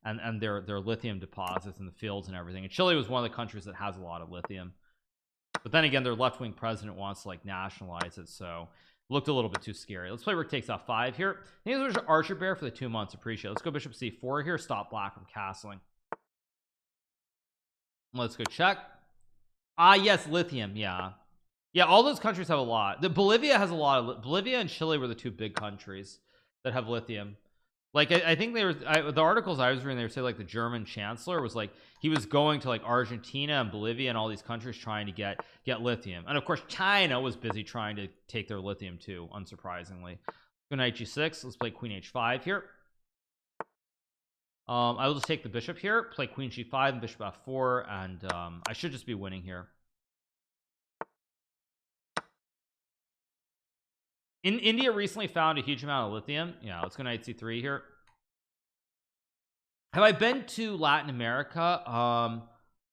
and their lithium deposits in the fields and everything. And Chile was one of the countries that has a lot of lithium, but then again their left-wing president wants to like nationalize it, so looked a little bit too scary. Let's play rook takes f5 here. I think there's an archer bear for the 2 months. Appreciate it. Let's go bishop c4 here, stop black from castling. Let's go check. Yes, lithium. Yeah, all those countries have a lot. Bolivia has a lot of Bolivia and Chile were the 2 big countries that have lithium. Like I think they were the articles I was reading, they were saying like the German chancellor was like he was going to like Argentina and Bolivia and all these countries trying to get lithium, and of course China was busy trying to take their lithium too, unsurprisingly. Go knight g6. Let's play queen h5 here. I will just take the bishop here, play queen g5 and bishop f4, and I should just be winning here. In India recently found a huge amount of lithium. Yeah, let's go knight c3 here. Have I been to Latin America?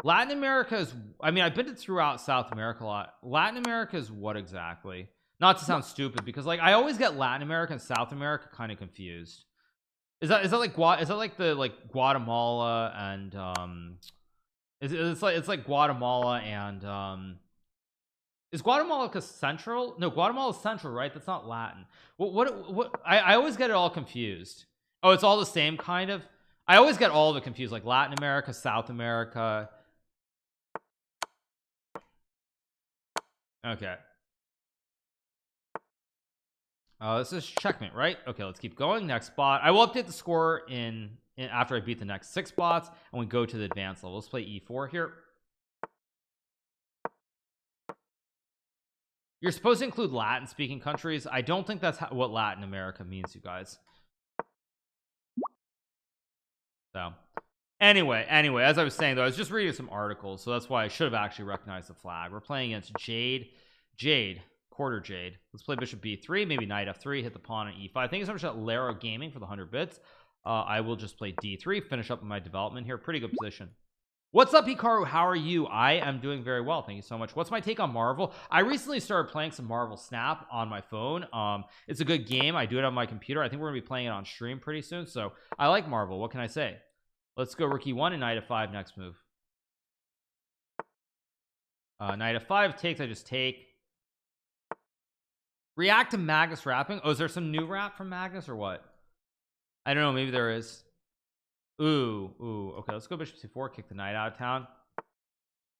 Latin America is, I mean, I've been to throughout South America a lot. Latin America is what exactly? Not to sound stupid, because like I always get Latin America and South America kind of confused. Is that like Guatemala and it's like Guatemala and is Guatemala central? No, Guatemala is central, right? That's not Latin. What I always get it all confused. Oh, it's all the same kind of. I always get all of it confused, like Latin America, South America. Okay. This is checkmate, right? Okay, let's keep going. Next spot. I will update the score in after I beat the next 6 spots and we go to the advanced level. Let's play e4 here. You're supposed to include Latin speaking countries. I don't think that's what Latin America means, you guys. So anyway, as I was saying though, I was just reading some articles, so that's why I should have actually recognized the flag. We're playing against Jade, quarter Jade. Let's play bishop b3, maybe knight f3, hit the pawn on e5. Thank you so much at Lero Gaming for the 100 bits. I will just play d3, finish up my development here. Pretty good position. What's up, Hikaru? How are you? I am doing very well, thank you so much. What's my take on Marvel? I recently started playing some Marvel Snap on my phone. It's a good game. I do it on my computer. I think we're gonna be playing it on stream pretty soon, so I like Marvel. What can I say? Let's go rook e1 and knight f5 next move. Knight f5 takes. I just take. React to Magnus rapping. Oh, is there some new rap from Magnus or what? I don't know, maybe there is. Ooh, okay, let's go bishop c4, kick the knight out of town.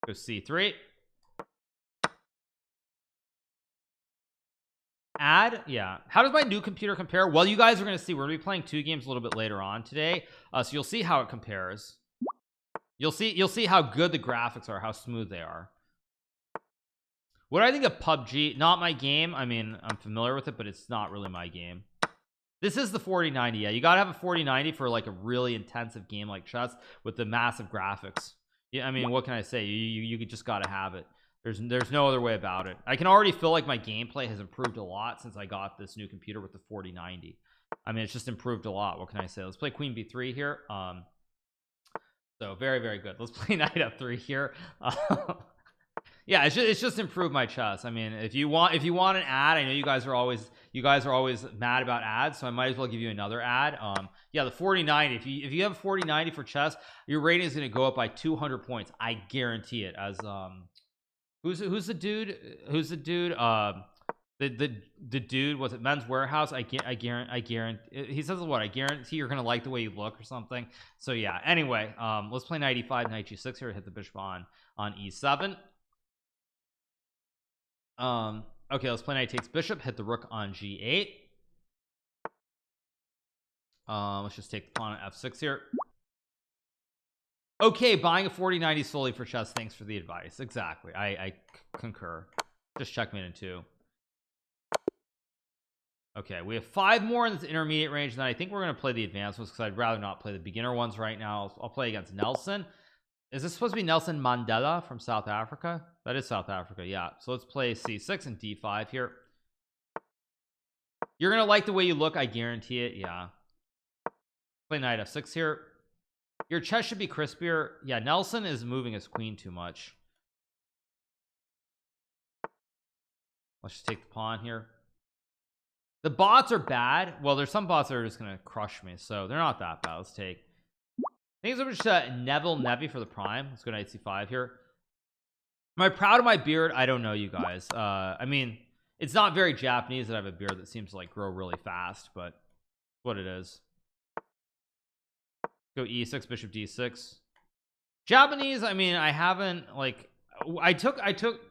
Go c3. Add. Yeah, how does my new computer compare? Well, you guys are going to see, we're going to be playing 2 games a little bit later on today, so you'll see how it compares. You'll see how good the graphics are, how smooth they are. What do I think of PUBG? Not my game. I mean, I'm familiar with it, but it's not really my game. This is the 4090. Yeah, you gotta have a 4090 for like a really intensive game like chess with the massive graphics. Yeah, I mean, what can I say? You just gotta have it. There's no other way about it. I can already feel like my gameplay has improved a lot since I got this new computer with the 4090. I mean, it's just improved a lot. What can I say? Let's play queen b3 here. So very, very good. Let's play knight f3 here. Yeah, it's just improved my chess. I mean, if you want an ad, I know you guys are always mad about ads, so I might as well give you another ad. Yeah, the 4090. If you have 4090 for chess, your rating is going to go up by 200 points. I guarantee it. As who's the dude? The dude was it Men's Warehouse? I guarantee he says what? I guarantee you're gonna like the way you look or something. So yeah. Anyway, let's play knight e5, knight g6 here. Hit the bishop on e7. Okay, let's play knight takes bishop, hit the rook on g8. Let's just take the pawn on f6 here. Okay, buying a 4090 solely for chess. Thanks for the advice. Exactly, I concur. Just checkmate in 2. Okay, we have 5 more in this intermediate range, and then I think we're going to play the advanced ones because I'd rather not play the beginner ones right now. I'll play against Nelson. Is this supposed to be Nelson Mandela from South Africa? That is South Africa, yeah. So let's play c6 and d5 here. You're gonna like the way you look, I guarantee it. Yeah, play knight f6 here. Your chess should be crispier. Yeah, Nelson is moving his queen too much. Let's just take the pawn here. The bots are bad. Well, there's some bots that are just gonna crush me, so they're not that bad. Let's take Thanks so much to Neville Nevi for the prime. Let's go knight c5 here. Am I proud of my beard? I don't know, you guys. I mean, it's not very Japanese that I have a beard that seems to like grow really fast, but what it is. Go e6, bishop d6. Japanese, I mean, I haven't like I took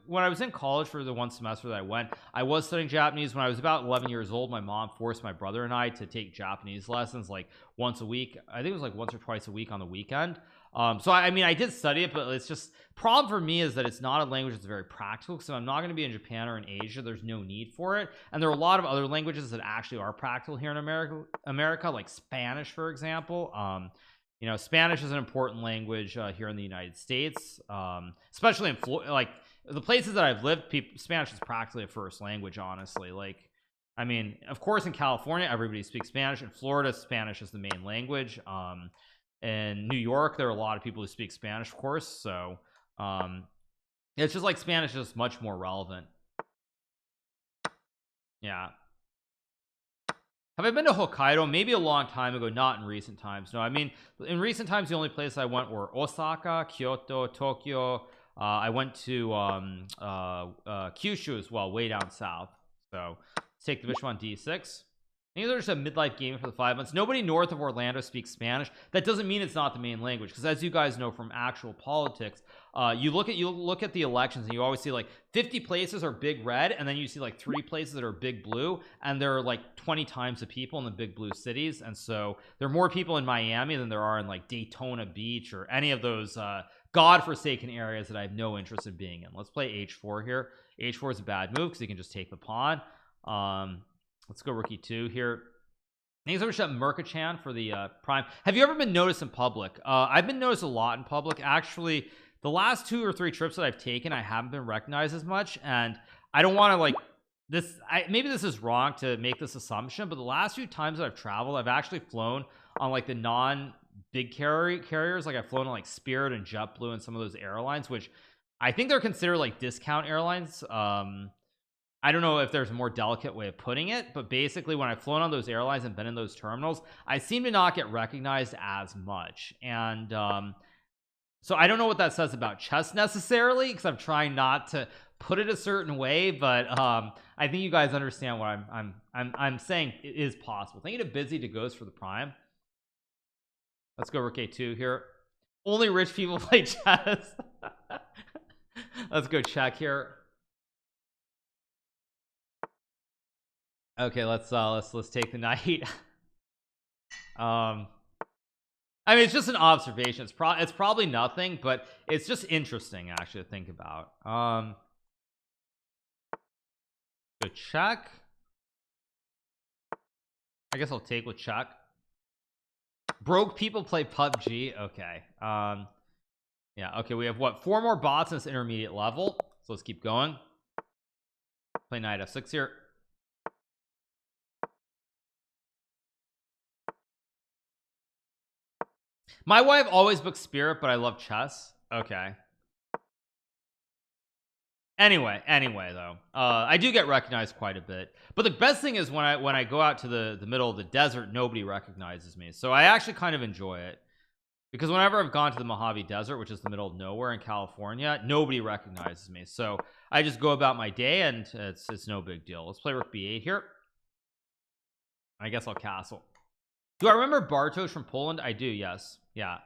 when I was in college for the one semester that I went, I was studying Japanese. When I was about 11 years old, my mom forced my brother and I to take Japanese lessons like once a week. I think it was like once or twice a week on the weekend. So I mean, I did study it, but it's just problem for me is that it's not a language that's very practical. So I'm not going to be in Japan or in Asia. There's no need for it. And there are a lot of other languages that actually are practical here in America, like Spanish, for example. You know, Spanish is an important language here in the United States, especially in like the places that I've lived. Spanish is practically a first language, honestly. Like, I mean, of course, in California, everybody speaks Spanish. In Florida, Spanish is the main language. In New York, there are a lot of people who speak Spanish, of course. So, it's just like Spanish is much more relevant. Yeah. Have I been to Hokkaido? Maybe a long time ago, not in recent times. No, I mean, in recent times, the only place I went were Osaka, Kyoto, Tokyo. I went to Kyushu as well, way down south. So let's take the bishop on d6. These are just a midlife gaming for the 5 months. Nobody north of Orlando speaks Spanish. That doesn't mean it's not the main language, because as you guys know from actual politics, you look at the elections and you always see like 50 places are big red, and then you see like 3 places that are big blue, and there are like 20 times the people in the big blue cities. And so there are more people in Miami than there are in like Daytona Beach or any of those godforsaken areas that I have no interest in being in. Let's play h4 here. H4 is a bad move because you can just take the pawn. Let's go rookie 2 here. Thanks so much to Merkachan for the prime. Have you ever been noticed in public? I've been noticed a lot in public. Actually, the last 2 or 3 trips that I've taken, I haven't been recognized as much, and I don't want to like this. Maybe this is wrong to make this assumption, but the last few times that I've traveled, I've actually flown on like the non-big carriers. Like I've flown on like Spirit and JetBlue and some of those airlines, which I think they're considered like discount airlines. I don't know if there's a more delicate way of putting it, but basically when I've flown on those airlines and been in those terminals, I seem to not get recognized as much. And so I don't know what that says about chess necessarily, because I'm trying not to put it a certain way, but I think you guys understand what I'm saying it is possible. Thank you to Busy to Ghost for the prime. Let's go rook a2 here. Only rich people play chess. Let's go check here. Okay, let's take the knight. I mean, it's just an observation. It's probably nothing, but it's just interesting actually to think about. Go check. I guess I'll take with check. Broke people play PUBG. Okay. Yeah. Okay. We have what? 4 more bots in this intermediate level. So let's keep going. Play knight f6 here. My wife always books Spirit, but I love chess. Okay. Anyway though, I do get recognized quite a bit, but the best thing is when I go out to the middle of the desert, nobody recognizes me. So I actually kind of enjoy it, because whenever I've gone to the Mojave Desert, which is the middle of nowhere in California, nobody recognizes me. So I just go about my day, and it's no big deal. Let's play rook b8 here. I guess I'll castle. Do I remember Bartosz from Poland? I do, yes. Yeah.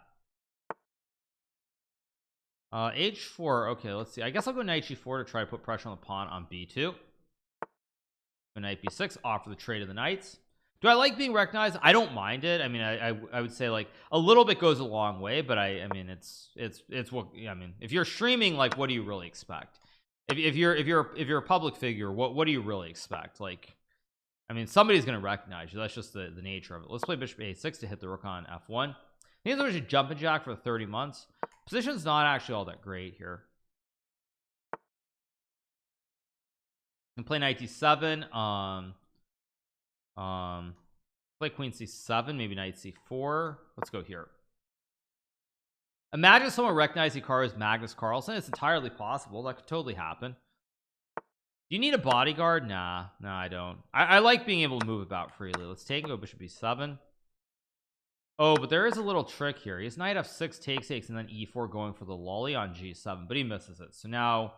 h4. Okay, let's see. I guess I'll go knight g4 to try to put pressure on the pawn on b2. Go knight b6, offer the trade of the knights. Do I like being recognized? I don't mind it. I mean, I would say like a little bit goes a long way, but I mean, it's what I mean. If you're streaming, like, what do you really expect? If you're a public figure, what do you really expect? Like, I mean, somebody's going to recognize you. That's just the nature of it. Let's play bishop a6 to hit the rook on f1. These are just jumping jack for 30 months. Position's not actually all that great here. And play knight d7. Play queen c7, maybe knight c4. Let's go here. Imagine someone recognized Hikaru as Magnus Carlsen. It's entirely possible. That could totally happen. Do you need a bodyguard? Nah, I don't. I like being able to move about freely. Let's take and go bishop b7. Oh, but there is a little trick here. He has knight f6 takes and then e4 going for the lolly on g7, but he misses it. So now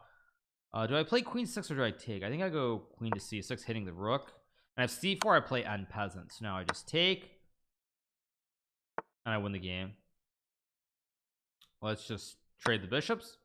do I play queen 6 or do I take? I think I go queen to c6 hitting the rook, and if c4 I play n peasant. So now I just take and I win the game. Let's just trade the bishops.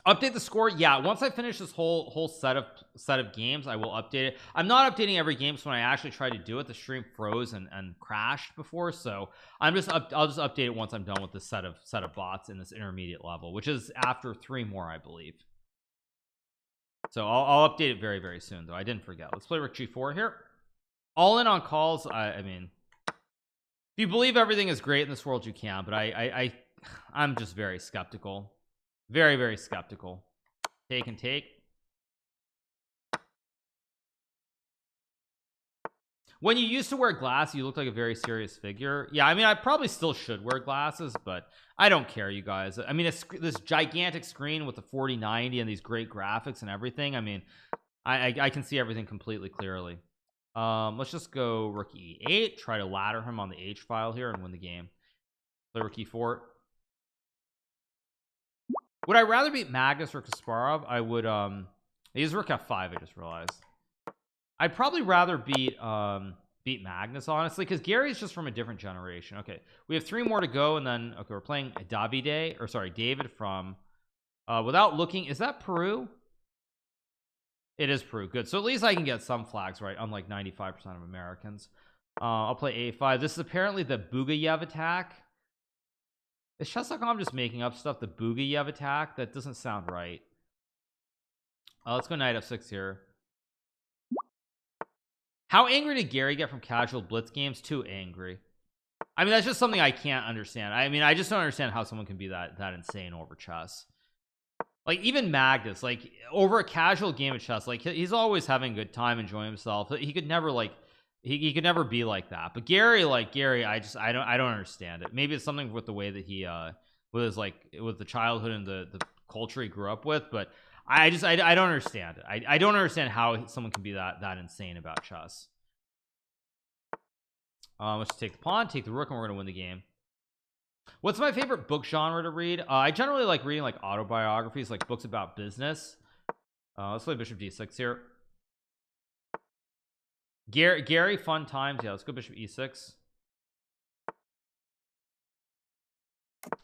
Update the score. Yeah, once I finish this whole set of games, I will update it. I'm not updating every game, so when I actually tried to do it, the stream froze and crashed before. So I'll just update it once I'm done with this set of bots in this intermediate level, which is after 3 more, I believe. So I'll update it very, very soon, though. I didn't forget. Let's play rook g4 here. All in on calls. I mean, if you believe everything is great in this world, you can, but I'm just very skeptical. Very, very skeptical. Take and take. When you used to wear glasses, you look like a very serious figure. Yeah, I mean, I probably still should wear glasses, but I don't care, you guys. I mean, this gigantic screen with the 4090 and these great graphics and everything. I mean, I can see everything completely clearly. Let's just go rook e8, try to ladder him on the h file here and win the game. Play rook e4. Would I rather beat Magnus or Kasparov? I would he's rook f5, I just realized. I'd probably rather beat Magnus, honestly, because Gary's just from a different generation. Okay, we have 3 more to go, and then okay, we're playing David from without looking, is that Peru? It is Peru. Good. So at least I can get some flags right, unlike 95% of Americans. I'll play a5. This is apparently the Bugayev attack. Is Chess.com just making up stuff? The Bugayev attack? That doesn't sound right. Let's go knight f6 here. How angry did Gary get from casual blitz games? Too angry. I mean, that's just something I can't understand. I mean, I just don't understand how someone can be that insane over chess. Like, even Magnus, like, over a casual game of chess, like, he's always having a good time, enjoying himself. He could never, like, he could never be like that. But Gary, I don't understand it. Maybe it's something with the way that he with his, like, with the childhood and the culture he grew up with. But I don't understand it. I don't understand how someone can be that insane about chess. Let's just take the pawn, take the rook, and we're gonna win the game. What's my favorite book genre to read? I generally like reading like autobiographies, like books about business. Let's play bishop d6 here. Gary, fun times. Yeah, let's go bishop e6.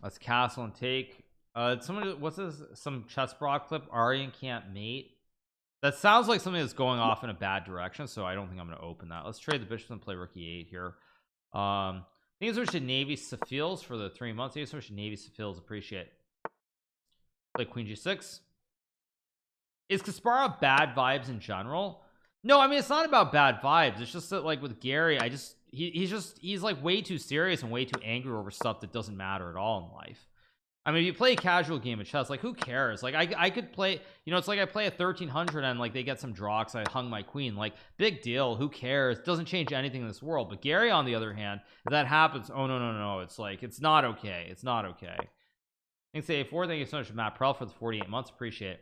Let's castle and take. Someone, what's this? Some chess broad clip. Aryan can't mate. That sounds like something that's going off in a bad direction, so I don't think I'm going to open that. Let's trade the bishop and play rook e8 here. I think switch to Navy Safils for the 3 months. I think switch to Navy Safils. Appreciate. Play queen g6. Is Kasparov bad vibes in general? No, I mean, it's not about bad vibes. It's just that, like, with Gary, he's like way too serious and way too angry over stuff that doesn't matter at all in life. I mean, if you play a casual game of chess, like, who cares? Like, I could play, you know, it's like I play a 1300 and like they get some draw because I hung my queen. Like, big deal. Who cares? Doesn't change anything in this world. But Gary, on the other hand, if that happens, oh no, it's like, it's not okay. It's not okay. Thanks to A4. Thank you so much, Matt Prell, for the 48 months. Appreciate it.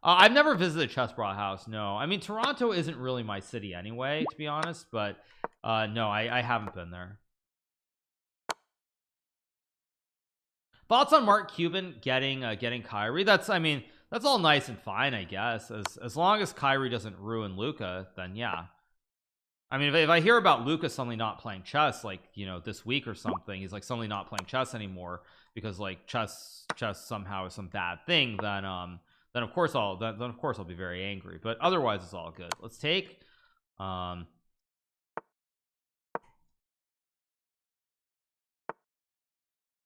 I've never visited Chess Bra House. No, I mean, Toronto isn't really my city anyway, to be honest. But no, I haven't been there. Thoughts on Mark Cuban getting Kyrie? That's, I mean, that's all nice and fine, I guess, as long as Kyrie doesn't ruin Luka, then yeah. I mean, if I hear about Luka suddenly not playing chess, like, you know, this week or something, he's like suddenly not playing chess anymore because like chess somehow is some bad thing, then of course I'll be very angry. But otherwise, it's all good. Let's take.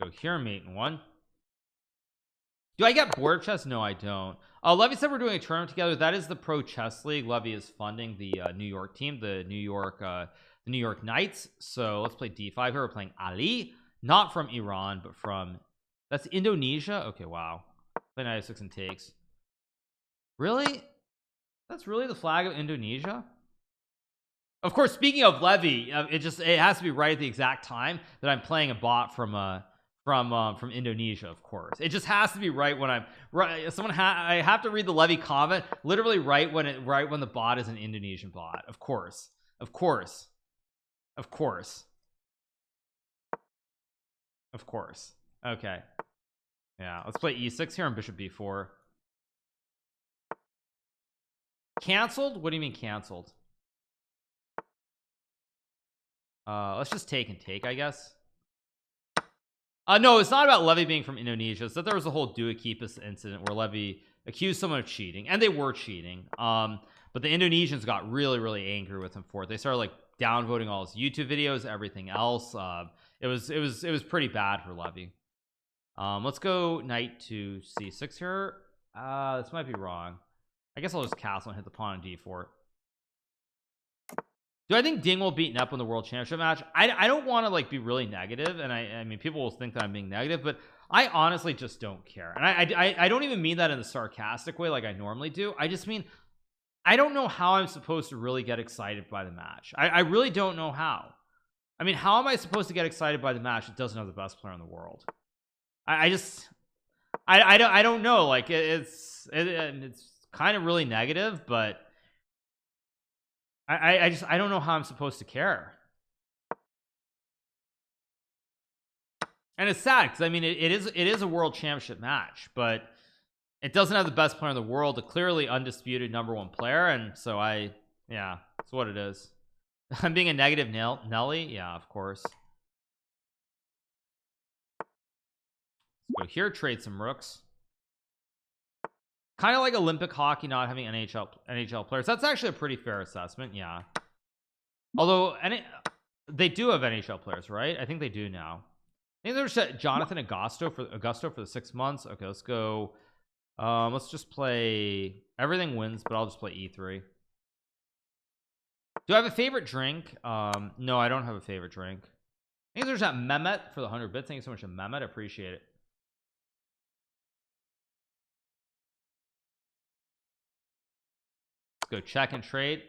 Go here, mate in 1. Do I get bored of chess? No, I don't. Levy said we're doing a tournament together. That is the Pro Chess League. Levy is funding the New York team, the New York Knights. So let's play d5 here. We're playing Ali, not from Iran, but from, that's Indonesia. Okay, wow. Play knight f6 and takes. Really? That's really the flag of Indonesia? Of course, speaking of Levy, it has to be right at the exact time that I'm playing a bot from Indonesia. Of course, it just has to be right when I'm right. I have to read the Levy comment literally right when the bot is an Indonesian bot. Of course, Of course. Of course. Of course. Okay. Yeah, let's play e6 here on bishop b4. Canceled? What do you mean canceled? Let's just take and take, I guess. No, it's not about Levy being from Indonesia. It's that there was a whole Duakipis incident where Levy accused someone of cheating, and they were cheating. But the Indonesians got really angry with him for it. They started like downvoting all his YouTube videos, everything else. It was pretty bad for Levy. Let's go knight to c6 here. This might be wrong. I guess I'll just castle and hit the pawn on d4. Do I think Ding will beat Nep in the world championship match? I don't want to like be really negative, and I mean people will think that I'm being negative, but I honestly just don't care. And I don't even mean that in a sarcastic way like I normally do. I just mean I don't know how I'm supposed to really get excited by the match. I really don't know how. I mean, how am I supposed to get excited by the match that doesn't have the best player in the world? I don't know. Like it's kind of really negative, but I don't know how I'm supposed to care. And it's sad because I mean it is a world championship match, but it doesn't have the best player in the world, a clearly undisputed #1 player, and so yeah, that's what it is. I'm being a negative Nelly. Yeah, of course. Let's go here, trade some rooks. Kind of like Olympic hockey not having NHL players. That's actually a pretty fair assessment. Yeah, although they do have NHL players, right? I think they do now. I think there's Jonathan Augusto for the 6 months. Okay, let's go. Let's just play everything wins, but I'll just play e3. Do I have a favorite drink? No, I don't have a favorite drink. I think there's that Mehmet for the 100 bits. Thank you so much, Mehmet. I appreciate it. Let's go check and trade.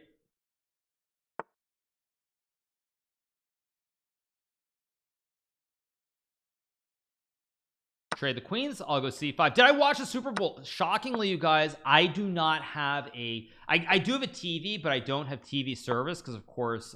Trade the queens. I'll go c5. Did I watch the Super Bowl? Shockingly, you guys, I do not have I do have a TV, but I don't have TV service because of course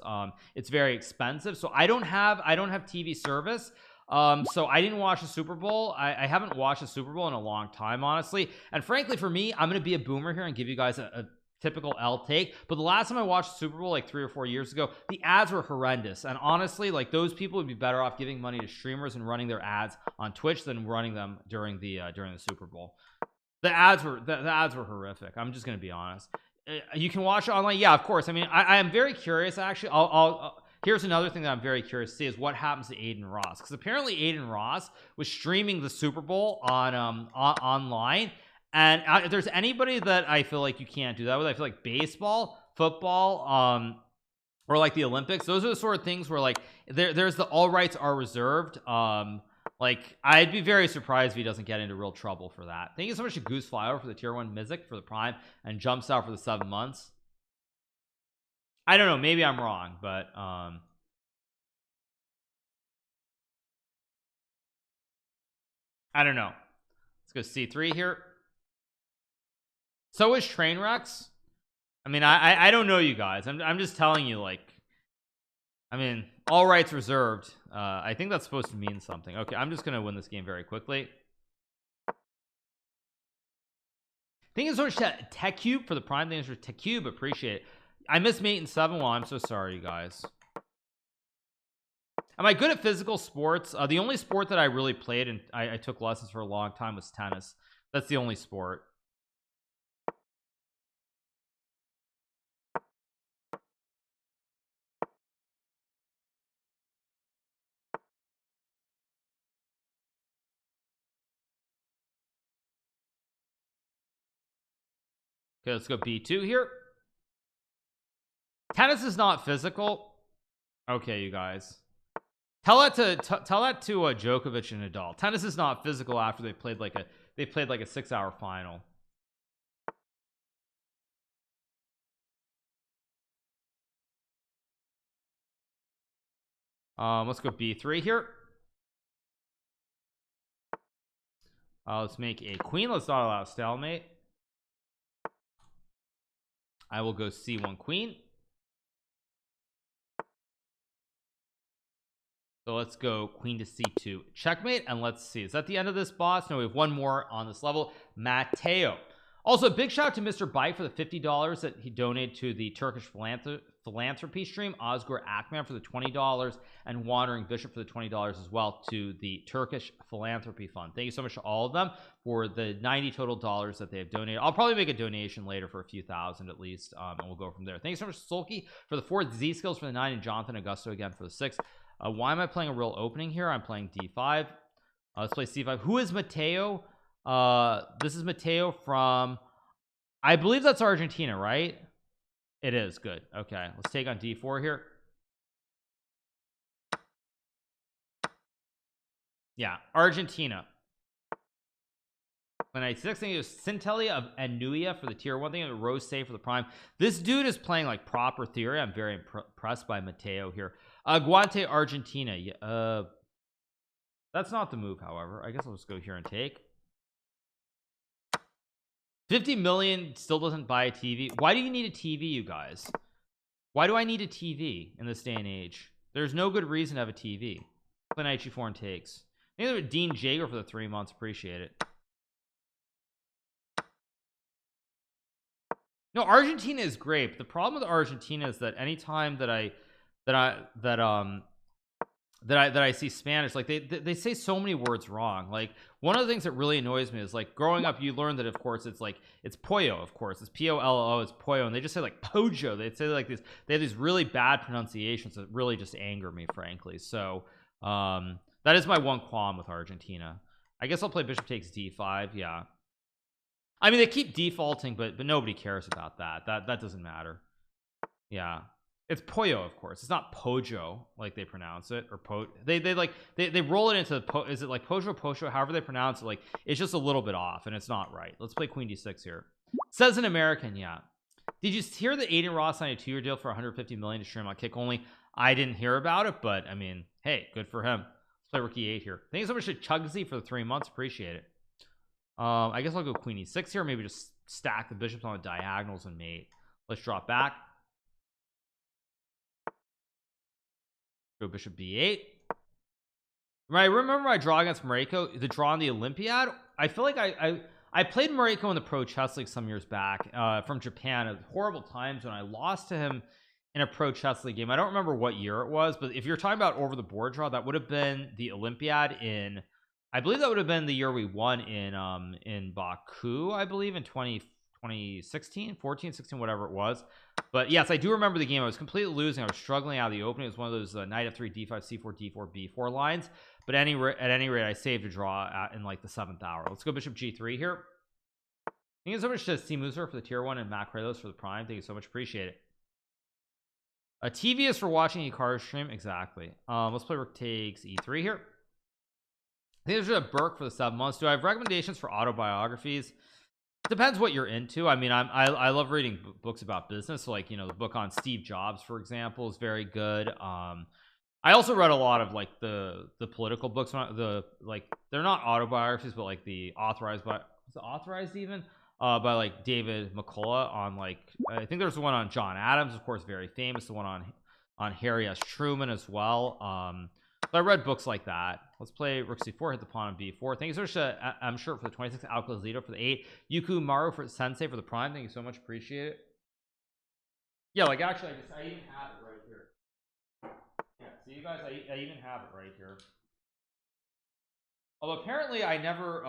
it's very expensive. So I don't have TV service. So I didn't watch the Super Bowl. I haven't watched the Super Bowl in a long time, honestly. And frankly, for me, I'm gonna be a boomer here and give you guys a typical L take, but the last time I watched the Super Bowl like 3 or 4 years ago, the ads were horrendous, and honestly like those people would be better off giving money to streamers and running their ads on Twitch than running them during the Super Bowl. The ads were horrific. I'm just gonna be honest. You can watch it online. Yeah, of course. I mean, I am very curious actually. Here's another thing that I'm very curious to see is what happens to Aiden Ross, because apparently Aiden Ross was streaming the Super Bowl on online. And if there's anybody that I feel like you can't do that with, I feel like baseball, football, or like the Olympics. Those are the sort of things where like there's the all rights are reserved. Like I'd be very surprised if he doesn't get into real trouble for that. Thank you so much to Goose Flower for the tier 1 Mizik for the Prime and Jumps Out for the 7 months. I don't know, maybe I'm wrong, but I don't know. Let's go c3 here. So is Trainwrecks. I mean, I don't know, you guys. I'm just telling you, like, I mean, all rights reserved. I think that's supposed to mean something. Okay, I'm just gonna win this game very quickly. Thank you so much to TechCube for the Prime. Thanks for TechCube, appreciate it. I missed Mate in 7. Well, I'm so sorry, you guys. Am I good at physical sports? The only sport that I really played and I took lessons for a long time was tennis. That's the only sport. Okay, let's go b2 here. Tennis is not physical. Okay, you guys. Tell that to Djokovic and Nadal. Tennis is not physical after they played like a 6-hour final. Let's go b3 here. Let's make a queen. Let's not allow stalemate. I will go c1 queen. So let's go queen to c2, checkmate, and let's see, is that the end of this boss? No, we have one more on this level. Matteo. Also, big shout out to Mr. Bike for the $50 that he donated to the Turkish philanthropy stream, Ozgur Akman for the $20, and Wandering Bishop for the $20 as well to the Turkish Philanthropy Fund. Thank you so much to all of them for the 90 total dollars that they have donated. I'll probably make a donation later for a few thousand at least, and we'll go from there. Thank you so much to Sulky for the 4 Z skills for the 9, and Jonathan Augusto again for the 6. Why am I playing a real opening here? I'm playing d5. Let's play c5. Who is Matteo? This is Matteo from, I believe that's Argentina, right? It is. Good. Okay, let's take on d4 here. Yeah, Argentina. When I 6 thing is Centellia of Anuia for the tier 1 thing, and Rose Save for the prime. This dude is playing like proper theory. I'm very impressed by Matteo here. Aguante Argentina. That's not the move, however. I guess I'll just go here and take. 50 million still doesn't buy a TV. Why do you need a TV, you guys? Why do I need a TV in this day and age? There's no good reason to have a TV. Play knight g4 and takes. Neither Dean Jager for the 3 months. Appreciate it. No, Argentina is great, but the problem with Argentina is that anytime that I see Spanish, like they say so many words wrong. Like one of the things that really annoys me is like growing up, you learn that of course it's like it's pollo, of course it's pollo, it's pollo, and they just say like pojo. They say like this. They have these really bad pronunciations that really just anger me, frankly. So that is my one qualm with Argentina. I guess I'll play bishop takes d5. Yeah, I mean they keep defaulting, but nobody cares about that. That doesn't matter. Yeah, it's pollo, of course. It's not pojo like they pronounce it, or they roll it into is it like pojo, however they pronounce it. Like it's just a little bit off and it's not right. Let's play queen d6 here. Says an American. Yeah, did you hear that Aiden Ross signed a 2-year deal for 150 million to stream on Kick Only? I didn't hear about it, but I mean, hey, good for him. Let's play rookie 8 here. Thank you so much to Chugsy for the 3 months. Appreciate it. I guess I'll go queen e6 here. Maybe just stack the bishops on the diagonals and mate. Let's drop back. Go bishop b8. Right, remember my draw against Mareko, the draw on the Olympiad? I feel like I played Mareko in the Pro Chess League some years back from Japan at horrible times when I lost to him in a Pro Chess League game. I don't remember what year it was, but if you're talking about over the board draw, that would have been the Olympiad in, I believe that would have been the year we won in Baku, I believe in 2016, 14, 16, whatever it was. But yes, I do remember the game. I was completely losing. I was struggling out of the opening. It was one of those knight f3, d5, c4, d4, b4 lines. But at any rate, I saved a draw in like the 7th hour. Let's go bishop g3 here. Thank you so much to Simuzer for the tier 1 and Matt Kralos for the prime. Thank you so much. Appreciate it. A TV is for watching Hikaru stream. Exactly. Let's play rook takes e3 here. I think there's a Burke for the 7 months. Do I have recommendations for autobiographies? Depends what you're into. I mean, I love reading books about business. So like, you know, the book on Steve Jobs, for example, is very good. I also read a lot of like the political books, they're not autobiographies, but like the authorized by, was it authorized even by like David McCullough on like, I think there's one on John Adams, of course, very famous, the one on Harry S. Truman as well. So I read books like that. Let's play rook c4, hit the pawn on b4. Thank you so much. I'm sure for the 26, Alcazito for the 8, Yuku Maru for Sensei for the prime. Thank you so much. Appreciate it. Yeah, like actually, I even have it right here. Yeah, so you guys, I even have it right here. Although apparently I never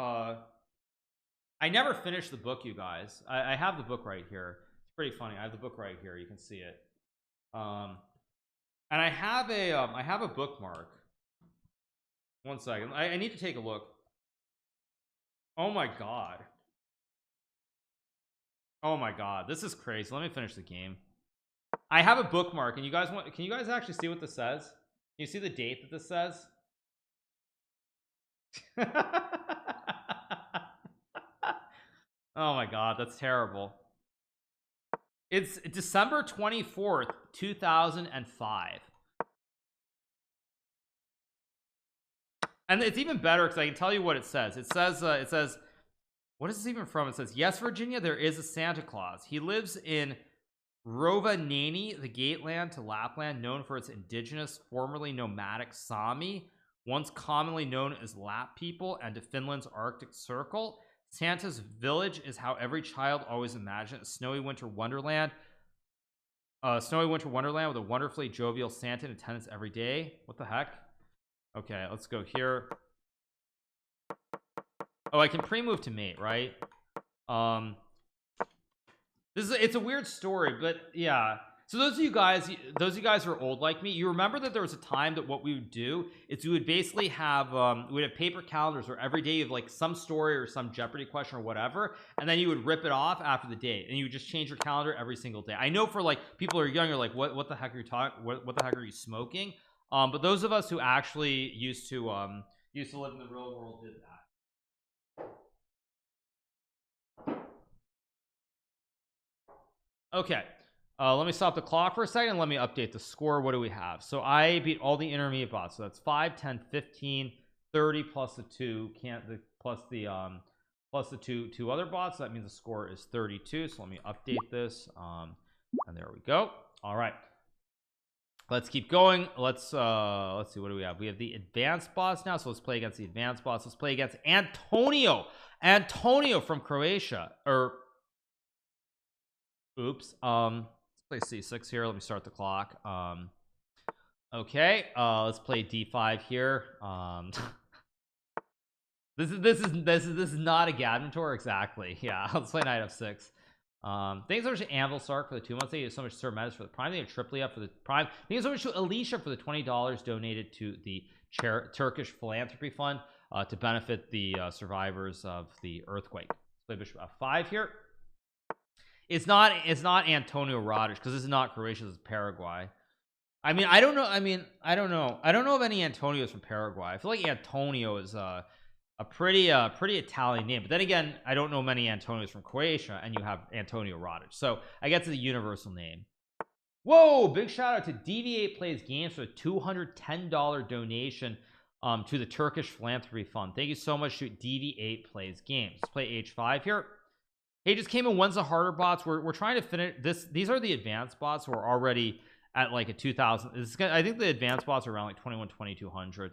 finished the book, you guys. I have the book right here. It's pretty funny. I have the book right here. You can see it. And I have a bookmark. 1 second. I need to take a look. Oh my god. Oh my god. This is crazy. Let me finish the game. I have a bookmark, and can you guys actually see what this says? Can you see the date that this says? Oh my god, that's terrible. It's December 24th, 2005. And it's even better because I can tell you what it says. It says, what is this even from? It says, yes, Virginia, there is a Santa Claus. He lives in Rovaniemi, the Gateland to Lapland, known for its indigenous, formerly nomadic Sami, once commonly known as Lap people, and to Finland's Arctic Circle. Santa's village is how every child always imagined a snowy winter wonderland. Snowy winter wonderland with a wonderfully jovial Santa in attendance every day. What the heck? Okay, let's go here. Oh, I can pre-move to mate, right? It's a weird story, but yeah. So those of you guys who are old like me, you remember that there was a time that what we would do is we would basically have we'd have paper calendars where every day you have like some story or some Jeopardy question or whatever, and then you would rip it off after the date, and you would just change your calendar every single day. I know for like people who are younger, like what the heck are you talking? What the heck are you smoking? But those of us who actually used to live in the real world did that. Okay, let me stop the clock for a second. Let me update the score. What do we have? So I beat all the intermediate bots, so that's 5 10 15 30 plus the 2 plus the two other bots. So that means the score is 32. So let me update this, and there we go. All right, let's keep going. Let's see, what do we have? We have the advanced bots now, so let's play against the advanced bots. Let's play against Antonio from Croatia. Or oops, let's play c6 here. Let me start the clock. Okay, let's play d5 here. This is not a Gadman tour exactly. Yeah, let's play knight f6. Thanks so much to Anvil Sark for the 2 months. Thank you so much to Sir Menace for the prime. Thank you to Triply up for the prime. Thank you so much to Alicia for the $20 donated to the Turkish philanthropy fund to benefit the survivors of the earthquake. Let's play bishop f5 here. It's not Antonio Radic, because this is not Croatia, this is Paraguay. I mean, I don't know. I don't know of any Antonios from Paraguay. I feel like Antonio is a pretty Italian name, but then again, I don't know many Antonios from Croatia, and you have Antonio Radic, so I guess it's a universal name. Whoa, big shout out to DV8 Plays Games for a $210 donation to the Turkish philanthropy fund. Thank you so much to DV8 Plays Games. Let's play h5 here. Hey, just came in. When's the harder bots? We're trying to finish this. These are the advanced bots. We're already at like a 2000. I think the advanced bots are around like 2200.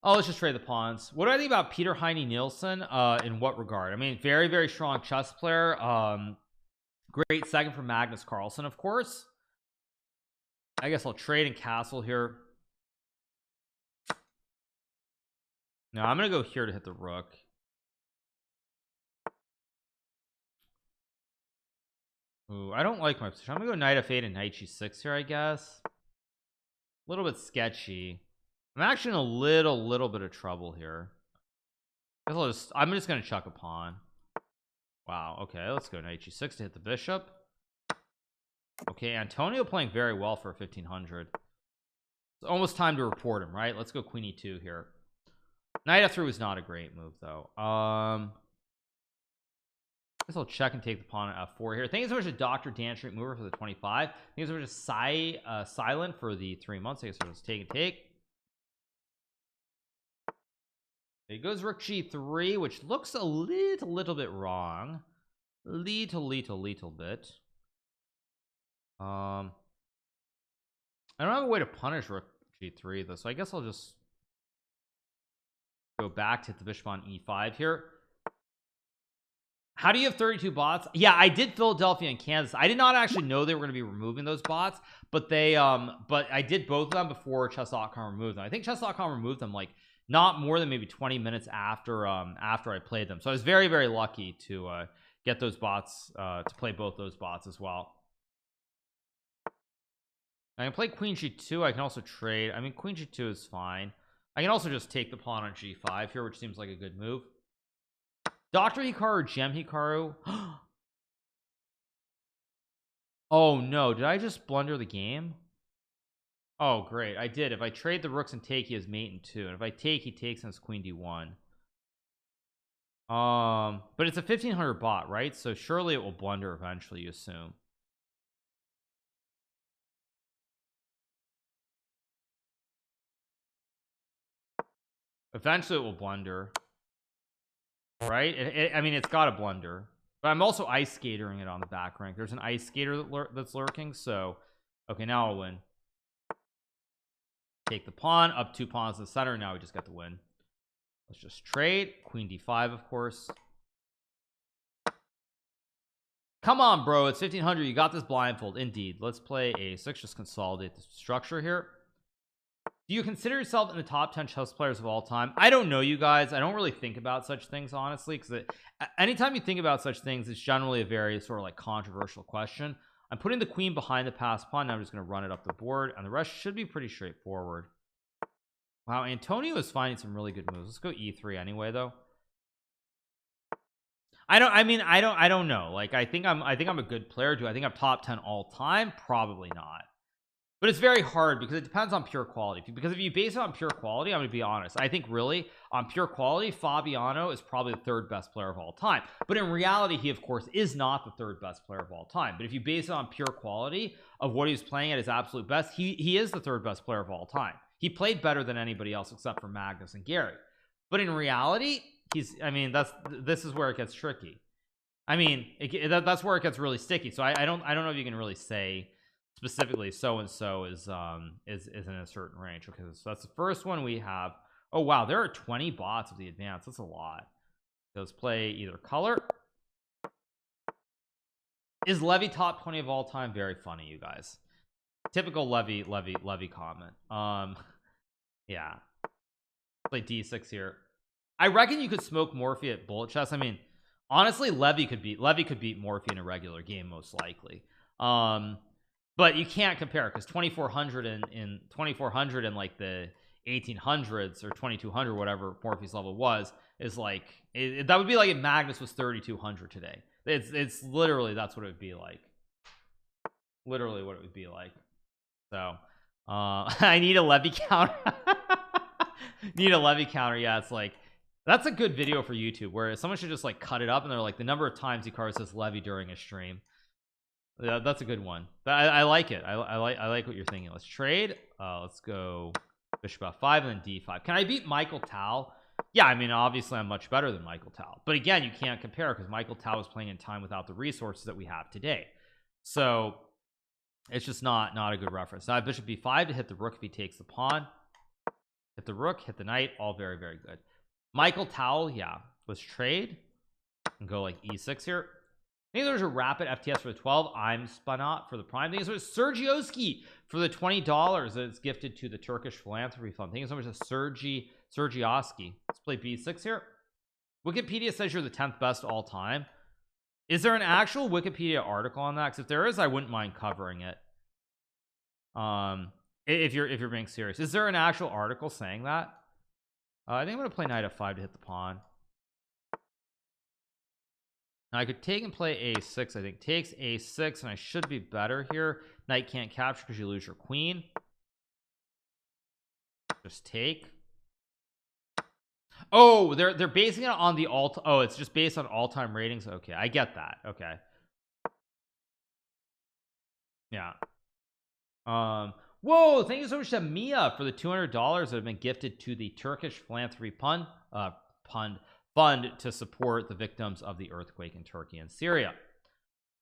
Oh, let's just trade the pawns. What do I think about Peter Heine Nielsen? In what regard? I mean, very, very strong chess player. Great second for Magnus Carlsen, of course. I guess I'll trade and castle here. No, I'm gonna go here to hit the rook. Ooh, I don't like my position. I'm gonna go knight f8 and knight g6 here, I guess. A little bit sketchy. I'm actually in a little bit of trouble here. I'm just gonna chuck a pawn. Wow, okay, let's go knight g6 to hit the bishop. Okay, Antonio playing very well for 1500. It's almost time to report him, right? Let's go queen e2 here. Knight f3 was not a great move though. I guess I'll check and take the pawn at f4 here. Thank you so much to Dr. Dan Street Mover for the 25. Thank you so much to Silent for the 3 months. I guess I'll just take and take. There goes rook g3, which looks a little bit wrong. Little bit. I don't have a way to punish rook g3 though, so I guess I'll just go back to hit the bishop on e5 here. How do you have 32 bots? Yeah, I did Philadelphia and Kansas. I did not actually know they were going to be removing those bots, but but I did both of them before chess.com removed them. I think chess.com removed them like not more than maybe 20 minutes after I played them. So I was very, very lucky to get those bots, to play both those bots as well. I can play queen g2. I can also trade. I mean, queen g2 is fine. I can also just take the pawn on g5 here, which seems like a good move. Dr. Hikaru, GMHikaru. Oh no, did I just blunder the game? Oh great, I did. If I trade the rooks and take, he has mate in 2, and if I take, he takes and it's queen d1. But it's a 1500 bot, right? So surely it will blunder eventually, you assume. Eventually it will blunder, right? I mean, it's got to blunder, But I'm also ice skatering it on the back rank. There's an ice skater that's lurking. So okay, now I'll win. Take the pawn, up 2 pawns to the center. Now we just got the win. Let's just trade. Queen d5, of course. Come on, bro. It's 1500. You got this blindfold. Indeed. Let's play a6. Just consolidate the structure here. Do you consider yourself in the top 10 chess players of all time? I don't know, you guys. I don't really think about such things, honestly, because anytime you think about such things, it's generally a very sort of like controversial question. I'm putting the queen behind the passed pawn. Now I'm just going to run it up the board, and the rest should be pretty straightforward. Wow, Antonio is finding some really good moves. Let's go e3 anyway, though. I don't know. Like, I think I'm a good player. Do I think I'm top 10 all time? Probably not. But it's very hard because it depends on pure quality. Because if you base it on pure quality, I'm going to be honest, I think really on pure quality, Fabiano is probably the 3rd best player of all time. But in reality, he of course is not the 3rd best player of all time. But if you base it on pure quality of what he's playing at his absolute best, he is the 3rd best player of all time. He played better than anybody else except for Magnus and Gary. But in reality, this is where it gets tricky. I mean, that's where it gets really sticky. So I don't know if you can really say specifically so and so is in a certain range. Okay, so that's the first one we have. Oh wow, there are 20 bots of the advance. That's a lot. Let's play either color. Is Levy top 20 of all time? Very funny, you guys. Typical Levy comment. Yeah, play d6 here. I reckon you could smoke Morphe at bullet chess. I mean, honestly, Levy could beat Morphe in a regular game most likely. But you can't compare because 2400 in 2400 in like the 1800s or 2200, whatever Morphe's level was, is like that would be like if Magnus was 3200 today. It's literally that's what it would be like. Literally what it would be like. So I need a Levy counter. Need a Levy counter. Yeah, it's like that's a good video for YouTube where someone should just like cut it up and they're like the number of times Hikaru says Levy during a stream. Yeah, that's a good one. I like it. I like what you're thinking. Let's trade. Let's go bishop f5 and then d5. Can I beat Michael Tal? Yeah, I mean, obviously I'm much better than Michael Tal, but again, you can't compare because Michael Tal was playing in time without the resources that we have today. So it's just not a good reference. Now I have bishop b5 to hit the rook if he takes the pawn. Hit the rook, hit the knight, all very, very good. Michael Tal, yeah. Let's trade and go like e6 here. I think there's a rapid FTS for the 12. I'm spun out for the prime. Thank you so much, Sergioski, for the $20 that's gifted to the Turkish philanthropy fund. Thank you so much to Sergioski. Let's play b6 here. Wikipedia says you're the 10th best all time. Is there an actual Wikipedia article on that? Because if there is, I wouldn't mind covering it. If you're being serious, is there an actual article saying that? I think I'm gonna play knight f5 to hit the pawn. Now I could take and play a6. I think takes a6 and I should be better here. Knight can't capture because you lose your queen. Just take. Oh, they're basing it on the alt. Oh, it's just based on all-time ratings. Okay, I get that. Okay. Yeah. Whoa, thank you so much to Mia for the $200 that have been gifted to the Turkish philanthropy fund to support the victims of the earthquake in Turkey and Syria.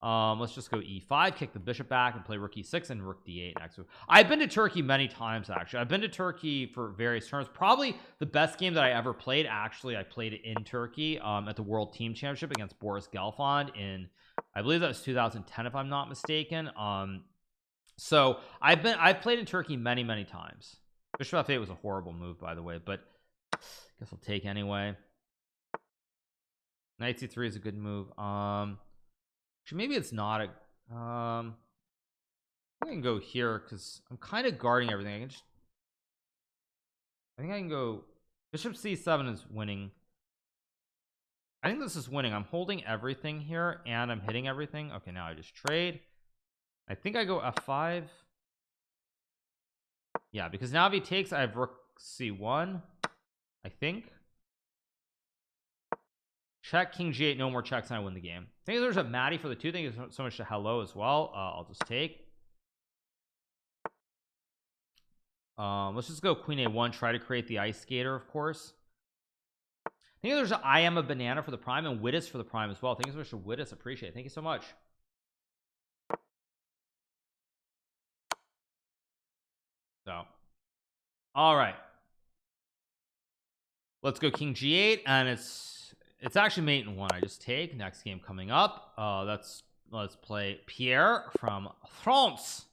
Let's just go e5, kick the bishop back and play rook e6 and rook d8 next. I've been to Turkey many times, actually. I've been to Turkey for various tournaments. Probably the best game that I ever played, actually, I played it in Turkey at the World Team Championship against Boris Gelfand in, I believe that was 2010 if I'm not mistaken. So I've played in Turkey many times. Bishop f8 was a horrible move, by the way, but I guess I'll take anyway. Knight c3 is a good move. Actually, maybe it's not a I can go here because I'm kind of guarding everything. I think I can go bishop c7 is winning. I think this is winning. I'm holding everything here and I'm hitting everything. Okay, now I just trade. I think I go f5. Yeah, because now if he takes, I have rook c1, I think. Check, king g8, no more checks, and I win the game. I think there's a Maddie for the 2. Thank you so much to hello as well. I'll just take. Let's just go queen a1, try to create the ice skater, of course. think there's I am a banana for the prime and Widdis for the prime as well. Thank you so much for Widdis. Appreciate it. Thank you so much. So, all right, let's go King G8, and it's actually mate in one. I just take next game coming up. Let's play Pierre from France.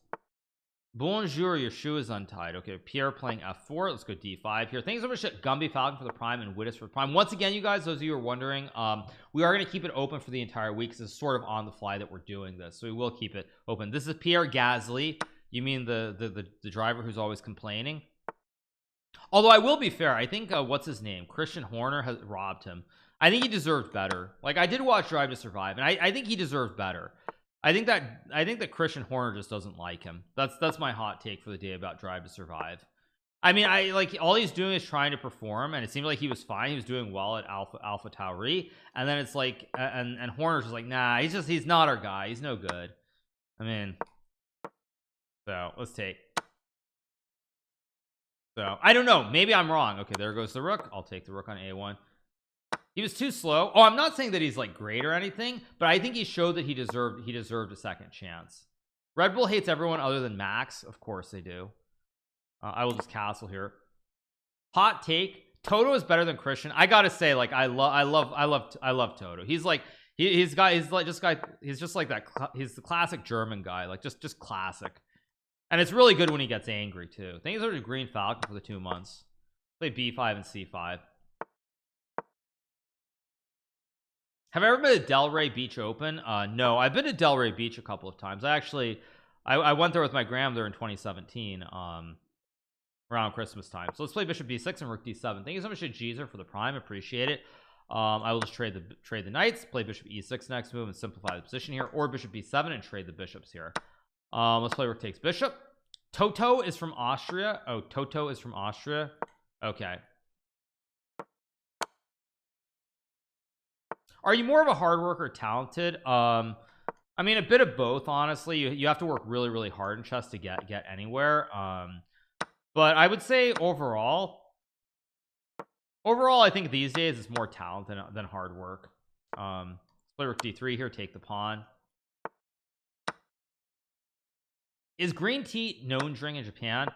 Bonjour, your shoe is untied. Okay, Pierre playing F4. Let's go D5 here. Thanks so much to Gumby Falcon for the prime and Widdis for the prime. Once again, you guys, those of you who are wondering, we are going to keep it open for the entire week because it's sort of on the fly that we're doing this, so we will keep it open. This is Pierre Gasly. You mean the driver who's always complaining? Although I will be fair, I think what's his name, Christian Horner, has robbed him. I think he deserved better. Like, I did watch Drive to Survive, and I think he deserved better. I think that Christian Horner just doesn't like him. That's my hot take for the day about Drive to Survive. I mean, I like all he's doing is trying to perform, and it seemed like he was fine. He was doing well at Alpha Tauri, and then it's like, and Horner's just like, nah, he's not our guy. He's no good. I mean, so let's take. So I don't know. Maybe I'm wrong. Okay, there goes the rook. I'll take the rook on A1. He was too slow. Oh, I'm not saying that he's like great or anything, but I think he showed that he deserved a second chance. Red Bull hates everyone other than Max. Of course they do. I will just castle here. Hot take: Toto is better than Christian. I gotta say, like, I love Toto. He's like he's just like that. He's the classic German guy, like just classic. And it's really good when he gets angry too. I think he's already Green Falcon for the 2 months. Play B5 and C5. Have I ever been to Delray Beach Open? No, I've been to Delray Beach a couple of times. I went there with my grandmother in 2017, around Christmas time. So let's play Bishop B6 and Rook D7. Thank you so much to Jeezer for the prime. Appreciate it. I will just trade the knights, play Bishop E6 next move and simplify the position here, or Bishop B7 and trade the bishops here. Let's play Rook takes Bishop. Toto is from Austria. Oh, Toto is from Austria. Okay. Are you more of a hard worker or talented? I mean, a bit of both, honestly. You have to work really, really hard in chess to get anywhere. But I would say overall, I think these days it's more talent than hard work. Let's play Rook D3 here, take the pawn. Is green tea known drink in Japan?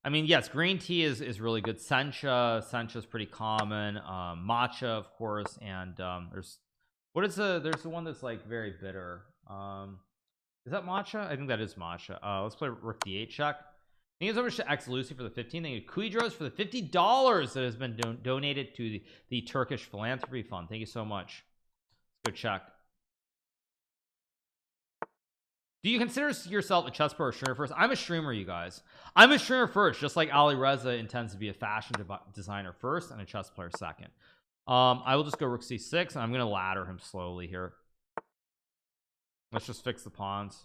I mean, yes, green tea is really good. Sencha is pretty common. Matcha, of course, and there's the one that's like very bitter. Is that matcha? I think that is matcha. Let's play Rook D8 check. Thank you so much to X Lucy for the 15. Thank you to Kuidros for the $50 that has been donated to the Turkish philanthropy fund. Thank you so much. Let's go check. Do you consider yourself a chess pro or streamer first? I'm a streamer, you guys. I'm a streamer first, just like Ali Reza intends to be a fashion designer first and a chess player second. I will just go Rook C6, and I'm going to ladder him slowly here. Let's just fix the pawns.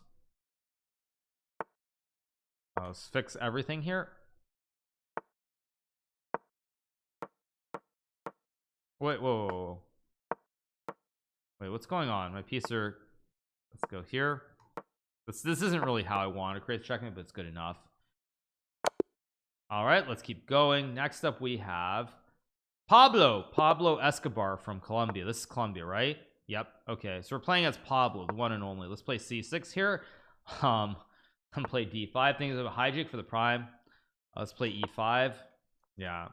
Let's fix everything here. Wait, whoa. Wait, what's going on? My piece are... Let's go here. This isn't really how I want to create the checkmate, but it's good enough. All right, let's keep going. Next up, we have Pablo Escobar from Colombia. This is Colombia, right? Yep. Okay, so we're playing as Pablo, the one and only. Let's play C6 here. And play D5. Things of a hijack for the prime. Let's play E5. Yeah.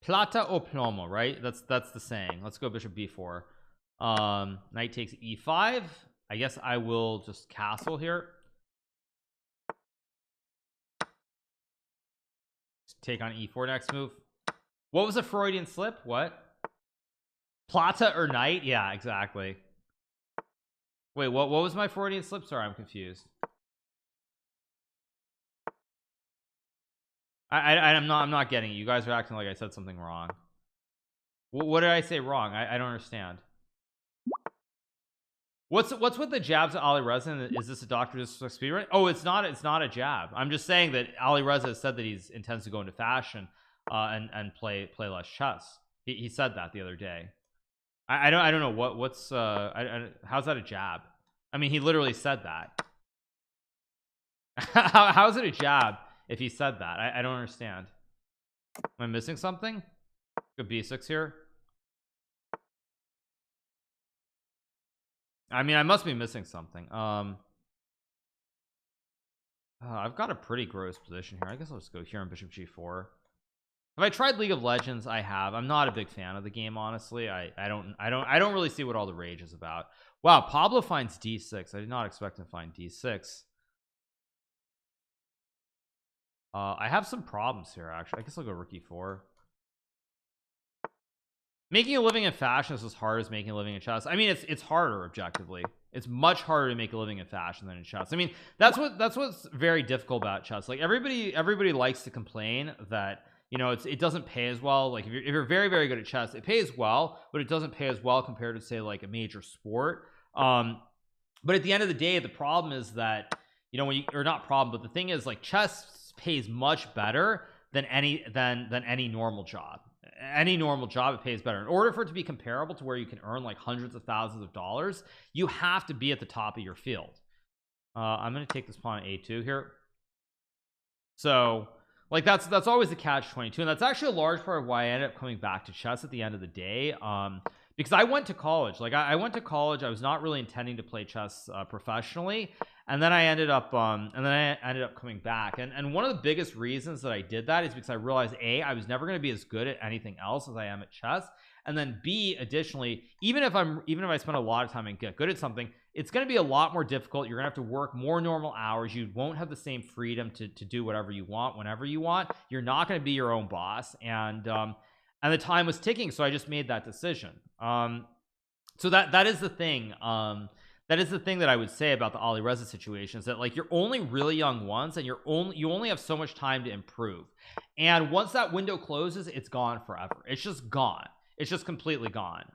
Plata o plomo, right? That's the saying. Let's go Bishop B4. Knight takes E5. I guess I will just castle here. Just take on E4 next move. What was a Freudian slip? What? Plata or knight? Yeah, exactly. Wait, what was my Freudian slip? Sorry, I'm confused. I'm not getting it. You guys are acting like I said something wrong. What did I say wrong? I don't understand. What's with the jabs at Ali Reza? Is this a Dr. Disrespect speedrun? Oh, it's not a jab. I'm just saying that Ali Reza has said that he intends to go into fashion and play less chess. He said that the other day. I don't know what's how's that a jab? I mean, he literally said that. How's it a jab if he said that? I don't understand. Am I missing something? Good b6 here. I mean, I must be missing something. I've got a pretty gross position here. I guess I'll just go here on bishop g4. Have I tried League of Legends? I have. I'm not a big fan of the game, honestly. I don't really see what all the rage is about. Wow, Pablo finds d6. I did not expect him to find d6. I have some problems here, actually. I guess I'll go rook e4. Making a living in fashion is as hard as making a living in chess. I mean, it's harder objectively. It's much harder to make a living in fashion than in chess. I mean, that's what's very difficult about chess. Like everybody likes to complain that, you know, it doesn't pay as well. Like if you're very, very good at chess, it pays well, but it doesn't pay as well compared to, say, like a major sport. But at the end of the day, the problem is that, you know, when you, or not problem, but the thing is, like, chess pays much better than any normal job. Any normal job, it pays better. In order for it to be comparable to where you can earn like hundreds of thousands of dollars, you have to be at the top of your field. I'm going to take this pawn at a2 here. So like that's always the catch-22, and that's actually a large part of why I ended up coming back to chess at the end of the day, because I went to college. Like I went to college. I was not really intending to play chess professionally, and then I ended up coming back, and one of the biggest reasons that I did that is because I realized, A, I was never going to be as good at anything else as I am at chess, and then B, additionally, even if I spend a lot of time and get good at something, it's going to be a lot more difficult. You're gonna have to work more normal hours. You won't have the same freedom to do whatever you want whenever you want. You're not going to be your own boss, and the time was ticking, so I just made that decision. So that is the thing. That is the thing that I would say about the Ali Reza situation, is that, like, you're only really young once, and you only have so much time to improve, and once that window closes, it's gone forever. It's just gone. It's just completely gone.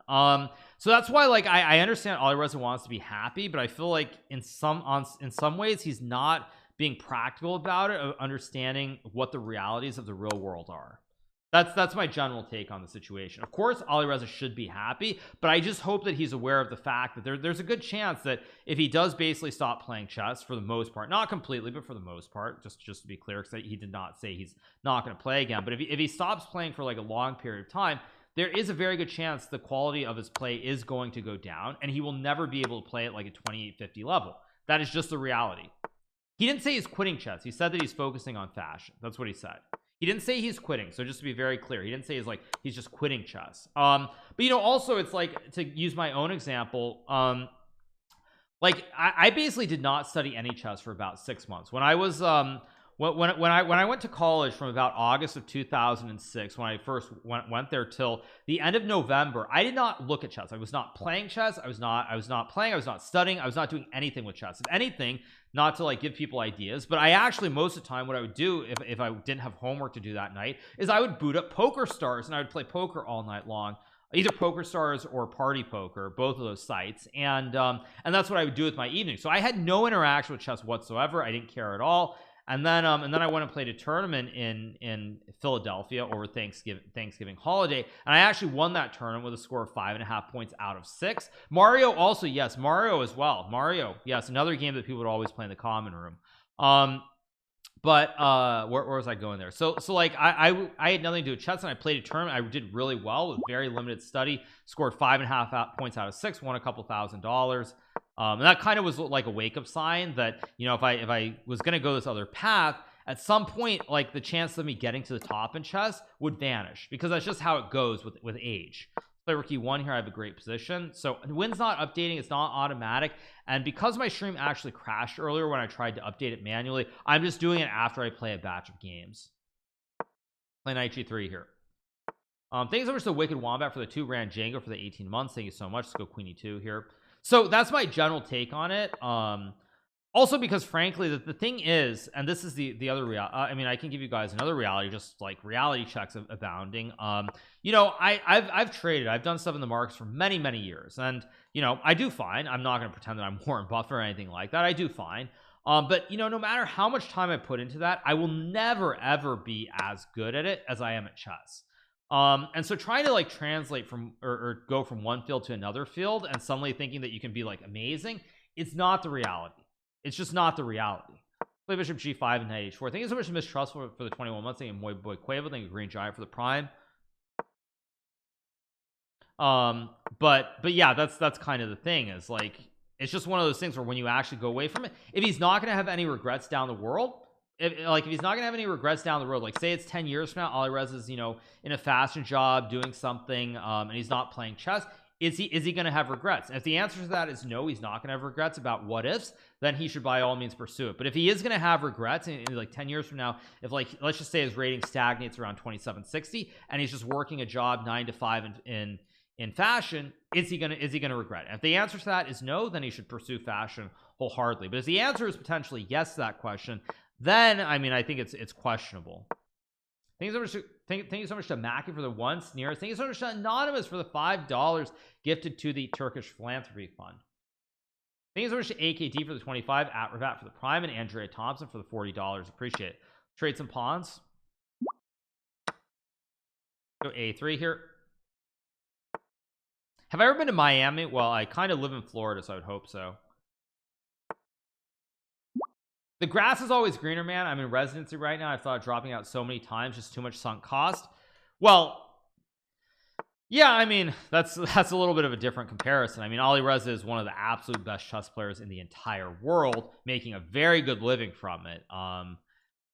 So that's why, like, I understand Ali Reza wants to be happy, but I feel like in some ways he's not being practical about it, understanding what the realities of the real world are. That's my general take on the situation. Of course, Ali Reza should be happy, but I just hope that he's aware of the fact that there's a good chance that if he does basically stop playing chess for the most part, not completely, but for the most part, just to be clear, because he did not say he's not going to play again, but if he stops playing for like a long period of time, there is a very good chance the quality of his play is going to go down, and he will never be able to play at like a 2850 level. That is just the reality. He didn't say he's quitting chess. He said that he's focusing on fashion. That's what he said. He didn't say he's quitting. So just to be very clear, he didn't say he's just quitting chess. But, you know, also, it's like, to use my own example, like I basically did not study any chess for about 6 months. When I was when I went to college from about August of 2006, when I first went there, till the end of November, I did not look at chess. I was not playing chess. I was not playing. I was not studying. I was not doing anything with chess. If anything, not to like give people ideas, but I actually, most of the time, what I would do if I didn't have homework to do that night, is I would boot up Poker Stars, and I would play poker all night long. Either Poker Stars or Party Poker, both of those sites, and that's what I would do with my evening. So I had no interaction with chess whatsoever. I didn't care at all. And then I went and played a tournament in Philadelphia over Thanksgiving holiday, and I actually won that tournament with a score of 5.5 points out of 6. Mario also, yes, Mario as well. Mario, yes, another game that people would always play in the common room. But where was I going there? So like I had nothing to do with chess, and I played a tournament. I did really well with very limited study, scored 5.5 points out of 6, won a couple $1,000. And that kind of was like a wake-up sign that, you know, if I was going to go this other path, at some point, like, the chance of me getting to the top in chess would vanish, because that's just how it goes with age. Play rook e1 here. I have a great position. So win's not updating. It's not automatic. And because my stream actually crashed earlier when I tried to update it manually, I'm just doing it after I play a batch of games. Play knight g3 here. Thanks so much to Wicked Wombat for the 2 grand Django for the 18 months. Thank you so much. Let's go queen e2 here. So that's my general take on it. Also, because frankly, the thing is, and this is the other reality, I mean, I can give you guys another reality, just like reality checks abounding. You know, I've traded, I've done stuff in the markets for many years, and, you know, I do fine. I'm not going to pretend that I'm Warren Buffett or anything like that. I do fine. But, you know, no matter how much time I put into that, I will never ever be as good at it as I am at chess. And so trying to like translate from or go from one field to another field and suddenly thinking that you can be like amazing, it's not the reality. It's just not the reality. Play bishop g5 and knight h4. Thank you so much to Mistrustful for the 21 months. Thank you Moy Boy Quavo. Thank you Green Giant for the prime. But yeah, that's kind of the thing, is like, it's just one of those things where when you actually go away from it, if he's not going to have any regrets down the world, if he's not gonna have any regrets down the road, like say it's 10 years from now, Alireza is, you know, in a fashion job doing something, and he's not playing chess, is he gonna have regrets? And if the answer to that is no, he's not gonna have regrets about what ifs, then he should by all means pursue it. But if he is gonna have regrets in like 10 years from now, if like, let's just say his rating stagnates around 2760 and he's just working a job 9 to 5 in fashion, is he gonna regret it? If the answer to that is no, then he should pursue fashion wholeheartedly. But if the answer is potentially yes to that question, then I mean, I think it's questionable. Thank you so much to, thank you so much to Mackie for the 1 sneer. Thank you so much to Anonymous for the $5 gifted to the Turkish Philanthropy Fund. Thank you so much to AKD for the 25, at Ravat for the prime, and Andrea Thompson for the $40. Appreciate it. Trade some pawns. Go A3 here. Have I ever been to Miami? Well, I kind of live in Florida, so I would hope so. The grass is always greener, man. I'm in residency right now. I've thought of dropping out so many times, just too much sunk cost. Well, yeah, I mean, that's a little bit of a different comparison. I mean, Alireza is one of the absolute best chess players in the entire world, making a very good living from it,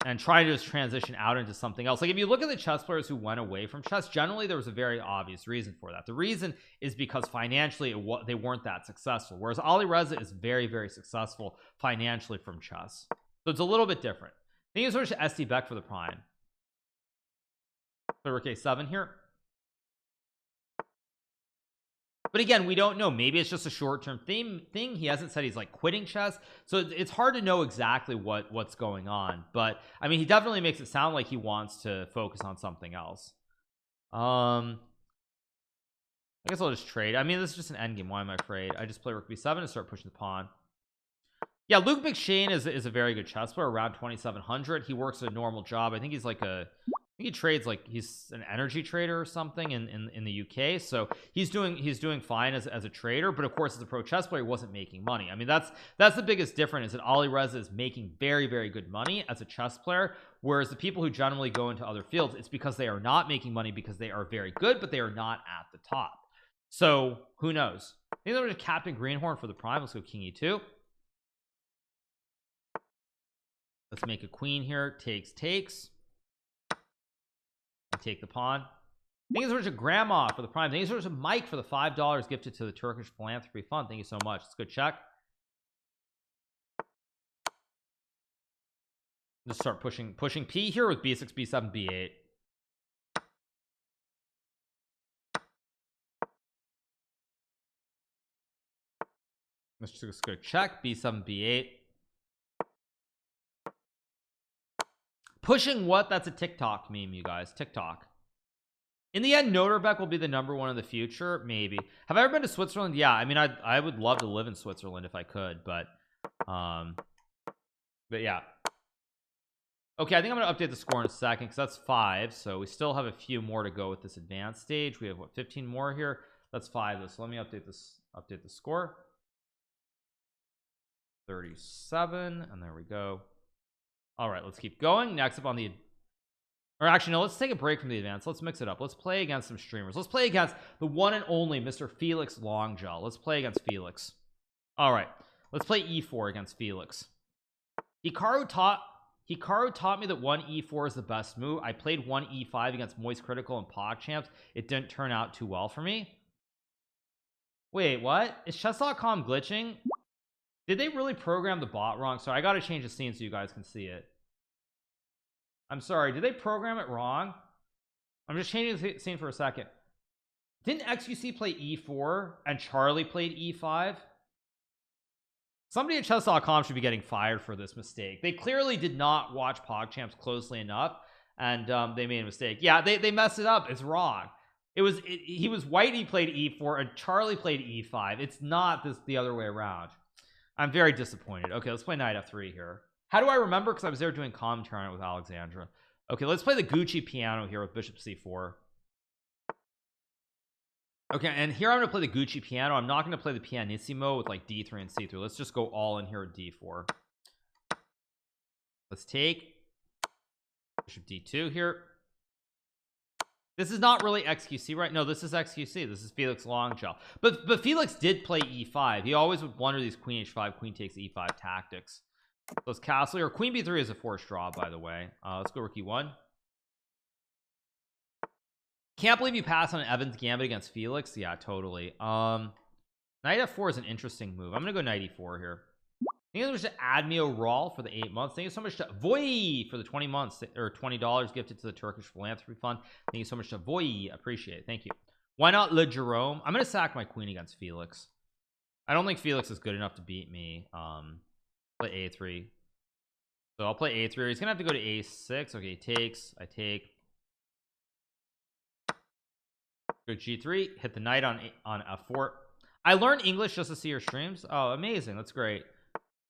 and trying to just transition out into something else. Like if you look at the chess players who went away from chess, generally there was a very obvious reason for that. The reason is because financially they weren't that successful, whereas Alireza is very, very successful financially from chess. So it's a little bit different. Thank you so much to SD Beck for the prime. So rook A7 here. But again, we don't know. Maybe it's just a short-term thing. He hasn't said he's like quitting chess, so it's hard to know exactly what's going on. But I mean, he definitely makes it sound like he wants to focus on something else. I guess I'll just trade. I mean, this is just an endgame. Why am I afraid? I just play rook b7 and start pushing the pawn. Yeah, Luke McShane is a very good chess player, around 2700. He works a normal job. I think he's like I think he trades like he's an energy trader or something in the UK. So he's doing fine as a trader, but of course as a pro chess player he wasn't making money. I mean, that's the biggest difference, is that Alireza is making very, very good money as a chess player, whereas the people who generally go into other fields, it's because they are not making money because they are very good, but they are not at the top. So who knows? I think there was Captain Greenhorn for the prime. Let's go king e2. Let's make a queen here. Takes and take the pawn. Thank you so much to Grandma for the prime. Thank you so much to Mike for the $5 gifted to the Turkish Philanthropy Fund. Thank you so much. It's a good check. Just start pushing P here with b6, b7, b8. Let's just go check b7, b8. Pushing what? That's a TikTok meme, you guys. TikTok. In the end, Noterbeck will be the #1 in the future. Maybe. Have I ever been to Switzerland? Yeah, I mean, I would love to live in Switzerland if I could, but yeah. Okay, I think I'm gonna update the score in a second, because that's 5. So we still have a few more to go with this advanced stage. We have what, 15 more here. That's 5. So let me update the score. 37, and there we go. All right, let's keep going. Next up on the, or actually no, let's take a break from the advance. Let's mix it up. Let's play against some streamers. Let's play against the one and only Mr. Felix Longjaw. Let's play against Felix. All right, let's play e4 against Felix. Hikaru taught me that 1 e4 is the best move. I played 1 e5 against Moist Critical and PogChamps. It didn't turn out too well for me. Wait, what? Is chess.com glitching? Did they really program the bot wrong? Sorry, I gotta change the scene so you guys can see it. I'm sorry, did they program it wrong? I'm just changing the scene for a second. Didn't XQC play e4 and Charlie played e5? Somebody at chess.com should be getting fired for this mistake. They clearly did not watch PogChamps closely enough, and they made a mistake. Yeah, they messed it up. It's wrong. He was white, he played e4, and Charlie played e5. It's not the other way around. I'm very disappointed. Okay, let's play knight f3 here. How do I remember? Because I was there doing commentary on it with Alexandra. Okay, let's play the Gucci piano here with bishop c4. Okay, and here I'm going to play the Gucci piano. I'm not going to play the pianissimo with like d3 and c3. Let's just go all in here with d4. Let's take bishop d2 here. This is not really XQC, right? No, this is XQC. This is Felix Longshell. But Felix did play e5. He always would blunder these queen h5, queen takes e5 tactics. So it's castle or queen b3 is a forced draw, by the way. Let's go rook e1. Can't believe you pass on an Evans gambit against Felix. Yeah, totally. Knight f4 is an interesting move. I'm gonna go knight e4 here. Thank you so much to Admio Rawl for the 8 months. Thank you so much to Voy for the 20 months or $20 gifted to the Turkish philanthropy fund. Thank you so much to Voy. Appreciate it. Thank you. Why not Le Jerome? I'm gonna sack my queen against Felix. I don't think Felix is good enough to beat me. Play a3. So I'll play a3. He's gonna have to go to a6. Okay, he takes. I take. Go g3. Hit the knight on f4. I learned English just to see your streams. Oh, amazing. That's great.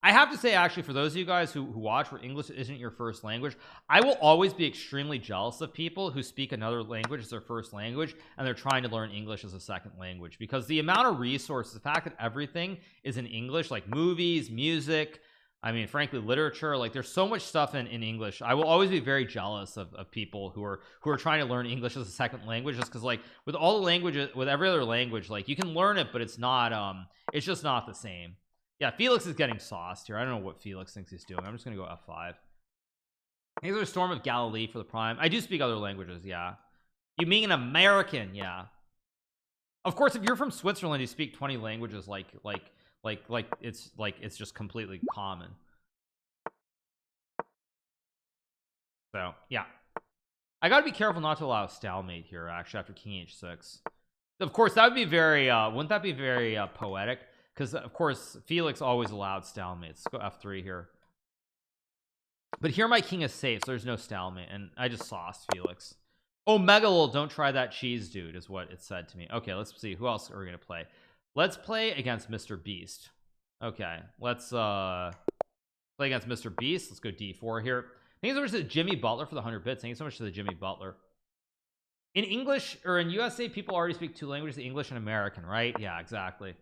I have to say, actually, for those of you guys who watch where English isn't your first language, I will always be extremely jealous of people who speak another language as their first language and they're trying to learn English as a second language, because the amount of resources, the fact that everything is in English, like movies, music, I mean, frankly, literature, like there's so much stuff in English. I will always be very jealous of people who are trying to learn English as a second language, just because like with all the languages, with every other language, like you can learn it, but it's not it's just not the same. Yeah, Felix is getting sauced here. I don't know what Felix thinks he's doing. I'm just gonna go f5. Here's a Storm of Galilee for the prime. I do speak other languages. Yeah, you mean an American? Yeah, of course. If you're from Switzerland, you speak 20 languages. Like it's just completely common. So yeah, I gotta be careful not to allow a stalemate here. Actually, after king h6, of course, that would be very wouldn't that be very poetic? Because of course Felix always allowed stalemates. Let's go f3 here. But here my king is safe, so there's no stalemate, and I just sauced Felix. Oh, Megalol, don't try that cheese, dude, is what it said to me. Okay, let's see who else are we gonna play. Let's play against Mr. Beast. Okay, let's play against Mr. Beast. Let's go d4 here. Thank you so much to Jimmy Butler for the 100 bits. Thank you so much to the Jimmy Butler. In English or in USA, people already speak 2 languages, English and American, right? Yeah, exactly.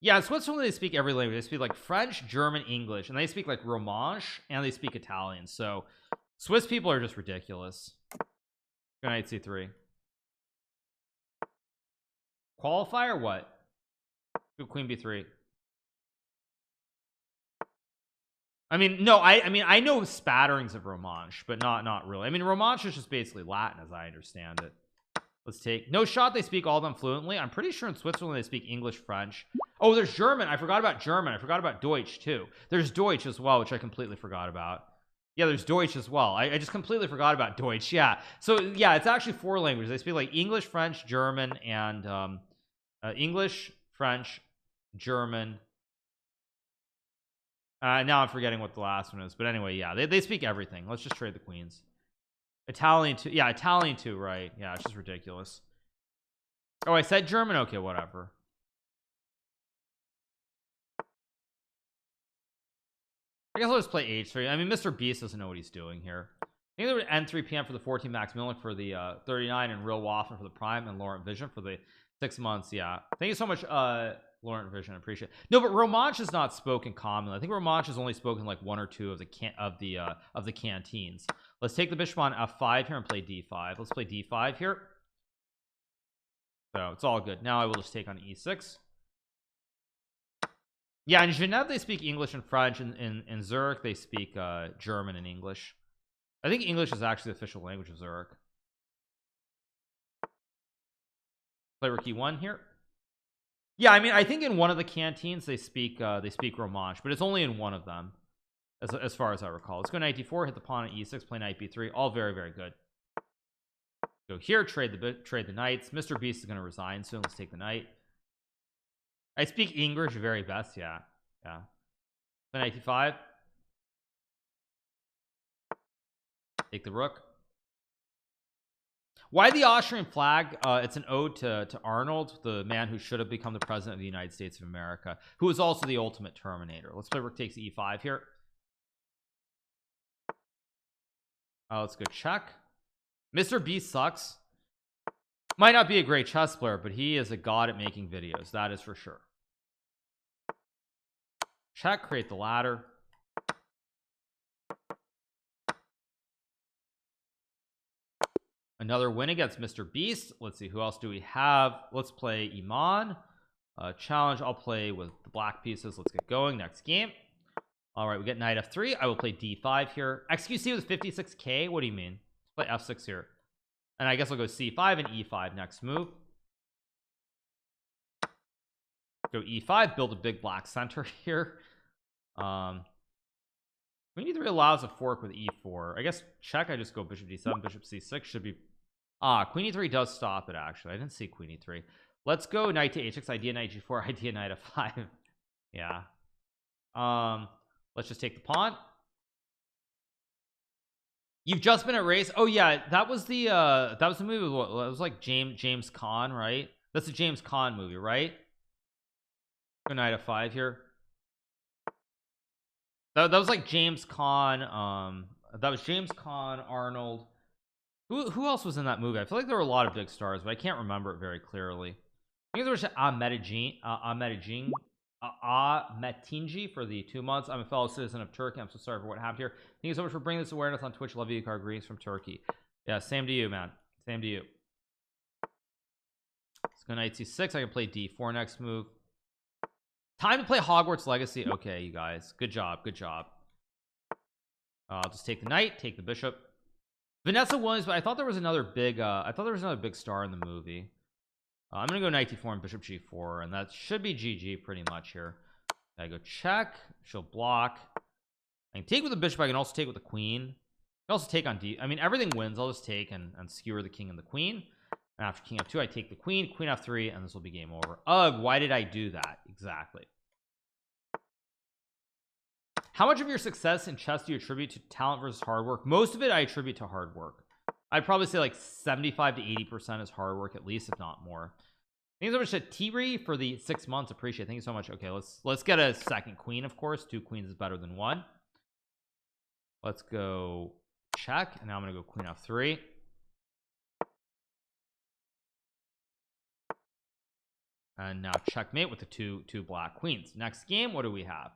Yeah, in Switzerland they speak every language. They speak like French, German, English, and they speak like Romansh, and they speak Italian. So Swiss people are just ridiculous. Go knight c3. Qualifier what? Go queen b3. I mean, no, I mean I know spatterings of Romansh, but not really. I mean, Romansh is just basically Latin as I understand it. Let's take no shot. They speak all of them fluently. I'm pretty sure in Switzerland they speak English, French. Oh, there's German. I forgot about German. I forgot about Deutsch too. There's Deutsch as well, which I completely forgot about. Yeah, there's Deutsch as well. I just completely forgot about Deutsch. Yeah, so yeah, it's actually 4 languages. They speak like English, French, German, and English, French, German. Now I'm forgetting what the last one is, but anyway, yeah, they speak everything. Let's just trade the queens. Italian too. Yeah, Italian too, right? Yeah, it's just ridiculous. Oh, I said German. Okay, whatever. I guess I'll just play h3. I mean, Mr. Beast doesn't know what he's doing here. I think there was N3 PM for the 14 Max Millen for the 39 and Real Waffen for the Prime and Laurent Vision for the 6 months. Yeah, thank you so much, Laurent Vision. I appreciate it. No, but Romansh is not spoken commonly. I think Romansh is only spoken like 1 or 2 of the canteens. Let's take the bishop on f5 here and play d5. Let's play d5 here. So it's all good. Now I will just take on e6. Yeah, in Genève they speak English and French, and in Zurich they speak German and English. I think English is actually the official language of Zurich. Play rook e1 here. Yeah, I mean, I think in one of the canteens they speak Romansh, but it's only in one of them, as far as I recall. Let's go knight d4, hit the pawn at e6, play knight b3. All very, very good. Go here, trade the knights. Mr. Beast is going to resign soon. Let's take the knight. I speak English very best. Yeah, yeah. Play knight d5. Take the rook. Why the Austrian flag? It's an ode to Arnold, the man who should have become the president of the United States of America, who is also the ultimate Terminator. Let's play rook takes e5 here. Let's go check. Mr. B sucks. Might not be a great chess player, but he is a god at making videos. That is for sure. Check, create the ladder. Another win against Mr. Beast. Let's see, who else do we have? Let's play Iman. Challenge, I'll play with the black pieces. Let's get going. Next game. All right, we get knight f3. I will play d5 here. XQC with 56k. What do you mean? Let's play f6 here, and I guess I'll go c5 and e5 next move. Go e5, build a big black center here. Queen e3 allows a fork with e4. I guess check. I just go bishop d7, bishop c6 should be. Queen e3 does stop it. Actually, I didn't see queen e3. Let's go knight to h6, idea knight g4, idea knight f5. Yeah. Let's just take the pawn. You've just been erased. Oh yeah, that was the movie. It was like James Caan, right? That's a James Caan movie, right? Go knight f5 here. That was like James Caan. That was James Caan, Arnold. Who else was in that movie? I feel like there were a lot of big stars, but I can't remember it very clearly. I think there was Metinci for the 2 months. I'm a fellow citizen of Turkey. I'm so sorry for what happened here. Thank you so much for bringing this awareness on Twitch. Love you, Hikaru. Greetings from Turkey. Yeah, same to you, man. Same to you. Let's go knight c6. I can play d4 next move. Time to play Hogwarts Legacy. Okay, you guys, good job, good job. I'll just take the knight, take the bishop. Vanessa Williams, but I thought there was another big star in the movie. I'm gonna go knight d4 and bishop g4, and that should be GG pretty much here. I go check. She'll block. I can take with the bishop. I can also take with the queen. I can also take on d. I mean, everything wins. I'll just take and skewer the king and the queen. And after king f2, I take the queen, queen f3, and this will be game over. Ugh, why did I do that? Exactly. How much of your success in chess do you attribute to talent versus hard work? Most of it I attribute to hard work. I'd probably say like 75 to 80% is hard work, at least, if not more. Thank you so much to T-Ree for the 6 months. Appreciate it. Thank you so much. Okay, let's get a second queen, of course. 2 queens is better than 1. Let's go check, and now I'm gonna go queen f3. And now checkmate with the two black queens. Next game, what do we have?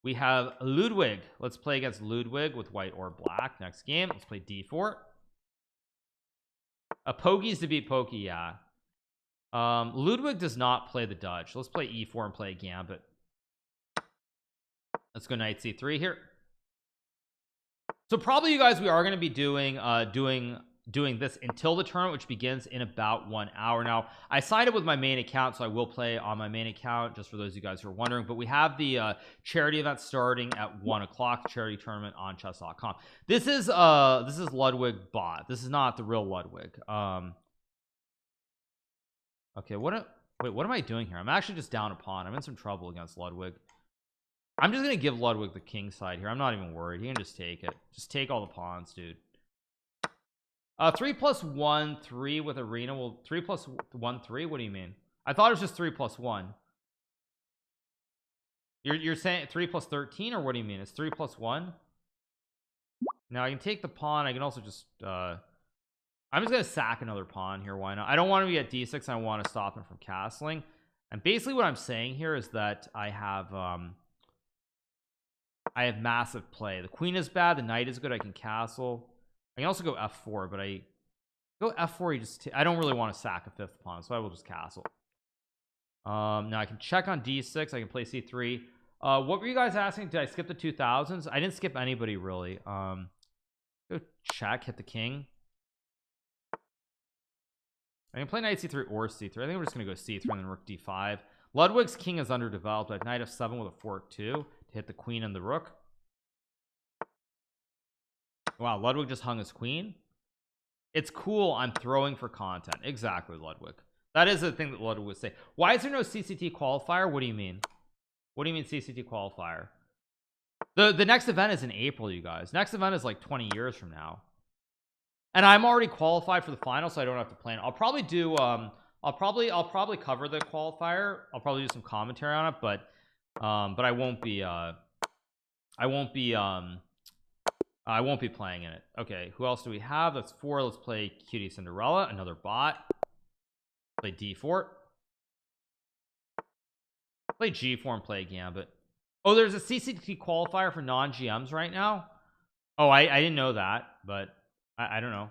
We have Ludwig. Let's play against Ludwig with white or black. Next game, let's play d4. A Pokies to beat Pokey, yeah. Ludwig does not play the Dutch. Let's play e4 and play a gambit. Let's go knight c3 here. So probably, you guys, we are going to be doing this until the tournament, which begins in about 1 hour. Now, I signed up with my main account, so I will play on my main account, just for those of you guys who are wondering. But we have the charity event starting at 1 o'clock, charity tournament on chess.com. This is Ludwig bot. This is not the real Ludwig. Okay, wait, what am I doing here? I'm actually just down a pawn. I'm in some trouble against Ludwig. I'm just gonna give Ludwig the king side here. I'm not even worried. He can just take it. Just take all the pawns, dude. 3 + 1 3 with arena. Well, 3 + 1 3. What do you mean? I thought it was just 3 + 1. You're saying 3 + 13, or what do you mean? It's 3 + 1. Now I can take the pawn. I can also just I'm just gonna sack another pawn here. Why not? I don't want to be at d6. I want to stop him from castling. And basically what I'm saying here is that I have massive play. The queen is bad, the knight is good. I can castle. I can also go f4, but I go f4. You just I don't really want to sack a 5th pawn, so I will just castle. Now I can check on d6. I can play c3. What were you guys asking? Did I skip the 2000s? I didn't skip anybody really. Go check, hit the king. I can play knight c3 or c3. I think we're just gonna go c3 and then rook d5. Ludwig's king is underdeveloped. I have knight f7 with a fork 2 to hit the queen and the rook. Wow, Ludwig just hung his queen. It's cool. I'm throwing for content. Exactly, Ludwig. That is the thing that Ludwig would say. Why is there no CCT qualifier? What do you mean? What do you mean CCT qualifier? The next event is in April, you guys. Next event is like 20 years from now. And I'm already qualified for the final, so I don't have to plan. I'll probably do I'll probably cover the qualifier. I'll probably do some commentary on it, but I won't be playing in it. Okay, who else do we have? That's 4. Let's play Cutie Cinderella, another bot. Play d4. Play g4 and play a gambit. Oh, there's a CCT qualifier for non-GMs right now. Oh, I didn't know that, but I don't know.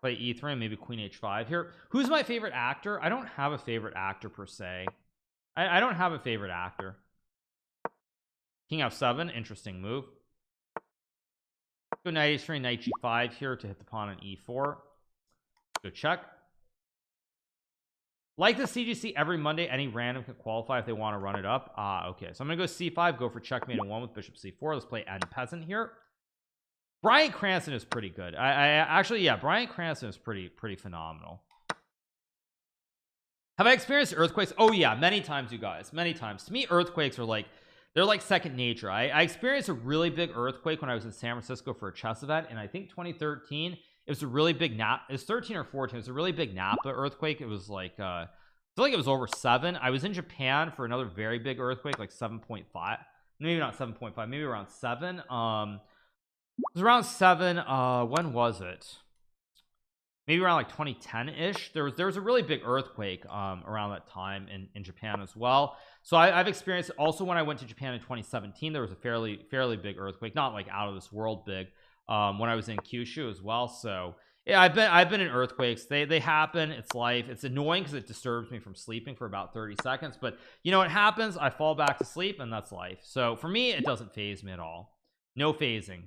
Play e3, maybe queen h5 here. Who's my favorite actor? I don't have a favorite actor per se. I don't have a favorite actor. King f7, interesting move. Go knight h3, knight g5 here to hit the pawn on e4. Go check. Like the CGC every Monday, any random can qualify if they want to run it up. Okay, so I'm gonna go c5, go for checkmate and 1 with bishop c4. Let's play end peasant here. Bryan Cranston is pretty good. I actually, yeah, Bryan Cranston is pretty phenomenal. Have I experienced earthquakes? Oh yeah, many times, you guys, many times. To me, earthquakes are like, they're like second nature. I experienced a really big earthquake when I was in San Francisco for a chess event, and I think 2013. It was a really big nap. It was 13 or 14. It was a really big Napa earthquake. It was like I feel like it was over 7. I was in Japan for another very big earthquake, like 7.5, maybe not 7.5, maybe around 7. It was around 7. When was it? Maybe around like 2010 ish. There was a really big earthquake around that time in Japan as well. So I've experienced also when I went to Japan in 2017. There was a fairly big earthquake, not like out of this world big, when I was in Kyushu as well. So yeah, I've been in earthquakes. They happen. It's life. It's annoying because it disturbs me from sleeping for about 30 seconds, but you know, it happens. I fall back to sleep, and that's life. So for me, it doesn't phase me at all. No phasing.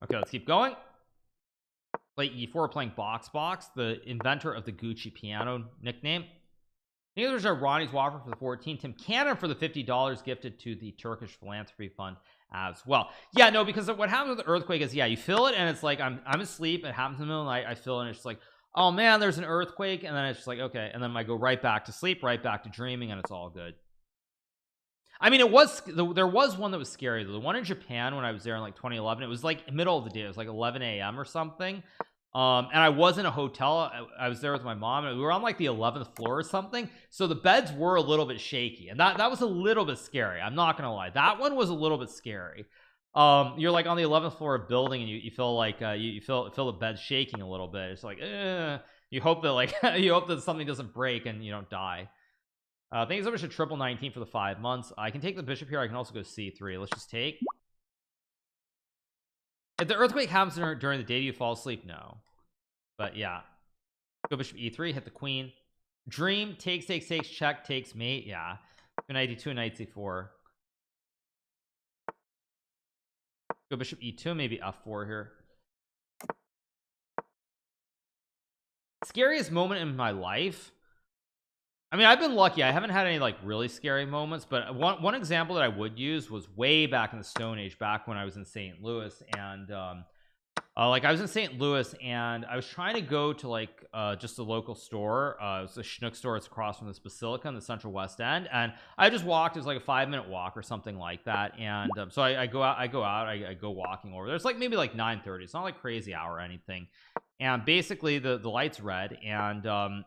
Okay, let's keep going. Play e4, playing box, the inventor of the Gucci piano nickname. Neither are Ronnie's Waffer for the 14, Tim Cannon for the $50 gifted to the Turkish philanthropy fund as well. Yeah, no, because what happens with the earthquake is, yeah, you feel it and it's like I'm asleep, it happens in the middle of the night, I feel it and it's just like, oh man, there's an earthquake, and then it's just like, okay, and then I go right back to sleep, right back to dreaming, and it's all good. I mean, there was one that was scary though. The one in Japan when I was there in like 2011, it was like middle of the day. It was like 11 a.m. or something. And I was in a hotel. I was there with my mom, and we were on like the 11th floor or something. So the beds were a little bit shaky, and that was a little bit scary. I'm not gonna lie, that one was a little bit scary. You're like on the 11th floor of building, and you feel like you feel the bed shaking a little bit. It's like you hope that like you hope that something doesn't break and you don't die. Thank you so much to triple 19 for the 5 months. I can take the bishop here. I can also go c3. Let's just take. If the earthquake happens during the day, do you fall asleep? No, but yeah, go bishop e3, hit the queen, dream, takes, check, takes mate. Yeah, knight e2 and knight c4. Go bishop e2, maybe f4 here. Scariest moment in my life, I mean, I've been lucky. I haven't had any like really scary moments, but one example that I would use was way back in the Stone Age, back when I was in St. Louis, and like I was in St. Louis, and I was trying to go to like just a local store. It's a Schnook store. It's across from this basilica in the Central West End, and I just walked. It was like a 5-minute walk or something like that, and so I go walking over there. It's like maybe like 9:30. It's not like crazy hour or anything, and basically the light's red, and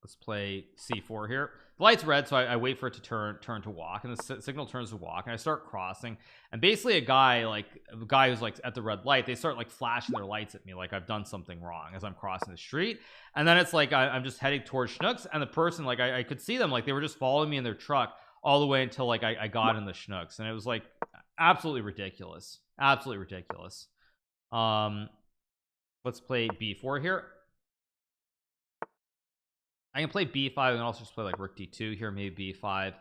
let's play c4 here. The light's red, so I wait for it to turn to walk, and the signal turns to walk, and I start crossing, and basically a guy who's like at the red light, they start like flashing their lights at me like I've done something wrong as I'm crossing the street. And then it's like I'm just heading towards Schnooks, and the person, like I could see them, like they were just following me in their truck all the way until like I got in the Schnooks, and it was like absolutely ridiculous. Let's play b4 here. I can play b5 and also just play like rook d2 here, maybe b5.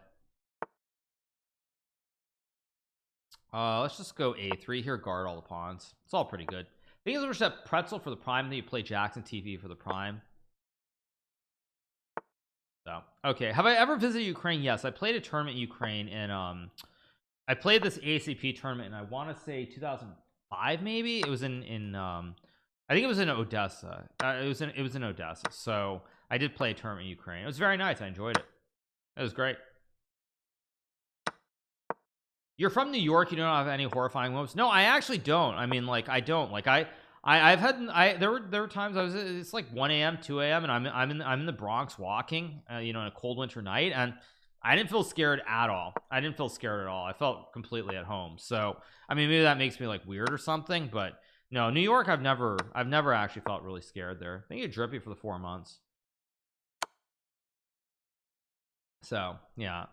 Let's just go a3 here, guard all the pawns. It's all pretty good. I think it's that pretzel for the prime, then you play Jackson TV for the prime. So okay, have I ever visited Ukraine? Yes, I played a tournament in Ukraine, and I played this ACP tournament, and I want to say 2005 maybe. It was in I think it was in Odessa. It was in Odessa. So I did play a tournament in Ukraine. It was very nice. I enjoyed it. It was great. You're from New York. You don't have any horrifying moments? No, I actually don't. I mean, like I don't. Like I've had there were times it's like 1 a.m. 2 a.m. and I'm in the Bronx walking, you know, on a cold winter night, and I didn't feel scared at all. I felt completely at home. So I mean, maybe that makes me like weird or something, but no, New York, I've never actually felt really scared there. I think you drippy for the 4 months. So yeah.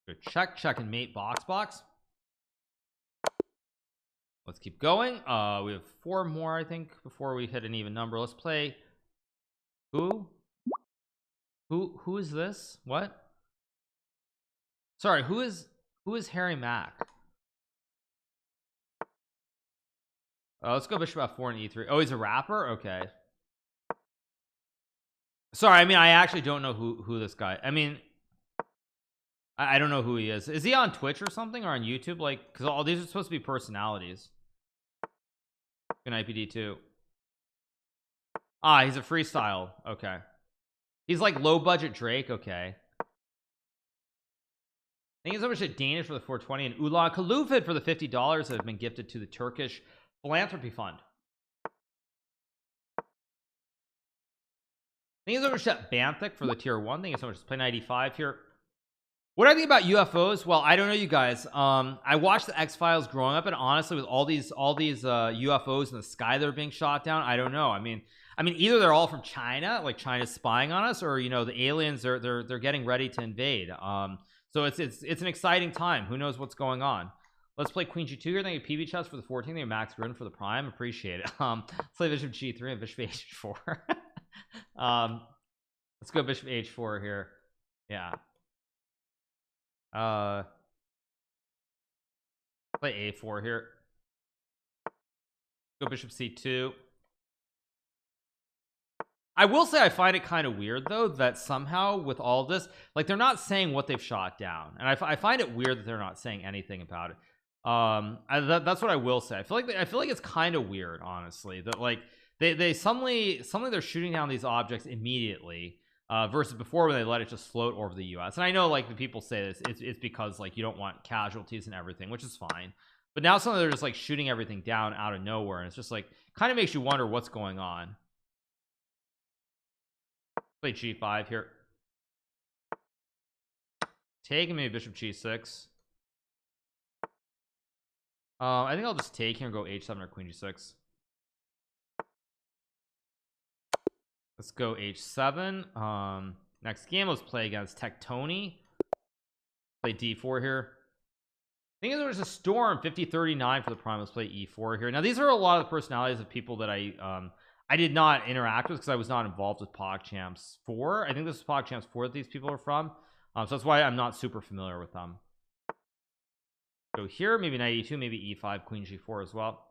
Go Go check and mate box. Let's keep going. We have 4 more, I think, before we hit an even number. Let's play. Who is this? What? Sorry, who is Harry Mack? Let's go bishop f4 and e3. Oh, he's a rapper. Okay. Sorry, I mean, I actually don't know who this guy. I mean, I don't know who he is. Is he on Twitch or something, or on YouTube? Like, because all these are supposed to be personalities. Good night, PD2. Ah, he's a freestyle. Okay. He's like low budget Drake. Okay. Thank you so much to Danish for the 420 and Ula Kalufid for the $50 that have been gifted to the Turkish Philanthropy Fund. Thank you so much to Banthic for the tier 1. Thank you so much to Play 95 here. What do I think about UFOs? Well, I don't know, you guys. I watched the X-Files growing up, and honestly, with all these UFOs in the sky that are being shot down, I don't know. I mean, either they're all from China, like China's spying on us, or, you know, the aliens they're getting ready to invade. So it's an exciting time. Who knows what's going on? Let's play Queen G2 here. Thank you, PB Chess for the 14. Thank you, Max Grin for the Prime. Appreciate it. Let's play Bishop G3 and Bishop H4. Let's go Bishop H4 here. Yeah. Play A4 here. Go Bishop C2. I will say I find it kind of weird though that somehow with all this, like, they're not saying what they've shot down, and I find it weird that they're not saying anything about it. That's what I will say. I feel like it's kind of weird, honestly, that like they suddenly they're shooting down these objects immediately, versus before when they let it just float over the US. And I know, like, the people say this, it's because, like, you don't want casualties and everything, which is fine, but now suddenly they're just like shooting everything down out of nowhere, and it's just like kind of makes you wonder what's going on. Play G5 here. Taking maybe Bishop G6. I think I'll just take here and go H7 or Queen G6. Let's go H7. Next game, let's play against Tectoni. Play D4 here. I think there was a Storm 5039 for the prime. Let's play E4 here. Now these are a lot of the personalities of people that I did not interact with because I was not involved with PogChamps 4. I think this is PogChamps 4 that these people are from. So that's why I'm not super familiar with them. Go here, maybe knight e2, maybe e5, queen g4 as well.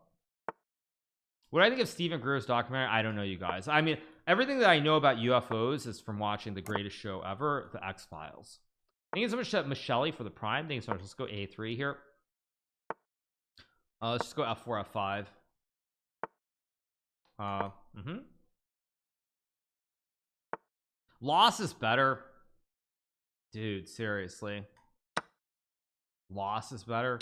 What do I think of Stephen Greer's documentary? I don't know, you guys. I mean, everything that I know about UFOs is from watching the greatest show ever, The X-Files. Thank you so much to Michelle for the prime. Thank you so much. Let's go a3 here. Let's just go f4, f5. Loss is better, dude. Seriously, loss is better.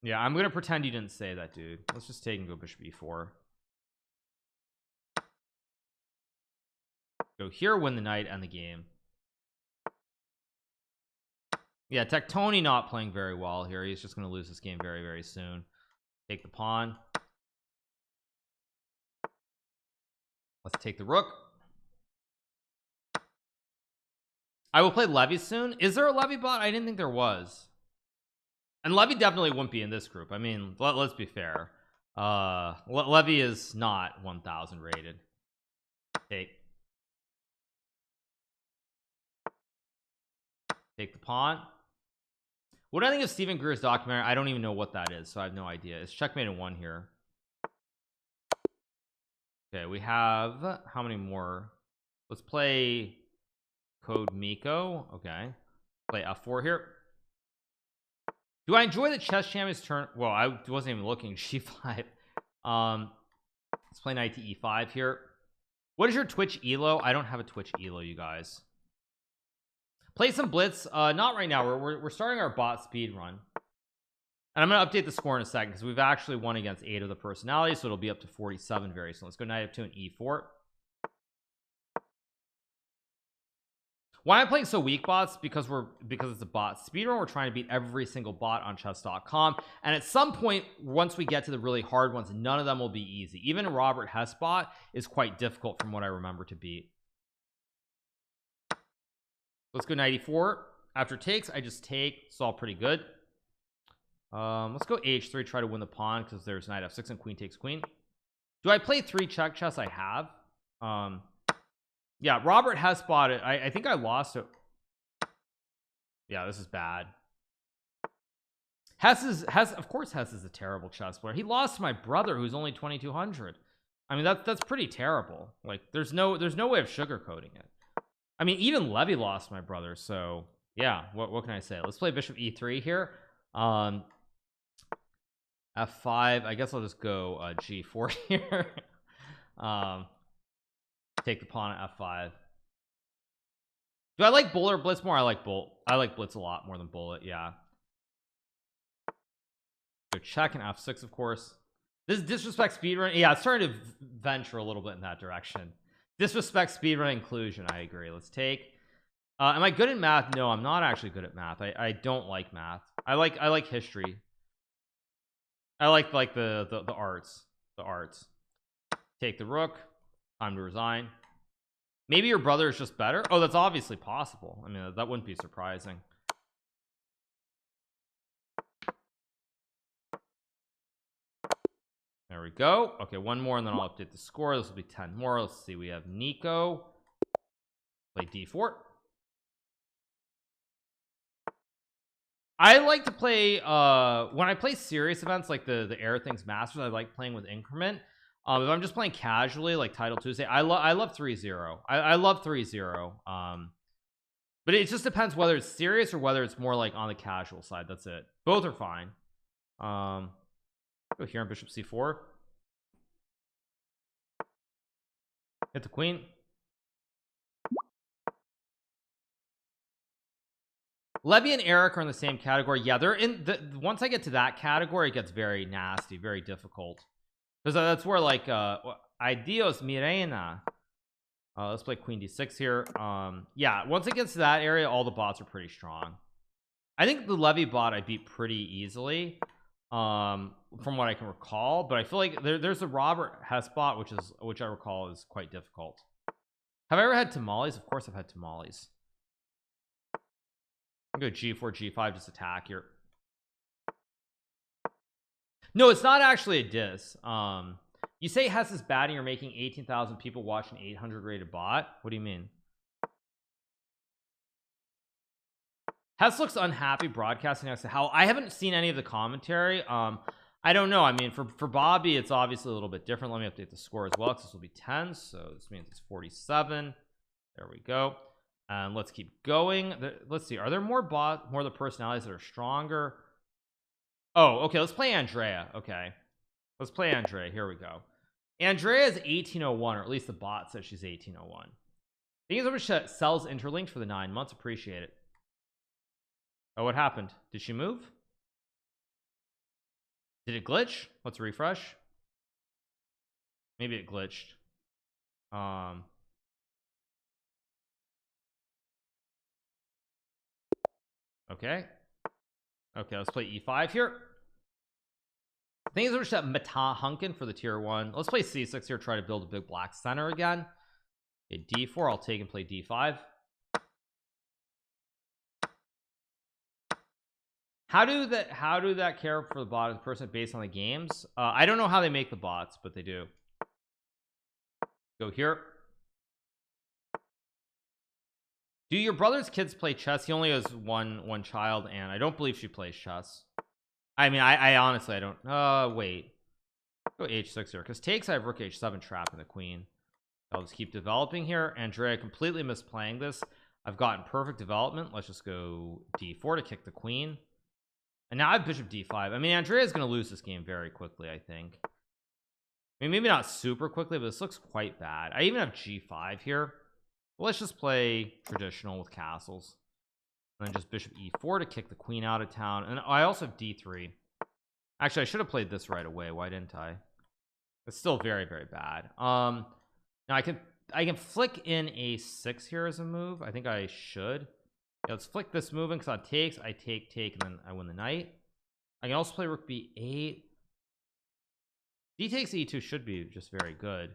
Yeah, I'm gonna pretend you didn't say that, dude. Let's just take and go bishop e4. Go here, win the knight, end the game. Yeah, Tectoni not playing very well here. He's just going to lose this game very, very soon. Take the pawn. Let's take the rook. I will play Levy soon. Is there a Levy bot? I didn't think there was. And Levy definitely wouldn't be in this group. I mean, let's be fair. Levy is not 1000 rated. Take the pawn. What do I think of Stephen Greer's documentary? I don't even know what that is, so I have no idea. It's checkmate in 1 here. Okay, we have how many more? Let's play Code Miko. Okay, play f4 here. Do I enjoy the chess champion's turn? Well, I wasn't even looking. G5. Let's play knight to e5 here. What is your Twitch elo? I don't have a Twitch elo, you guys. Play some Blitz. Not right now. We're starting our bot speed run, and I'm gonna update the score in a second because we've actually won against 8 of the personalities, so it'll be up to 47 very soon. Let's go knight f2 and e4. Why am I playing so weak bots? Because it's a bot speedrun. We're trying to beat every single bot on chess.com, and at some point, once we get to the really hard ones, none of them will be easy. Even Robert Hess bot is quite difficult from what I remember to beat. Let's go knight e4. After takes, I just take. It's all pretty good. Let's go h3, try to win the pawn because there's knight f6 and queen takes queen. Do I play 3 check chess? I have. Yeah, Robert has spotted. I think I lost it. Yeah, this is bad. Hess of course Hess is a terrible chess player. He lost to my brother who's only 2200. I mean that's pretty terrible. Like there's no way of sugarcoating it. I mean even Levy lost to my brother, so yeah, what can I say? Let's play bishop e3 here. F5. I guess I'll just go g4 here. Take the pawn at f5. Do I like bullet or blitz more? I like blitz a lot more than bullet. Yeah. Go check and f6, of course. This disrespect speedrun. Yeah, it's starting to venture a little bit in that direction. Disrespect speedrun inclusion. I agree. Let's take. Am I good at math? No, I'm not actually good at math. I don't like math. I like history. I like the arts. The arts. Take the rook. Time to resign. Maybe your brother is just better. Oh, that's obviously possible. I mean, that wouldn't be surprising. There we go. Okay, one more and then I'll update the score. This will be 10 more. Let's see. We have Nico. Play d4. I like to play when I play serious events like the Air Things Masters. I like playing with increment. If I'm just playing casually like Title Tuesday, I love 3-0. I love 3-0. But it just depends whether it's serious or whether it's more like on the casual side. That's it. Both are fine. Go here on bishop c4. Hit the queen. Levy and Eric are in the same category. Yeah, they're in the once I get to that category, it gets very nasty, very difficult. Because that's where like Adios Mirena. Let's play queen d6 here. Yeah, once it gets to that area, all the bots are pretty strong. I think the Levy bot I beat pretty easily, from what I can recall. But I feel like there's the Robert Hess bot, which I recall is quite difficult. Have I ever had tamales? Of course I've had tamales. I'm gonna go g4 g5, just attack here. No, it's not actually a diss. You say Hess is bad and you're making 18,000 people watch an 800 rated bot. What do you mean? Hess looks unhappy broadcasting next to how I haven't seen any of the commentary. I don't know. I mean, for Bobby, it's obviously a little bit different. Let me update the score as well because this will be 10, so this means it's 47. There we go. And let's keep going. Let's see. Are there more of the personalities that are stronger? Oh, okay. Let's play Andrea. Okay, let's play Andrea. Here we go. Andrea is 1801, or at least the bot says she's 1801. Thank you so much that sells interlinked for the 9 months. Appreciate it. Oh, what happened? Did she move? Did it glitch? Let's refresh. Maybe it glitched. Okay. Okay, let's play e5 here. Thank you so much that Mata Hunkin for the tier 1. Let's play c6 here, try to build a big black center again. Okay, d4, I'll take and play d5. How do that care for the bot as a person based on the games? I don't know how they make the bots, but they do. Go here. Do your brother's kids play chess? He only has one child, and I don't believe she plays chess. I mean, I honestly I don't. Wait. Go h6 here because takes. I have rook h7 trapping the queen. I'll just keep developing here. Andrea completely misplaying this. I've gotten perfect development. Let's just go d4 to kick the queen. And now I have bishop d5. I mean, Andrea's going to lose this game very quickly, I think. I mean, maybe not super quickly, but this looks quite bad. I even have g5 here. Well, let's just play traditional with castles. And then just bishop e4 to kick the queen out of town. And I also have d3. Actually, I should have played this right away. Why didn't I? It's still very, very bad. Now I can flick in a6 here as a move. I think I should. Yeah, let's flick this move in because on takes, I take, and then I win the knight. I can also play rook b8. D takes e2 should be just very good.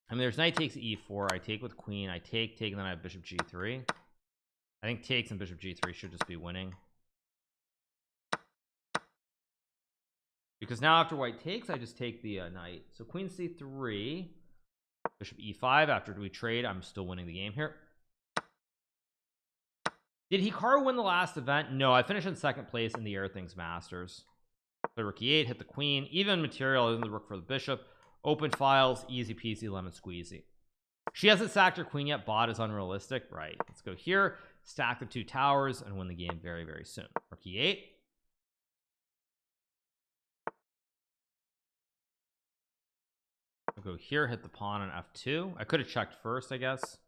I mean, there's knight takes e4. I take with queen. I take, and then I have bishop g3. I think takes and bishop g3 should just be winning, because now after white takes, I just take the knight. So queen c3, bishop e5. After we trade, I'm still winning the game here. Did Hikaru win the last event? No, I finished in second place in the Air Things Masters. The rook e8, hit the queen, even material, isn't the rook for the bishop, open files, easy peasy lemon squeezy. She hasn't sacked her queen yet. Bot is unrealistic, right? Let's go here, stack the two towers, and win the game very, very soon. Rook e8. I'll go here, hit the pawn on f2. I could have checked first, I guess.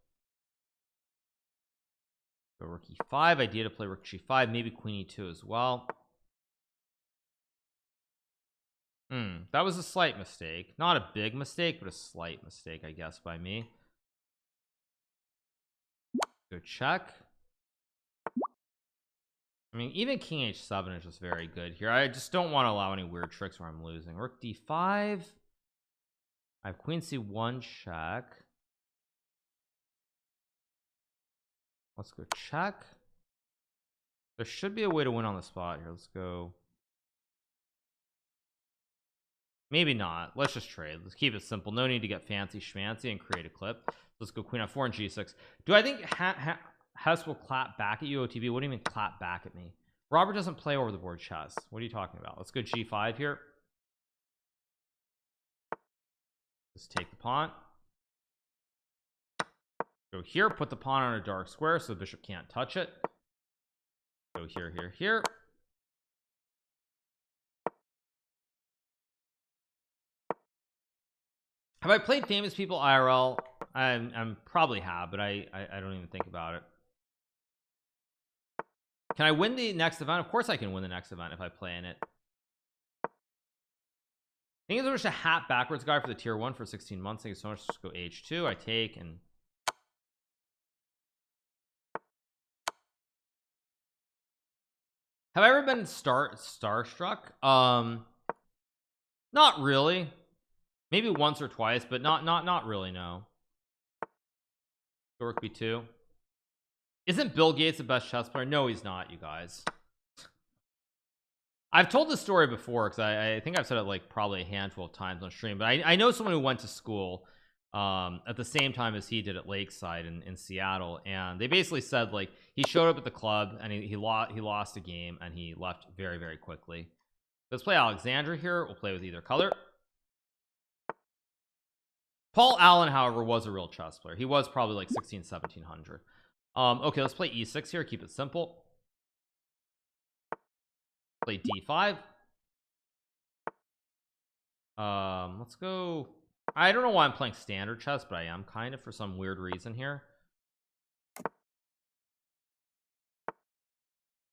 Go rook e5. Idea to play rook g5, maybe queen e2 as well. That was a slight mistake, not a big mistake, but a slight mistake, I guess, by me. Go check. I mean, even king h7 is just very good here. I just don't want to allow any weird tricks where I'm losing. Rook d5. I have queen c1 check. Let's go check. There should be a way to win on the spot here. Let's go. Maybe not. Let's just trade. Let's keep it simple. No need to get fancy schmancy and create a clip. Let's go queen f4 and g6. Do I think Hess will clap back at you, OTB? What do you mean clap back at me? Robert doesn't play over the board chess. What are you talking about? Let's go g5 here. Let's take the pawn. Go here, put the pawn on a dark square so the bishop can't touch it. Go here, here, here. Have I played famous people IRL? I'm probably have, but I don't even think about it. Can I win the next event? Of course I can win the next event if I play in it. I think there's a hat backwards guy for the tier 1 for 16 months. Thank you so much. Just go h2. I take and have I ever been starstruck? Not really. Maybe once or twice, but not really, no. Go rook b2. Isn't Bill Gates the best chess player? No, he's not, you guys. I've told this story before because I think I've said it like probably a handful of times on stream, but I know someone who went to school at the same time as he did at Lakeside in Seattle, and they basically said like he showed up at the club and he lost a game and he left very, very quickly. Let's play Alexandra here. We'll play with either color. Paul Allen, however, was a real chess player. He was probably like 1700. Okay, let's play e6 here. Keep it simple. Play d5. Let's go. I don't know why I'm playing standard chess, but I am kind of for some weird reason here.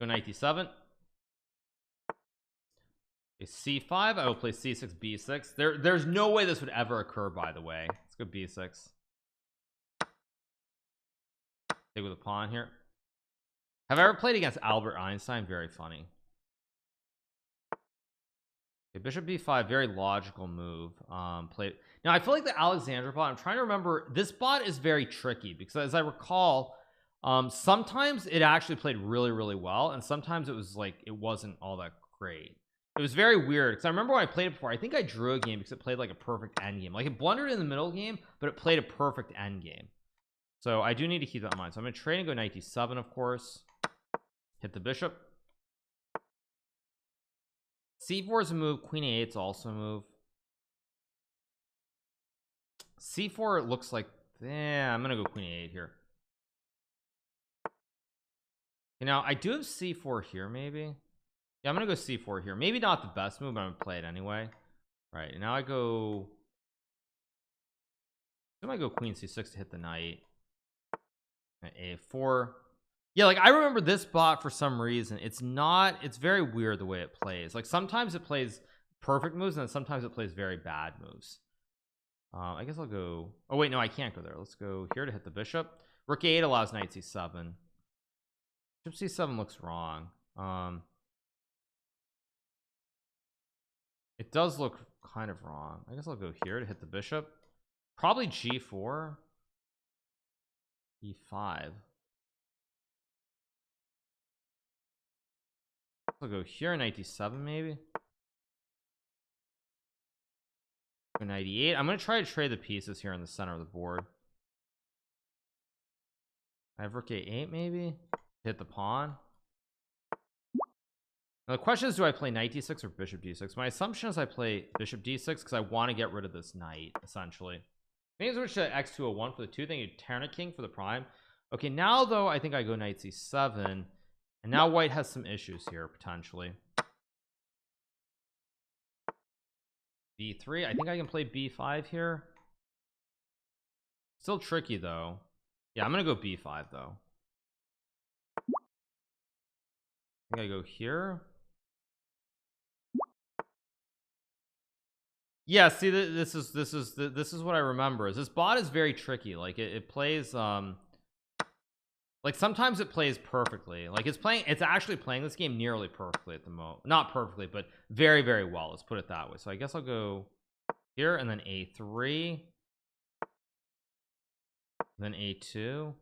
Go knight d7. c5. I will play c6 b6. There's no way this would ever occur, by the way. Let's go b6. Take with a pawn here. Have I ever played against Albert Einstein? Very funny. Okay, bishop b5, very logical move. Play now. I feel like the Alexandra bot, I'm trying to remember, this bot is very tricky because as I recall, sometimes it actually played really, really well, and sometimes it was like it wasn't all that great. It was very weird because I remember when I played it before, I think I drew a game because it played like a perfect end game. Like it blundered in the middle game, but it played a perfect end game. So I do need to keep that in mind. So I'm going to trade and go knight d7, of course. Hit the bishop. c4 is a move. Queen a8 is also a move. c4, it looks like, yeah, I'm going to go queen a8 here. You know, I do have c4 here, maybe. Yeah, I'm gonna go c4 here. Maybe not the best move, but I'm gonna play it anyway. Right, and now I go. I might go queen c6 to hit the knight. And a4. Yeah, like I remember this bot for some reason. It's very weird the way it plays. Like sometimes it plays perfect moves, and then sometimes it plays very bad moves. I guess I'll go. Oh wait, no, I can't go there. Let's go here to hit the bishop. Rook a8 allows knight c7. Bishop c7 looks wrong. It does look kind of wrong. I guess I'll go here to hit the bishop. Probably g4, e5. I'll go here, knight d7 maybe. Go knight e8. I'm gonna try to trade the pieces here in the center of the board. I have rook a8 maybe. Hit the pawn. Now the question is, do I play knight d6 or bishop d6? My assumption is I play bishop d6 because I want to get rid of this knight, essentially. Maybe switch to x201 for the 2, then you turn a king for the prime. Okay, now though I think I go knight c7, and now white has some issues here potentially. b3. I think I can play b5 here. Still tricky though. Yeah, I'm gonna go b5 though. I think I go here. Yeah, see, this is what I remember. Is this bot is very tricky. Like it plays like sometimes it plays perfectly. Like it's actually playing this game nearly perfectly at the moment. Not perfectly, but very, very well. Let's put it that way. So I guess I'll go here and then a3, then a2.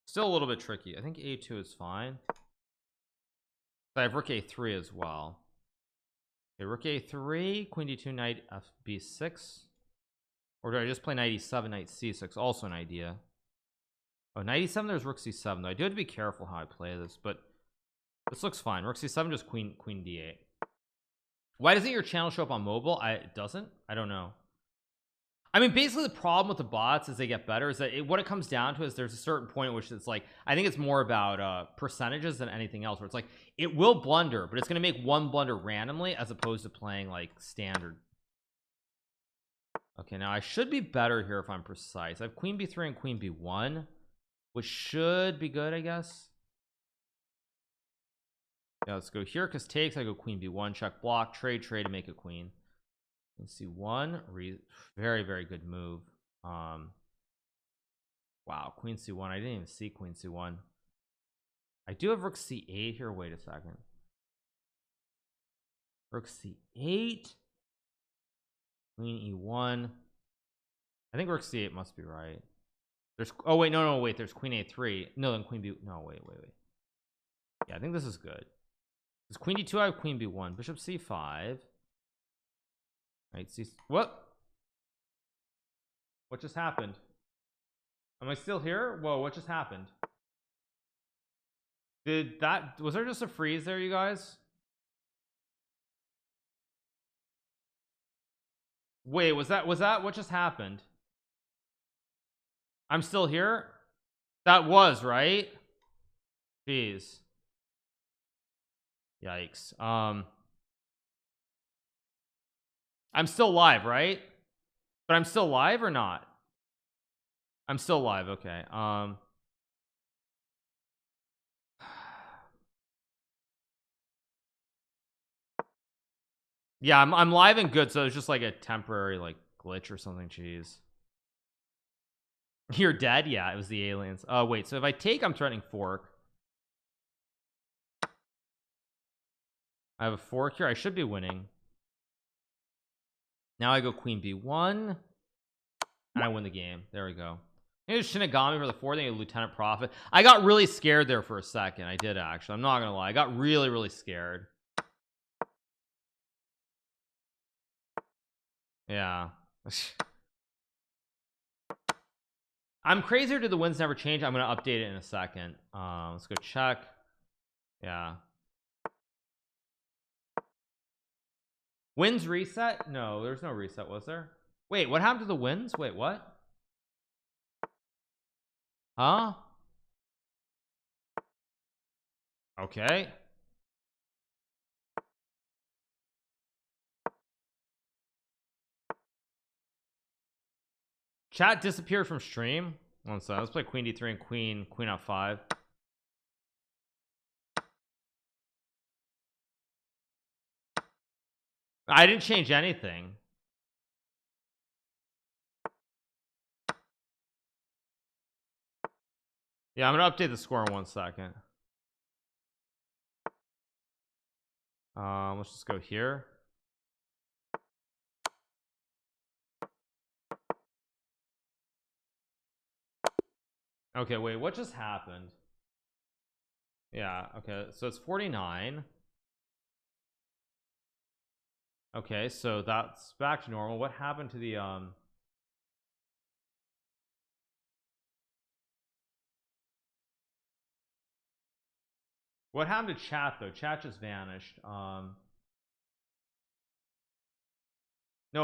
Still a little bit tricky. I think a2 is fine. I have rook a3 as well. Okay, rook a3, queen d2, knight b6. Or do I just play knight e7, knight c6? Also an idea. Oh, knight e7, there's rook c7 though. I do have to be careful how I play this, but this looks fine. Rook c7, just queen d8. Why doesn't your channel show up on mobile? It doesn't. I don't know. I mean, basically the problem with the bots as they get better is that what it comes down to is there's a certain point in which it's like, I think it's more about percentages than anything else, where it's like it will blunder, but it's going to make one blunder randomly as opposed to playing like standard. Okay, now I should be better here if I'm precise. I have queen b3 and queen b1, which should be good, I guess. Yeah, let's go here because takes. I go queen b1, check block, trade to make a queen. Queen c1, very, very good move. Wow, queen c1. I didn't even see queen c1. I do have rook c8 here. Wait a second. Rook c8, queen e1. I think rook c8 must be right. There's oh wait, no, wait, there's queen a3. No, then queen b. No, wait. Yeah, I think this is good. It's queen d2. I have queen b1, bishop c5. Right, see what just happened? Am I still here? Whoa, what just happened? Was there just a freeze there, you guys? Wait, was that what just happened? I'm still here. That was right. Jeez. Yikes. I'm still live, right? But I'm still live or not? I'm still live. Okay. Yeah, I'm live and good, so it's just like a temporary like glitch or something. Jeez. You're dead? Yeah, it was the aliens. Oh wait, so if I take, I'm threatening fork. I have a fork here. I should be winning. Now I go queen b1 and I win the game. There we go. Here's Shinigami for the 4th thing, a Lieutenant Prophet. I got really scared there for a second. I did actually. I'm not gonna lie. I got really, really scared. Yeah. I'm crazier. Did the wins never change? I'm gonna update it in a second. Let's go check. Yeah. Wins reset? No, there's no reset, was there? Wait, what happened to the wins? Wait, what? Huh? Okay. Chat disappeared from stream. One second. Let's play queen d3 and queen f5. I didn't change anything. Yeah, I'm gonna update the score in 1 second. Let's just go here. Okay, wait, what just happened? Yeah, okay, so it's 49. Okay, so that's back to normal. What happened to the what happened to chat though? Chat just vanished. No,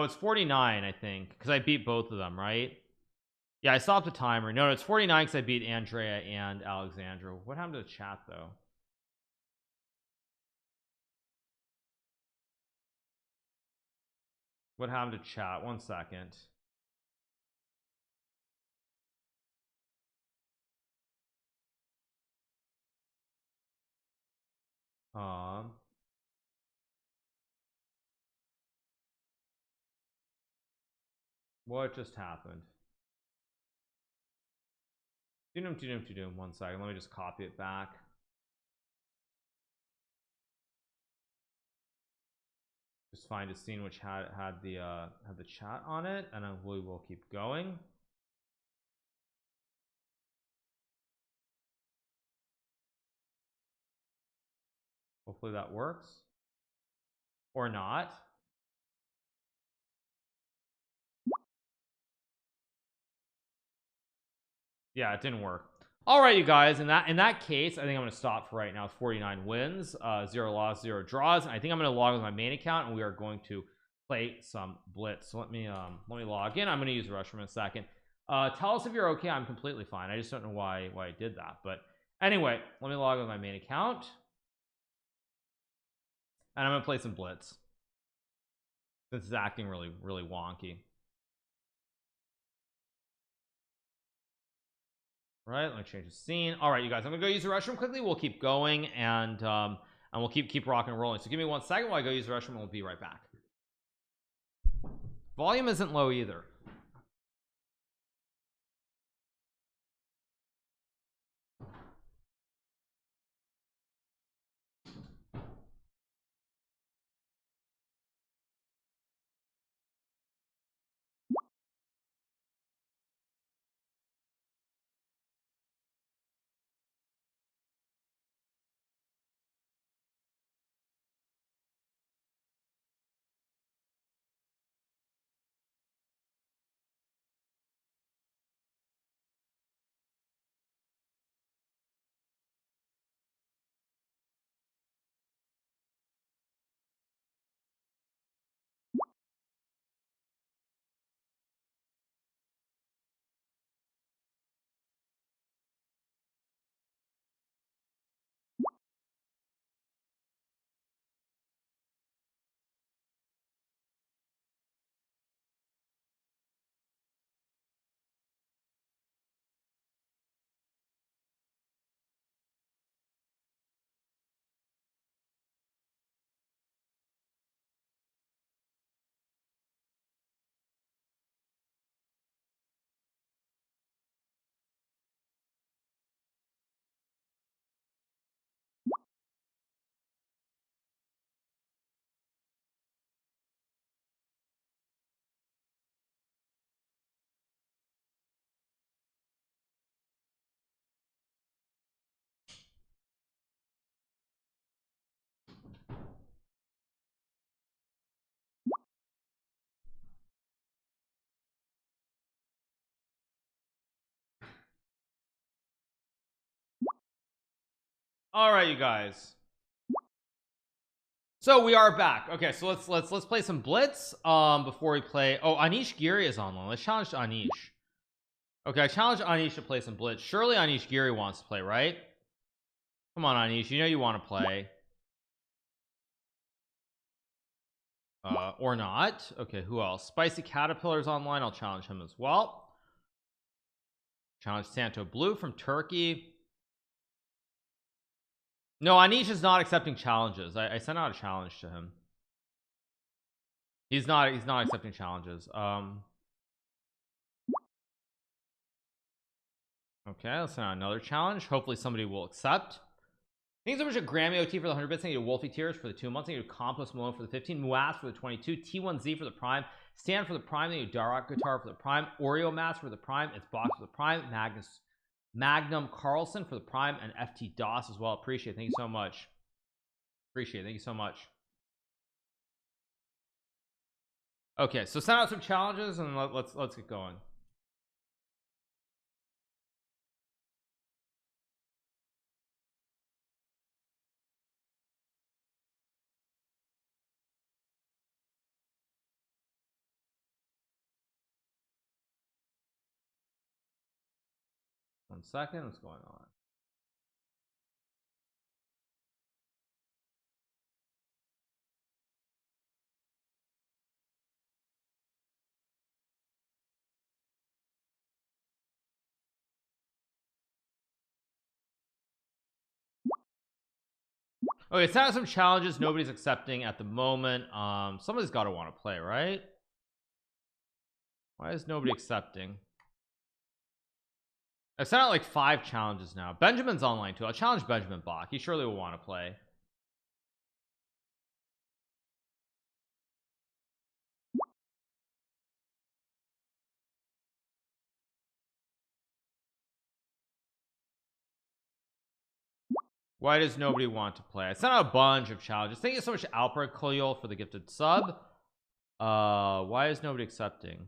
it's 49, I think, because I beat both of them, right? Yeah, I stopped the timer. No, it's 49 because I beat Andrea and Alexandra. What happened to the chat though? What happened to chat? 1 second. Um, what just happened? Doom. 1 second. Let me just copy it back. Just find a scene which had the chat on it, and then we will keep going. Hopefully that works, or not. Yeah, it didn't work. All right, you guys, in that case, I think I'm going to stop for right now. 49 wins, 0 loss, 0 draws, and I think I'm going to log with my main account, and we are going to play some Blitz. So let me log in. I'm going to use the restroom in a second. Tell us if you're okay. I'm completely fine. I just don't know why I did that, but anyway, let me log with my main account, and I'm going to play some Blitz. This is acting really wonky. Right, let me change the scene. All right, you guys, I'm gonna go use the restroom quickly. We'll keep going, and we'll keep rocking and rolling. So give me 1 second while I go use the restroom, and we'll be right back. Volume isn't low either. All right, you guys. So we are back. Okay, so let's play some Blitz. Before we play, oh, Anish Giri is online. Let's challenge Anish. Okay, I challenge Anish to play some Blitz. Surely Anish Giri wants to play, right? Come on, Anish. You know you want to play. Or not. Okay, who else? Spicy Caterpillar's online. I'll challenge him as well. Challenge Santo Blue from Turkey. No, Anish is not accepting challenges. I sent out a challenge to him. He's not accepting challenges. Okay, let's send out another challenge. Hopefully somebody will accept. Thanks so much to Grammy OT for the 100 bits. Thank you to Wolfie Tears for the 2 months. Thank you to Compost Malone for the 15. Muas for the 22. T1Z for the Prime. Stan for the Prime. Thank you to Darok Guitar for the Prime. Oreo Mass for the Prime. It's Box for the Prime. Magnus Magnum Carlson for the prime, and FT DOS as well. Appreciate it. Thank you so much. Appreciate it. Thank you so much. Okay, so send out some challenges and let's get going. One second, what's going on? Okay, it's not some challenges nobody's accepting at the moment. Somebody's got to want to play, right? Why is nobody accepting? I've sent out like 5 challenges now. Benjamin's online too. I'll challenge Benjamin Bach. He surely will want to play. Why does nobody want to play? I sent out a bunch of challenges. Thank you so much, Alper Koyol, for the gifted sub. Why is nobody accepting?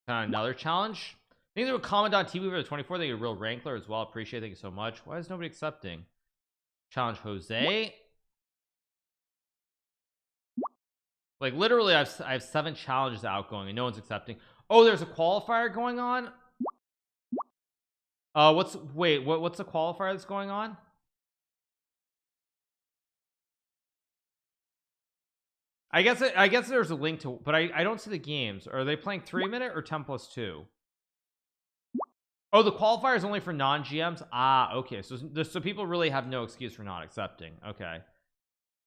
Another challenge. I think they would comment on TV for the 24. They get a real Rankler as well. Appreciate it. Thank you so much. Why is nobody accepting? Challenge Jose. Like literally, I have 7 challenges outgoing and no one's accepting. Oh, there's a qualifier going on. What's the qualifier that's going on? I guess there's a link to, but I don't see the games. Are they playing 3-minute or 10+2? Oh, the qualifier is only for non-GMs. Okay, so people really have no excuse for not accepting. Okay,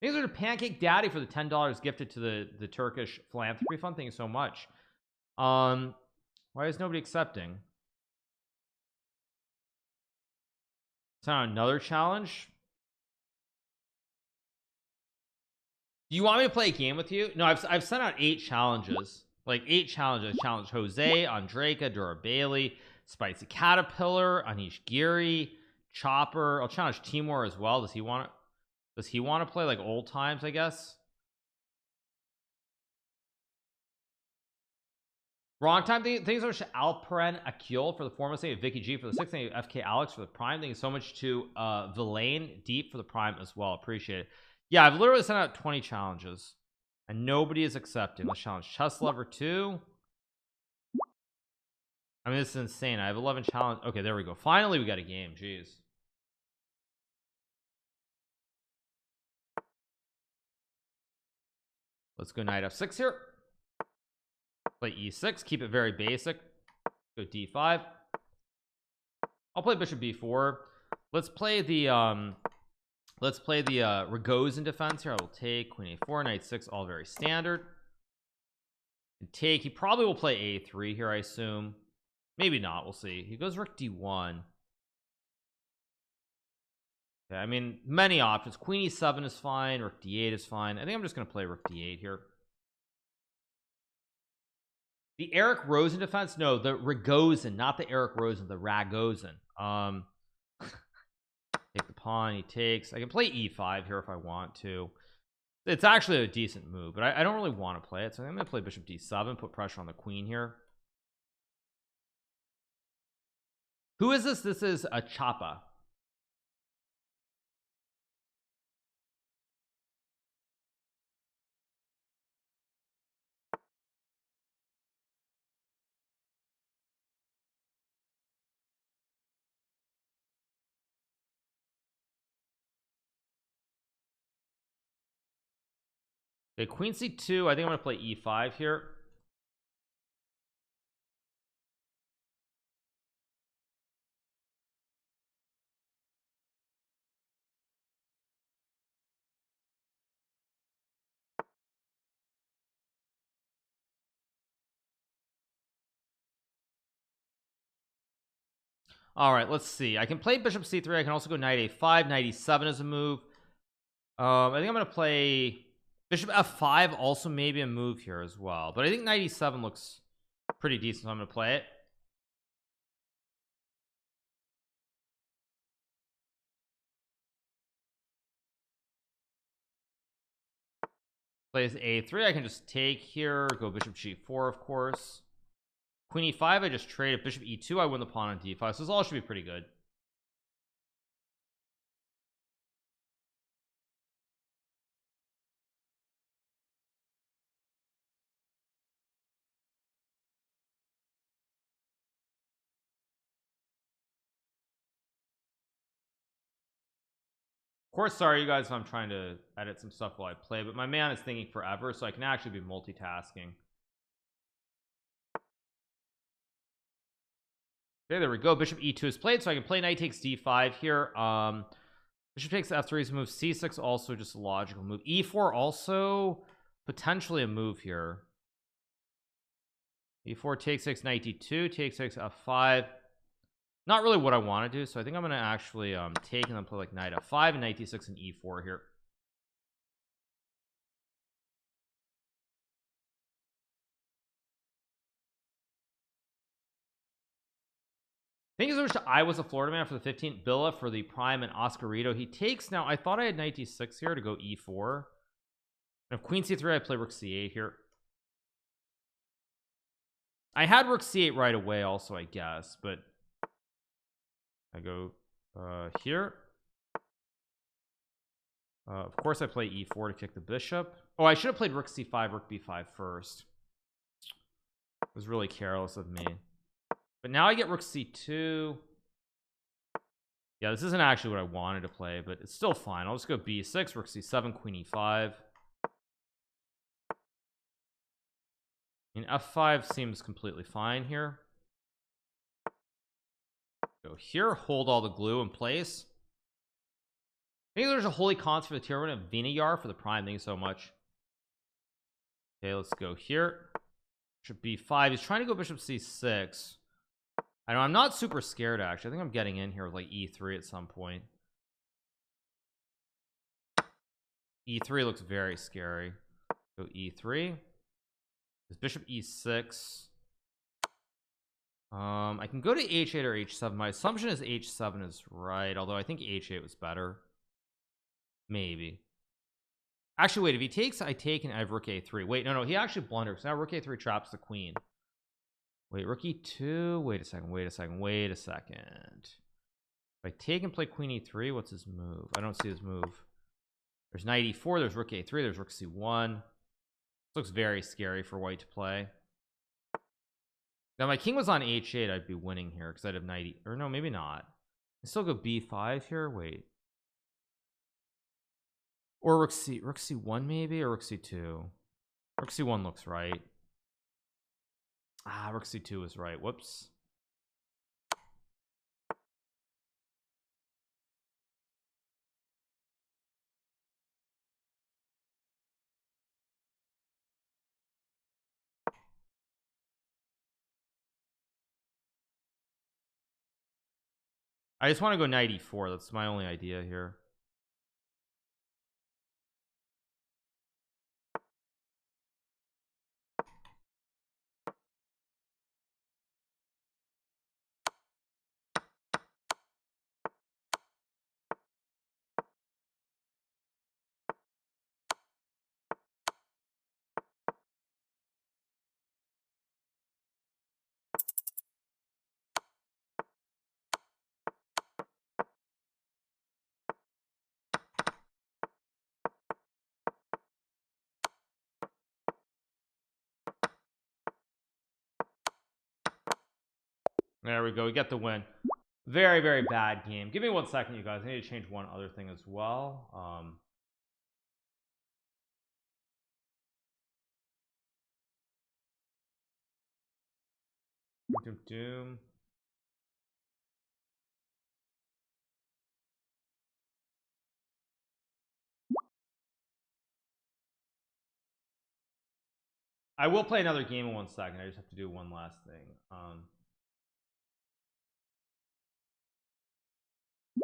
these are the Pancake Daddy for the $10 gifted to the Turkish philanthropy fund. Thank you so much. Why is nobody accepting? It's not another challenge. Do you want me to play a game with you? No, I've sent out 8 challenges. Like 8 challenges. Challenge Jose, Andreka, Dora Bailey, Spicy Caterpillar, Anish Giri, Chopper. I'll challenge Timur as well. Does he want to play like old times, I guess? Wrong time. Thanks so much to Alperen Akil for the 4 months. Thank you Vicky G for the 6. Thank you FK Alex for the prime. Thank you so much to Villain Deep for the prime as well. Appreciate it. Yeah, I've literally sent out 20 challenges and nobody is accepting. Let's challenge Chess Lover 2. I mean, this is insane. I have 11 challenges. Okay, there we go. Finally, we got a game. Jeez. Let's go knight f6 here. Play e6. Keep it very basic. Go d5. I'll play bishop b4. Let's play the Ragozin defense here. I will take queen a4, knight 6, all very standard. And take. He probably will play a3 here, I assume. Maybe not. We'll see. He goes rook d1. Okay, I mean, many options. Queen e7 is fine. Rook d8 is fine. I think I'm just going to play rook d8 here. The Eric Rosen defense? No, the Ragozin, not the Eric Rosen, the Ragozin. Take the pawn. He takes. I can play e5 here if I want to. It's actually a decent move, but I don't really want to play it, so I'm going to play bishop d7, put pressure on the queen here. Who is this? This is a Chapa. Okay, queen c2. I think I'm going to play e5 here. All right, let's see. I can play bishop c3. I can also go knight a5. Knight e7 is a move. I think I'm going to play bishop f5, also maybe a move here as well. But I think knight e7 looks Pretty decent, so I'm gonna play it. Plays a3. I can just take here, go bishop g4, of course. Queen e5. I just trade. If bishop e2, I win the pawn on d5. So this all should be pretty good. Of course, sorry you guys if I'm trying to edit some stuff while I play, but my man is thinking forever, so I can actually be multitasking. Okay, there we go. Bishop e2 is played, so I can play knight takes d5 here. Bishop takes f3 is a move. c6 also just a logical move. e4 also potentially a move here. e4 takes 6, knight d2, takes 6, f5. Not really what I want to do, so I think I'm going to actually take and then play like knight f5 and knight d6 and e4 here. Thank you so much to I was a Florida man for the 15th, Billa for the prime, and Oscarito. He takes now. I thought I had knight d6 here to go e4. And if queen c3, I play rook c8 here. I had rook c8 right away also, I guess, but I go here. Of course I play e4 to kick the bishop. Oh, I should have played rook c5, rook b5 first. It was really careless of me. But now I get rook c2. Yeah, this isn't actually what I wanted to play, but it's still fine. I'll just go b6, rook c7, queen e5. And f5 seems completely fine here. Go here, hold all the glue in place. I think there's a holy concept for the tier 1 of Vinayar for the prime. Thank you so much. Okay, let's go here. Bishop b5. He's trying to go bishop c6. I know I'm not super scared actually. I think I'm getting in here with like e3 at some point. e3 looks very scary. Go e3. Is bishop e6. I can go to h8 or h7. My assumption is h7 is right, although I think h8 was better. Maybe. Actually, wait, if he takes, I take and I have rook a3. Wait, no, he actually blunders. Now rook a3 traps the queen. Wait, rook e2. Wait a second. If I take and play queen e3, what's his move? I don't see his move. There's knight e4, there's rook a3, there's rook c1. This looks very scary for white to play. Now my king was on h8, I'd be winning here because I'd have knight or no, maybe not. I still go b5 here. Wait. Or rook c1 maybe, or rook c2. Rook c1 looks right. Rook c2 is right. Whoops. I just want to go knight e4. That's my only idea here. There we go. We get the win. Very, very bad game. Give me 1 second, you guys. I need to change one other thing as well. Doom. I will play another game in 1 second. I just have to do one last thing.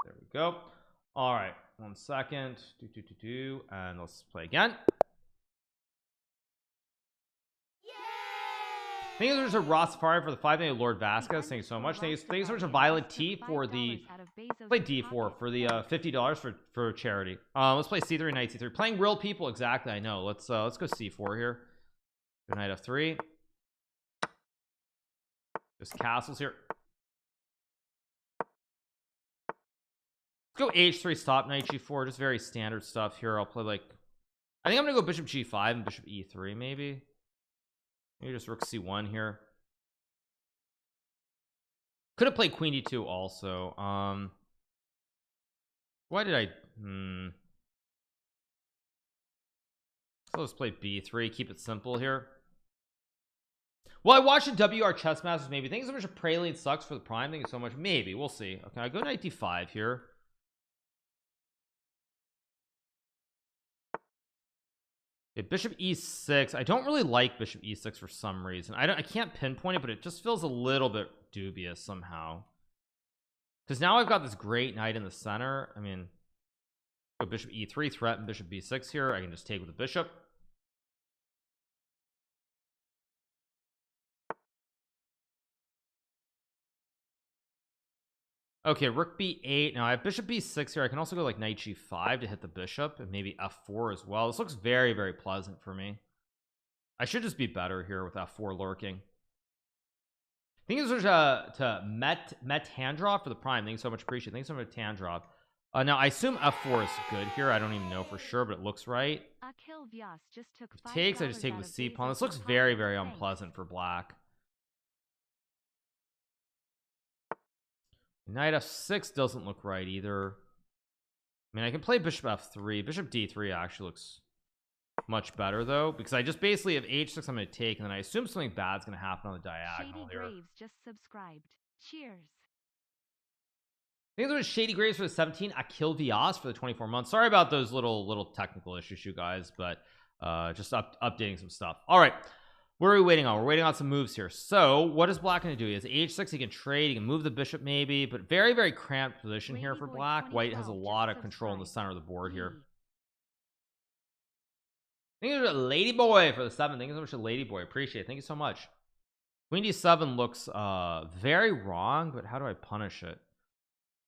There we go. All right, 1 second. And let's play again. Thank you so much to Ross Safari for the 5 million. Lord Vasquez, thank you so much. Thank you so much to Violet T for the play D4 for the $50 for charity. Let's play C3 knight C3. Playing real people, exactly. I know. Let's go C4 here. Good knight F3. Just castles here. Let's go H3 stop knight G4. Just very standard stuff here. I'll play like, I think I'm gonna go bishop G5 and bishop E3 maybe. Maybe just rook C1 here. Could have played queen D2 also. Why did I so let's play B3, keep it simple here. Well, I watched a WR Chess Masters maybe. Thank you so much. Praline sucks for the prime. Thank you so much. Maybe we'll see. Okay, I go knight D5 here. Okay, bishop E6. I don't really like bishop E6 for some reason. I can't pinpoint it, but it just feels a little bit dubious somehow. Because now I've got this great knight in the center. I mean, go bishop E3, threaten bishop B6 here. I can just take with the bishop. Okay, rook B8. Now I have bishop B6 here. I can also go like knight G5 to hit the bishop, and maybe F4 as well. This looks very, very pleasant for me. I should just be better here with F4 lurking. Thank you so much to Met Handrop for the prime. Thank you so much. Appreciate it. Thank you so much, Handrop. Now I assume F4 is good here. I don't even know for sure, but it looks right. If it takes, I just take with C pawn. This looks very, very unpleasant for black. Knight F6 doesn't look right either. I mean, I can play bishop F3. Bishop D3 actually looks much better though, because I just basically have H6 I'm going to take, and then I assume something bad's going to happen on the diagonal here. Shady Graves just subscribed. Cheers. I think there was Shady Graves for the 17, Akil Vias for the 24 months. Sorry about those little technical issues, you guys, but just updating some stuff. All right, what are we waiting on? We're waiting on some moves here. So what is black going to do? He has H6. He can trade. He can move the bishop maybe, but very, very cramped position here for black. White has a lot of control in the center of the board here. Thank you to Ladyboy for the 7. Thank you so much to Ladyboy. Appreciate it. Thank you so much. Queen D7 looks very wrong, but how do I punish it?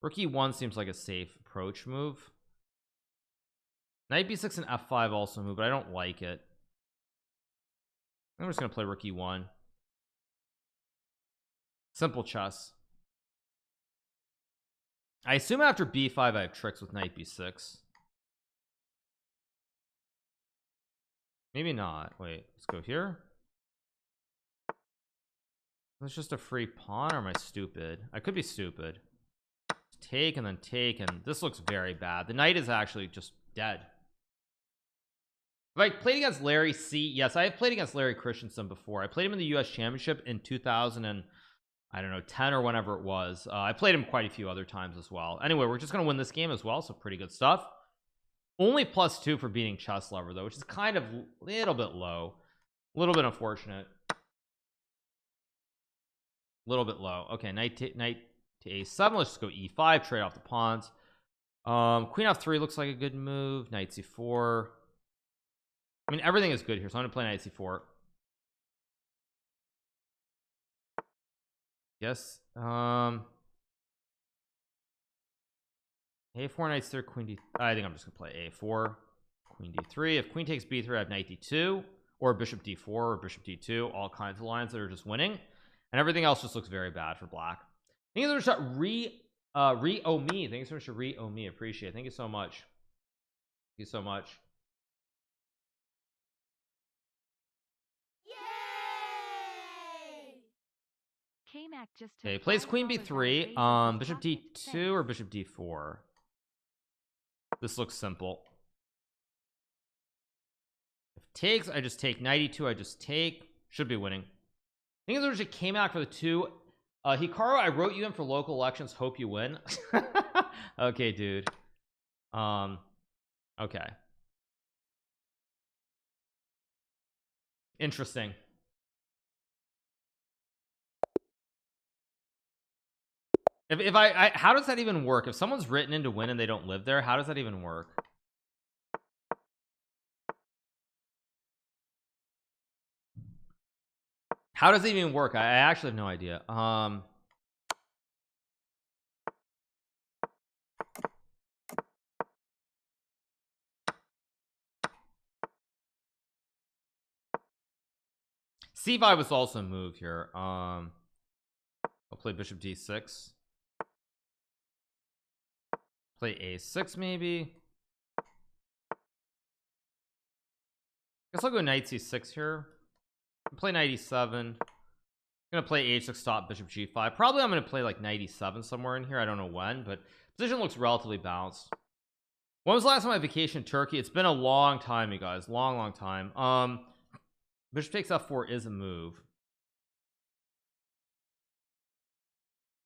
Rook E1 seems like a safe approach move. Knight B6 and F5 also move, but I don't like it. I'm just gonna play rook E1. Simple chess. I assume after B5 I have tricks with knight B6. Maybe not. Wait, let's go here. That's just a free pawn, or am I stupid? I could be stupid. Take and then take, and this looks very bad. The knight is actually just dead. Have I played against Larry C? Yes, I have played against Larry Christensen before. I played him in the US Championship in 2000 and I don't know, 10 or whenever it was. I played him quite a few other times as well. Anyway, we're just gonna win this game as well, so pretty good stuff. Only +2 for beating Chess Lover though, which is kind of a little bit low, a little bit unfortunate, a little bit low. Okay, knight to A7. Let's just go E5, trade off the pawns. Queen F3 looks like a good move. Knight C4. I mean, everything is good here, so I'm gonna play knight C4. Yes. A4 knight there, queen D. I think I'm just gonna play A4, queen D3. If queen takes B3, I have knight D2 or bishop D4 or bishop D2. All kinds of lines that are just winning, and everything else just looks very bad for black. Thank you so much to Re-O-Me. Thank you so much to Re-O-Me. Appreciate it. Thank you so much. Thank you so much. Okay, plays queen B3, bishop D2 or bishop D4. This looks simple. If it takes, I just take. Knight E2, I just take. Should be winning. I think there's a K-Mac for the 2. Hikaru, I wrote you in for local elections. Hope you win. Okay, dude. Okay. Interesting. If I how does that even work? If someone's written in to win and they don't live there, how does that even work? How does it even work? I actually have no idea. C5 was also a move here. I'll play bishop d6. Play a6 maybe. Guess I'll go knight c6 here. Play knight e7. I'm gonna play h6 stop bishop g5. Probably I'm gonna play like knight e7 somewhere in here. I don't know when, but position looks relatively balanced. When was the last time I vacation in Turkey? It's been a long time, you guys. Long time. Bishop takes f4 is a move.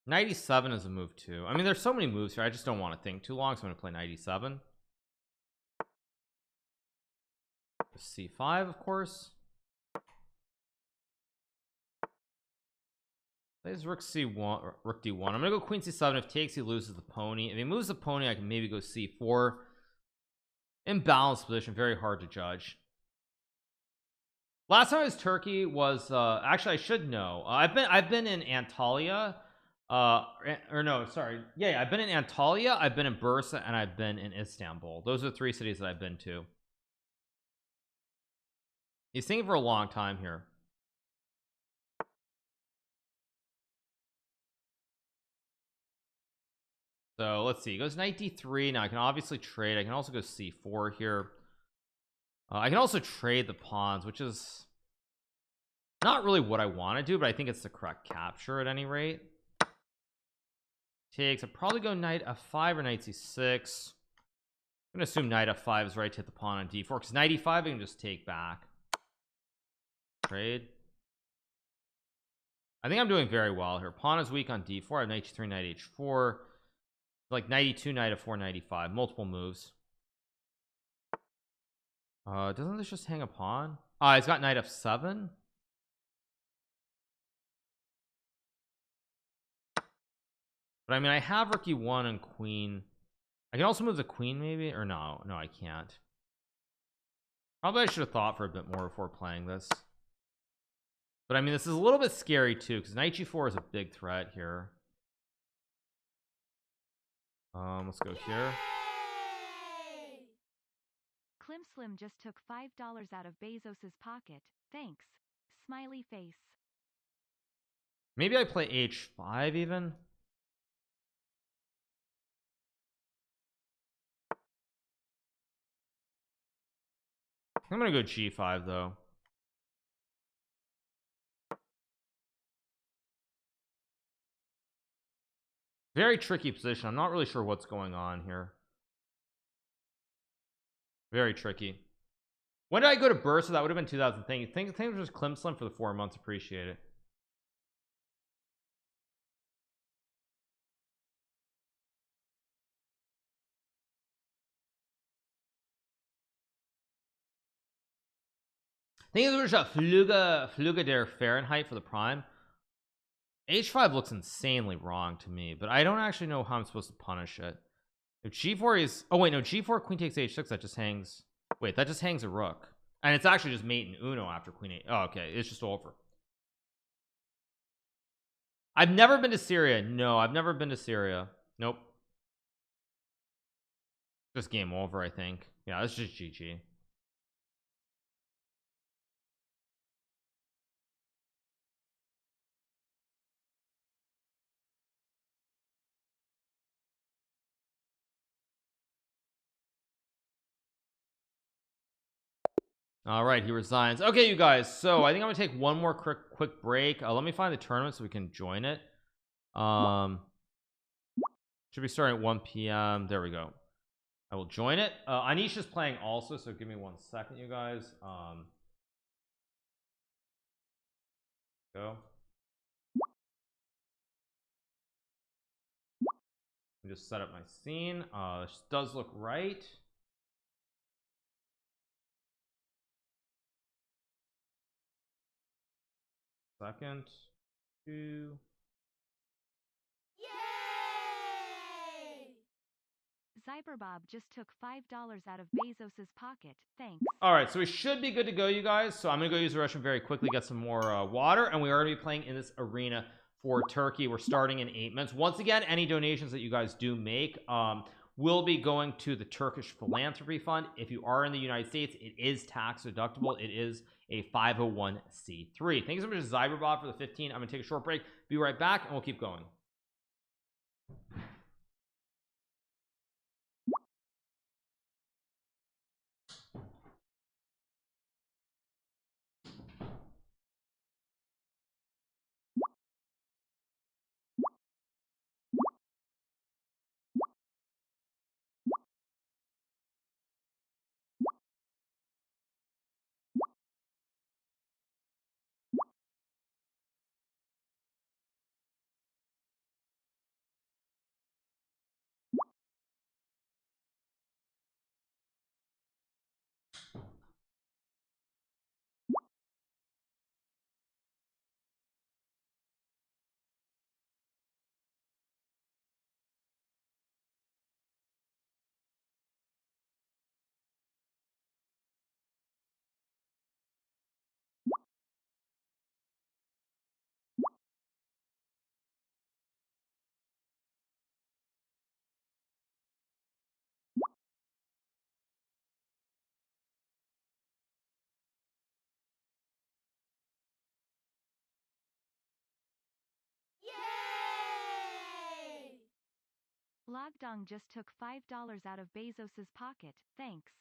Knight e7 is a move too. I mean, there's so many moves here. I just don't want to think too long, so I'm gonna play knight e7. c5, of course. Plays rook c1, rook d1. I'm gonna go queen c7. If takes, he loses the pony. If he moves the pony, I can maybe go c4. Imbalanced position, very hard to judge. Last time I was Turkey was actually I should know. I've been in Antalya, or no, sorry, yeah, I've been in Antalya, I've been in Bursa, and I've been in Istanbul. Those are the 3 cities that I've been to. He's thinking for a long time here. So let's see. He goes knight d3. Now I can obviously trade. I can also go c4 here. I can also trade the pawns, which is not really what I want to do, but I think it's the correct capture at any rate. Takes. I'd probably go knight f5 or knight c6. I'm gonna assume knight f5 is right to hit the pawn on d4, because knight e5 I can just take back. Trade. I think I'm doing very well here. Pawn is weak on d4. I have knight e3, knight h4, like knight e2, knight f4, knight e5. Multiple moves. Doesn't this just hang a pawn? He's got knight f7. But I mean, I have rook e1 and queen. I can also move the queen maybe, or no, I can't. Probably I should have thought for a bit more before playing this. But I mean, this is a little bit scary too, because knight g4 is a big threat here. Let's go here. Klim Slim just took $5 out of Bezos's pocket. Thanks. Smiley face. Maybe I play h5 even. I'm gonna go g5 though. Very tricky position. I'm not really sure what's going on here. Very tricky. When did I go to Bursa? That would have been 2000. Thank you for just Klim Slim for the 4 months. Appreciate it. I think it was a Flüge der Fahrenheit for the prime. h5 looks insanely wrong to me, but I don't actually know how I'm supposed to punish it. If g4 is, oh wait, no, g4 queen takes h6, that just hangs, wait, that just hangs a rook, and it's actually just mate and uno after queen 8. Oh, okay, it's just over. I've never been to Syria. No, I've never been to Syria. Nope. Just game over, I think. Yeah, it's just GG. All right, he resigns. Okay, you guys, so I think I'm gonna take one more quick break. Let me find the tournament so we can join it. Should be starting at 1 p.m. There we go. I will join it. Anisha's playing also, so give me 1 second, you guys. Go. Just set up my scene. This does look right. Second, 2. Yay! Cyberbob just took $5 out of Bezos's pocket. Thanks. All right, so we should be good to go, you guys. So I'm gonna go use the restroom very quickly, get some more water, and we are gonna be playing in this arena for Turkey. We're starting in 8 minutes. Once again, any donations that you guys do make will be going to the Turkish Philanthropy Fund. If you are in the United States, it is tax deductible. It is a 501c3. Thank you so much, Cyberbob, for the 15. I'm gonna take a short break, be right back, and we'll keep going. Logdong just took $5 out of Bezos's pocket. Thanks.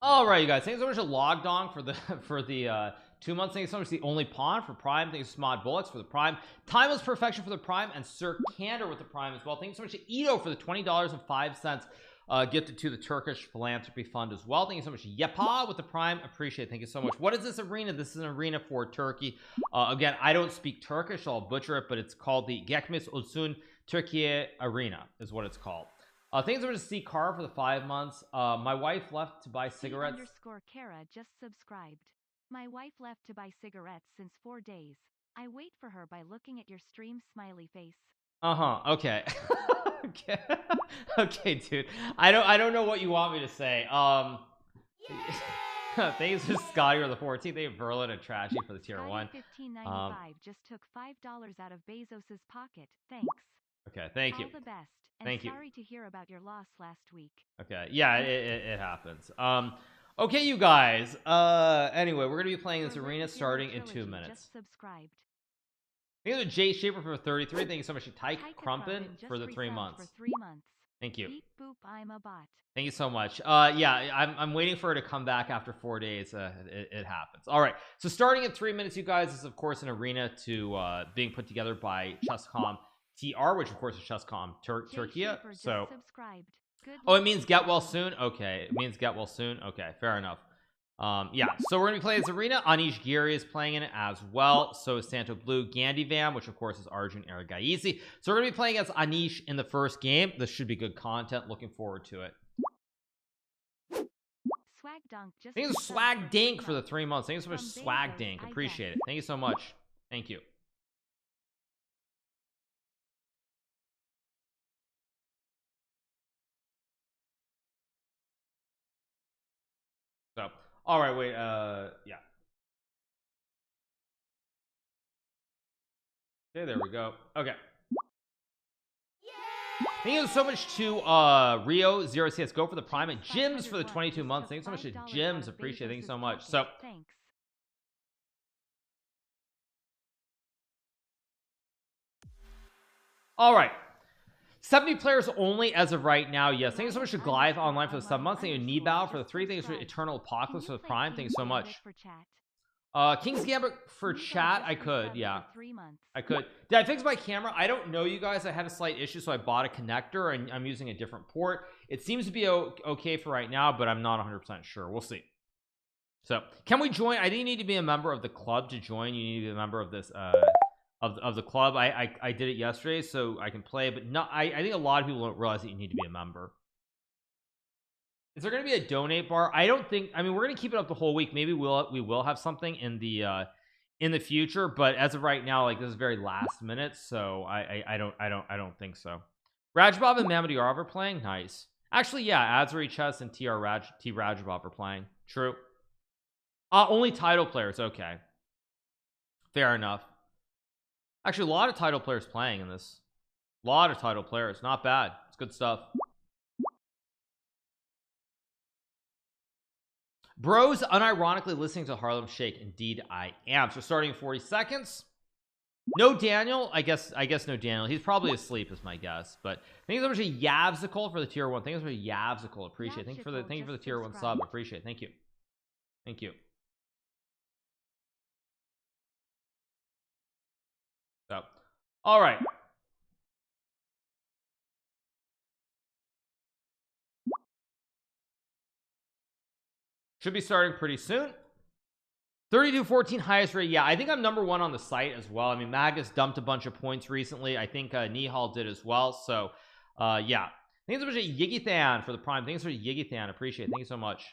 All right, you guys. Thanks so much to Logdong for the 2 months. Thanks so much to the Only Pawn for Prime. Thanks to Smod Bullets for the Prime. Timeless Perfection for the Prime, and Sir Candor with the Prime as well. Thanks so much to Ito for the $20.05 gifted to the Turkish Philanthropy Fund as well. Thank you so much, Yepa, with the Prime. Appreciate it. Thank you so much. What is this arena? This is an arena for Turkey. Again, I don't speak Turkish, so I'll butcher it, but it's called the Gekmis Ulsun Turkiye Arena is what it's called. Thanks so much to see Car for the 5 months. My wife left to buy cigarettes. _Kara just subscribed. My wife left to buy cigarettes since 4 days. I wait for her by looking at your stream smiley face. Okay. Okay. Okay, dude. I don't know what you want me to say. Thanks for Scotty or the 14th. Thank you, Verlin and Trashy for the tier Scotty 1. 1595 just took $5 out of Bezos's pocket. Thanks. Okay, thank you. All the best. And Thank you. sorry to hear about your loss last week. Okay, yeah, it happens. Okay, you guys. Anyway, we're gonna be playing this arena starting in 2 minutes. Just subscribed. Thank you to Jay Shaper for 33. Thank you so much to Tyke Crumpin for the 3 months. For 3 months. Thank you. Beep boop, I'm a bot. Thank you so much. Yeah, I'm waiting for her to come back after 4 days. It happens. All right. So starting in 3 minutes, you guys, this is of course an arena to being put together by Chesscom TR, which of course is Chesscom Turkey. So oh, it means get well soon. Okay, it means get well soon. Okay, fair enough. Yeah, so we're gonna be playing this arena. Anish Giri is playing in it as well. So is Santo Blue Gandivam, which of course is Arjun Aragaisi. So we're gonna be playing as Anish in the first game. This should be good content. Looking forward to it. Swag Dunk just thank you Swag Dink for the 3 months. Thank you so much, Swag Dink. Appreciate it. Thank you so much. Thank you. So all right, wait, yeah. Okay, there we go. Okay. Thank you so much to Rio 0CS Go for the Prime and Jims for the 22 months. Thank you so much to Jims. Appreciate it. Thank you so much. So thanks. all right, 70 players only as of right now. Yes, thank you so much to Goliath Online for the 7 months. Thank you to Nebow for the 3. Thank you to Eternal Apocalypse for the Prime. Thank you so much. King's Gambit for chat. I could, yeah, I could. Did I fix my camera? I don't know, you guys. I had a slight issue, so I bought a connector and I'm using a different port. It seems to be okay for right now, but I'm not 100% sure. We'll see. So can we join? I think you need to be a member of the club to join. You need to be a member of this of the club. I did it yesterday so I can play, but not I think a lot of people don't realize that you need to be a member. Is there going to be a donate bar? I don't think. I mean, we're going to keep it up the whole week. Maybe we will have something in the future, but as of right now, like, this is very last minute, so I don't think so. Rajbob and Mamadiyarov are playing. Nice. Actually, yeah, Azri Chess and T Rajbob are playing. True. Only title players. Okay, fair enough. Actually, a lot of title players playing in this. A lot of title players. Not bad. It's good stuff. Bros unironically listening to Harlem Shake. Indeed I am. So starting in 40 seconds. No Daniel. I guess no Daniel. He's probably asleep is my guess. But thank you so much to Yavsical for the tier 1. Thank you so much to Yavsical. Appreciate it. Thank you for the tier 1 sub. Appreciate it. Thank you. Thank you. So all right. Should be starting pretty soon. 32-14 highest rate. Yeah, I think I'm number 1 on the site as well. I mean, Magus dumped a bunch of points recently. I think Nihal did as well. So yeah, thanks so much to Yigithan for the Prime. Thanks for Yigithan. Appreciate it. Thank you so much.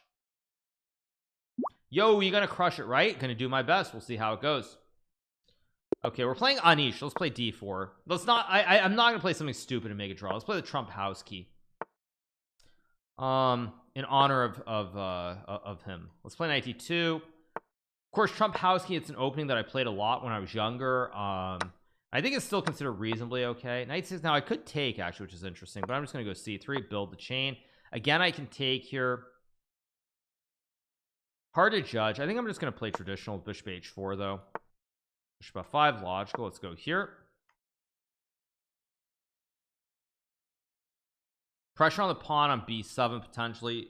Yo, you're gonna crush it, right? Gonna do my best. We'll see how it goes. Okay, we're playing Anish. Let's play D4. Let's not. I'm not gonna play something stupid and make a draw. Let's play the Trump house key. In honor of him. Let's play knight d2. Of course, Trump house key, it's an opening that I played a lot when I was younger. I think it's still considered reasonably okay. Knight 6. Now I could take, actually, which is interesting, but I'm just gonna go c3, build the chain. Again, I can take here. Hard to judge. I think I'm just gonna play traditional with bishop h4 though. Bishop f5, logical. Let's go here. Pressure on the pawn on b7 potentially.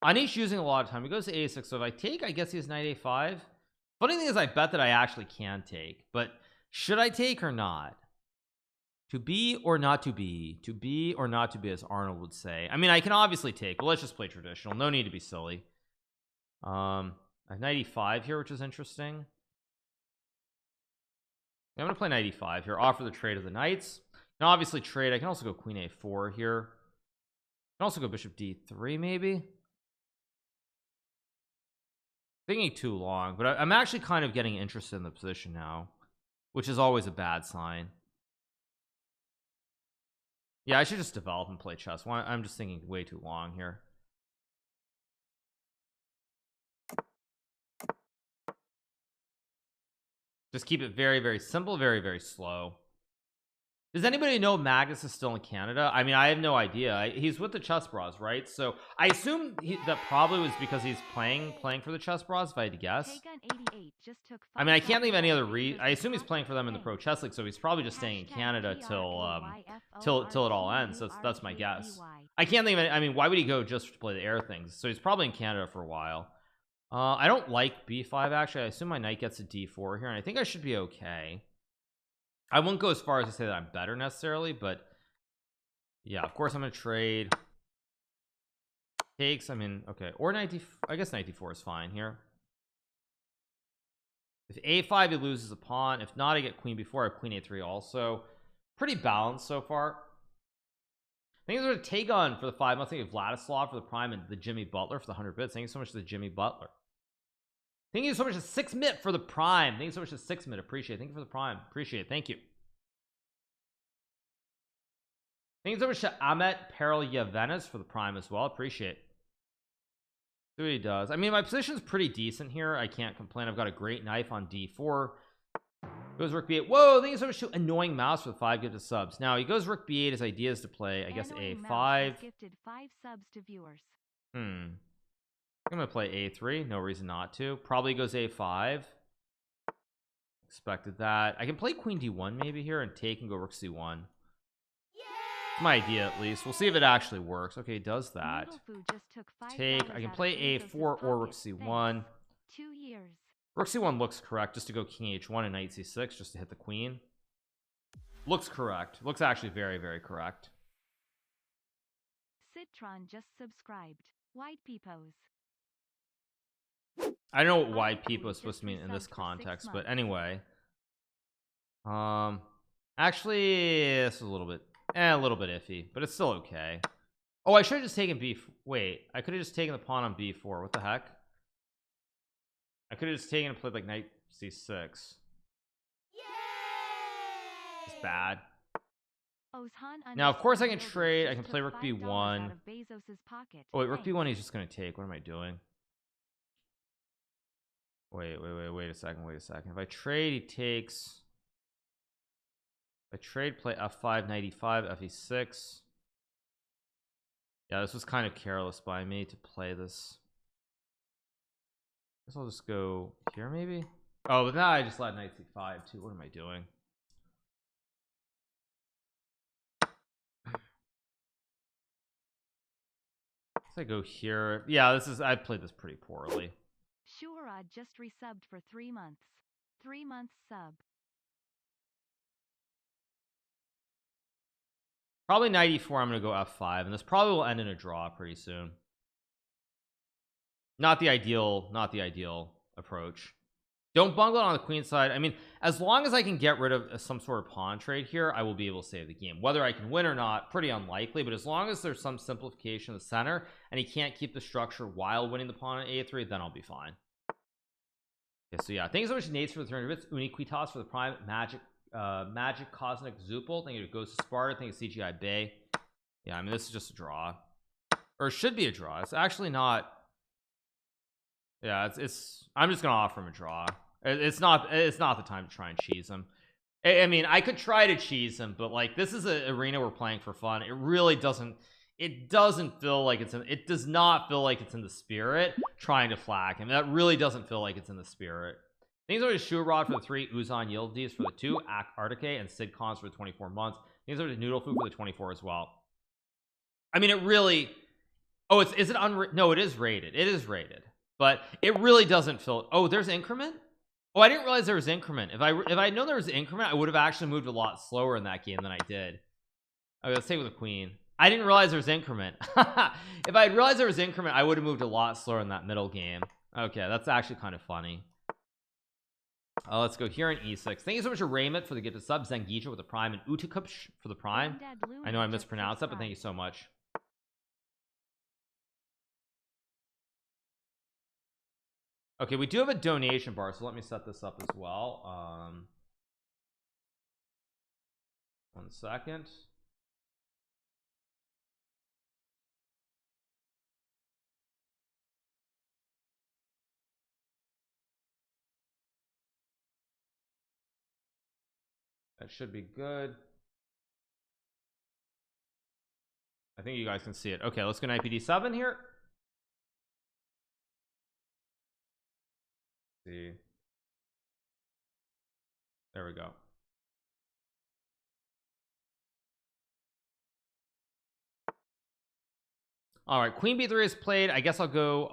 Anish using a lot of time. He goes to a6. So if I take, I guess he has knight a5. Funny thing is, I bet that I actually can take. But should I take or not? To be or not to be? To be or not to be, as Arnold would say. I mean, I can obviously take, but let's just play traditional. No need to be silly. I have knight e5 here, which is interesting. I'm gonna play knight e5 here. Offer the trade of the knights. Now, obviously trade. I can also go queen a4 here. I can also go bishop d3 maybe. Thinking too long, but I'm actually kind of getting interested in the position now, which is always a bad sign. Yeah, I should just develop and play chess. I'm just thinking way too long here. Just keep it very, very simple, very, very slow. Does anybody know Magnus is still in Canada? I mean, I have no idea. He's with the Chess Bros, right? So I assume that probably was because he's playing for the Chess Bros, if I had to guess. I mean, I can't think of any other I assume he's playing for them in the Pro Chess League, so he's probably just staying in Canada till it all ends. That's my guess. I can't think of any. I mean, why would he go just to play the air things? So he's probably in Canada for a while. I don't like b5 actually. I assume my knight gets a d4 here, and I think I should be okay. I won't go as far as to say that I'm better necessarily, but yeah, of course I'm gonna trade. Takes, I mean, okay, or 90. I guess 94 is fine here. If a5 he loses a pawn. If not, I get queen b4. I have queen a3 also. Pretty balanced so far. Thank you so much to Tagon for the 5 months. Thank you Vladislav for the prime and the Jimmy Butler for the 100 bits. Thank you so much to the Jimmy Butler. Thank you so much to 6mit for the prime. Thank you so much to 6mit. Appreciate it. Thank you for the prime. Appreciate it. Thank you. Thank you so much to Ahmet Perelyavenis for the prime as well. Appreciate it. See what he does. I mean, my position is pretty decent here. I can't complain. I've got a great knife on d4. Goes rook b8. Whoa, thank you so much to Annoying Mouse for the 5 gifted subs. Now he goes rook b8. His idea is to play, I guess, a5. Gifted 5 subs to viewers. I'm gonna play a3. No reason not to. Probably goes a5. Expected that. I can play queen d1 maybe here and take and go rook c1. It's my idea at least. We'll see if it actually works. Okay, it does that. Take. I can play a4 or rook c1. 2 years. Rook c1 looks correct, just to go king h1 and knight c6 just to hit the queen. Looks correct. Looks actually very, very correct. Citron just subscribed. Wide peepos. I don't know what wide peepo is supposed to mean in this context, but anyway. Actually, this is a little bit iffy, but it's still okay. Oh, I should have just taken b. Wait, I could have just taken the pawn on b4. What the heck? I could have just taken and played like knight c6. It's bad. Now, of course, I can trade. I can play rook b1. Oh wait, rook b1. He's just gonna take. What am I doing? Wait a second. If I trade, he takes. If I trade, play f5, knight e5, fe6. Yeah, this was kind of careless by me to play this. I guess I'll just go here maybe. Oh, but now I just let knight c5 too. What am I doing? I go here. Yeah, this is. I played this pretty poorly. Shurad just resubbed for 3 months. 3 months sub. Probably knight e4. I'm gonna go f5, and this probably will end in a draw pretty soon. Not the ideal approach. Don't bungle it on the queen side. I mean, as long as I can get rid of some sort of pawn trade here, I will be able to save the game. Whether I can win or not, pretty unlikely, but as long as there's some simplification in the center and he can't keep the structure while winning the pawn on a3, then I'll be fine. Okay, so yeah, thank you so much Nate for the 300 bits. Uniquitas for the prime. Magic Cosmic Zupel. Thank you to Ghost of Sparta. Thank you to CGI Bay. Yeah, I mean, this is just a draw, or it should be a draw. It's actually not. Yeah, it's I'm just gonna offer him a draw. It's not the time to try and cheese him. I mean, I could try to cheese him, but like, this is an arena we're playing for fun. It really doesn't feel like it does not feel like it's in the spirit trying to flag him. That really doesn't feel like it's in the spirit. Things are to Shurad for the 3, Uzan Yildiz for the 2, Artike and Sid Cons for the 24 months. Things are to Noodle Food for the 24 as well. I mean, it really. Oh, is it unrated? No, it is rated. It is rated, but it really doesn't feel. Oh, there's increment. Oh, I didn't realize there was increment. If I known there was increment, I would have actually moved a lot slower in that game than I did. Okay, let's take with the queen. I didn't realize there was increment. If I had realized there was increment, I would have moved a lot slower in that middle game. Okay, that's actually kind of funny. Let's go here in e6. Thank you so much to Raymond for the gift of sub, Zangicha with the prime, and Utukupsh for the prime. I know I mispronounced that, but thank you so much. Okay, we do have a donation bar, so let me set this up as well. 1 second. That should be good. I think you guys can see it. Okay, let's go knight bd7 here. See, there we go. All right, queen b3 is played. I guess I'll go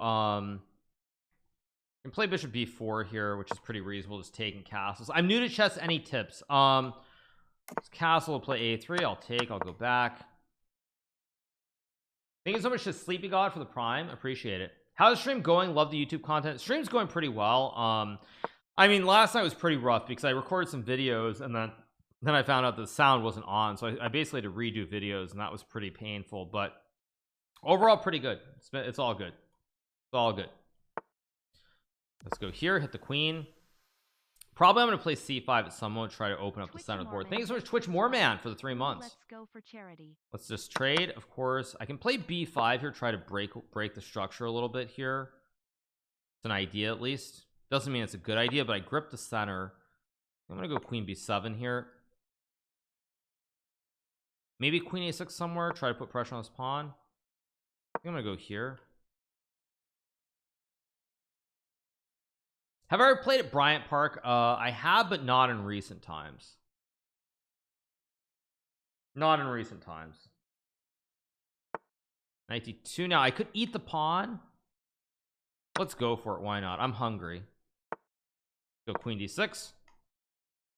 and play bishop b4 here, which is pretty reasonable, just taking castles. I'm new to chess. Any tips? Castle will play a3. I'll go back. Thank you so much to Sleepy God for the prime. Appreciate it. How's the stream going? Love the YouTube content. Stream's going pretty well. I mean, last night was pretty rough because I recorded some videos and then I found out the sound wasn't on, so I basically had to redo videos, and that was pretty painful. But overall, pretty good. It's all good. It's all good. Let's go here. Hit the queen. Probably I'm going to play c5 at some point, try to open up the center of the board. Thank you so much, Twitch Moreman, for the 3 months. Let's go for charity. Let's just trade. Of course, I can play b5 here, try to break the structure a little bit here. It's an idea, at least. Doesn't mean it's a good idea, but I grip the center. I'm going to go queen b7 here. Maybe queen a6 somewhere, try to put pressure on this pawn. I think I'm going to go here. Have I ever played at Bryant Park? I have, but not in recent times. Not in recent times. Knight d2. Now I could eat the pawn. Let's go for it. Why not? I'm hungry. Go queen d6.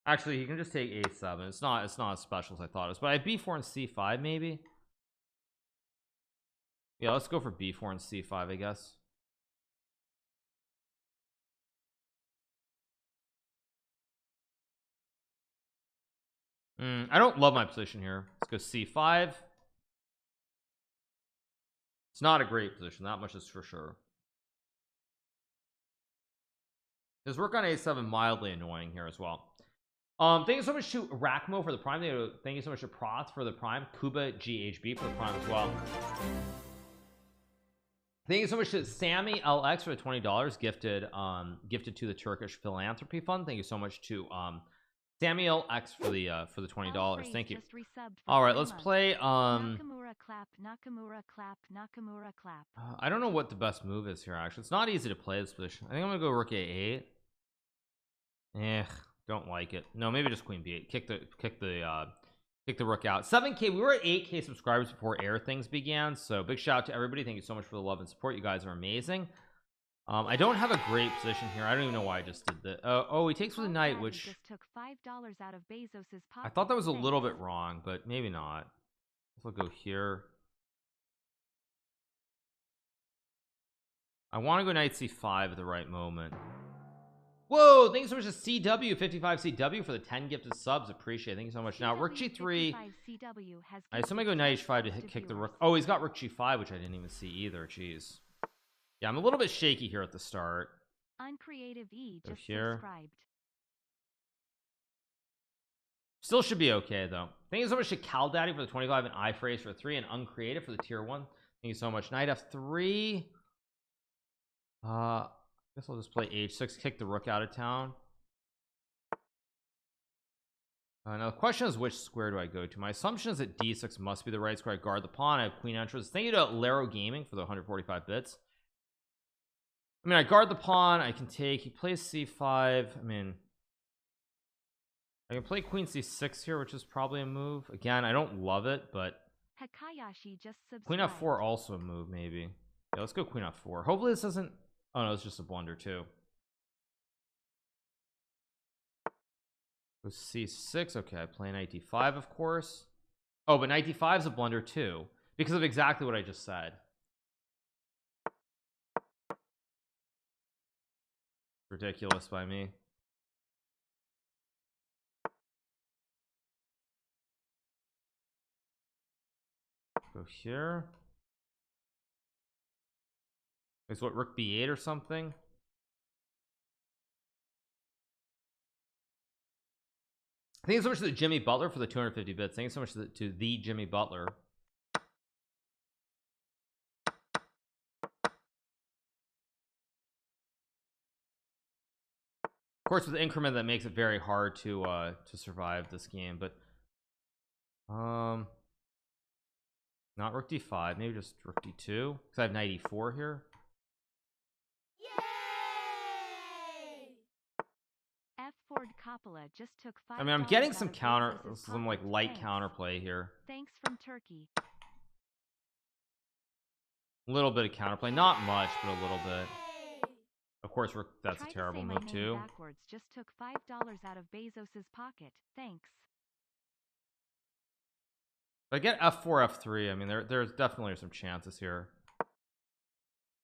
Actually, you can just take a7. It's not as special as I thought it was. But I have b4 and c5 maybe. Yeah, let's go for b4 and c5, I guess. I don't love my position here. Let's go c5. It's not a great position, that much is for sure. His rook on a7 mildly annoying here as well. Thank you so much to Rackmo for the prime. Thank you so much to Proth for the prime. Kuba GHB for the prime as well. Thank you so much to Sammy LX for the $20 gifted to the Turkish Philanthropy Fund. Thank you so much to Samuel X for the $20. Thank you. All right, let's play Nakamura clap, Nakamura clap, Nakamura clap. I don't know what the best move is here, actually. It's not easy to play this position. I think I'm gonna go rook a8. Don't like it. No, maybe just queen b8. Kick the rook out. 7k. We were at 8k subscribers before Air Things began, so big shout out to everybody. Thank you so much for the love and support. You guys are amazing. I don't have a great position here. I don't even know why I just did that. Oh, he takes with a knight, which just took $5 out of Bezos's pocket. I thought that was a little bit wrong, but maybe not. We'll go here. I want to go knight c5 at the right moment. Whoa, thank you so much to CW 55 CW for the 10 gifted subs. Appreciate it. Thank you so much. Now rook g3. I assume I go knight h5 to kick the rook. Oh, he's got rook g5, which I didn't even see either. Jeez. Yeah, I'm a little bit shaky here at the start. Uncreative E just here. subscribed. Still should be okay though. Thank you so much to Cal Daddy for the 25 and iPhrase for 3 and Uncreative for the tier 1. Thank you so much. Knight f3. I guess I'll just play h6, kick the rook out of town. Now the question is, which square do I go to? My assumption is that d6 must be the right square. I guard the pawn. I have queen entrance. Thank you to Laro Gaming for the 145 bits. I mean, I guard the pawn. I can take. He plays c5. I mean, I can play queen c6 here, which is probably a move. Again, I don't love it, but Hikayashi just subscribed. queen f4 also a move, maybe. Yeah, let's go queen f4. Hopefully this doesn't. Oh no, it's just a blunder too. Go c6. Okay, I play knight d5, of course. Oh, but knight d5 is a blunder too, because of exactly what I just said. Ridiculous by me. Go here. Is what, rook b8 or something? Thank you so much to the Jimmy Butler for the 250 bits. Thank you so much to the Jimmy Butler. course, with the increment that makes it very hard to survive this game, but not rook d5, maybe just rook d2 because I have knight e4 here. Ford Coppola just took I mean, I'm $5 getting out some of counter, Bezos's some like pocket. light Thanks. counterplay here. Thanks from Turkey. A little bit of counterplay, not much, but a little bit. Of course, that's Try a terrible to say move my name too. backwards just took $5 out of Bezos's pocket. Thanks. If I get f4 f3, I mean there's definitely some chances here.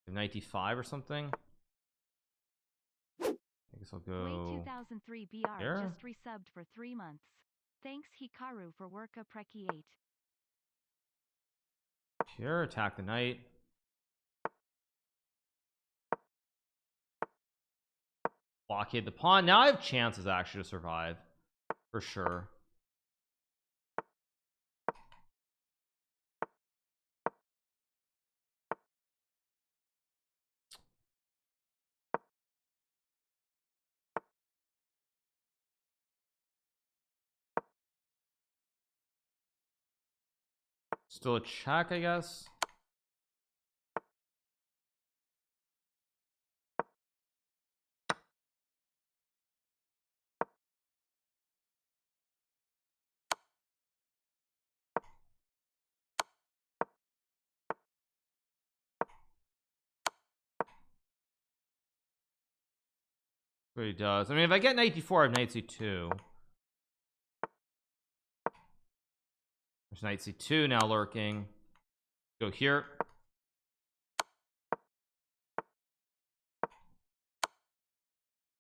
Knight d5 or something. I guess I'll go 2003 BR here. just resubbed for 3 months. Thanks Hikaru for work a Preki 8. Here, attack the knight. Blockade the pawn. Now I have chances actually to survive for sure. Still a check, I guess. What he does. I mean, if I get knight d4, I have knight c2. There's knight c2 now lurking. Go here.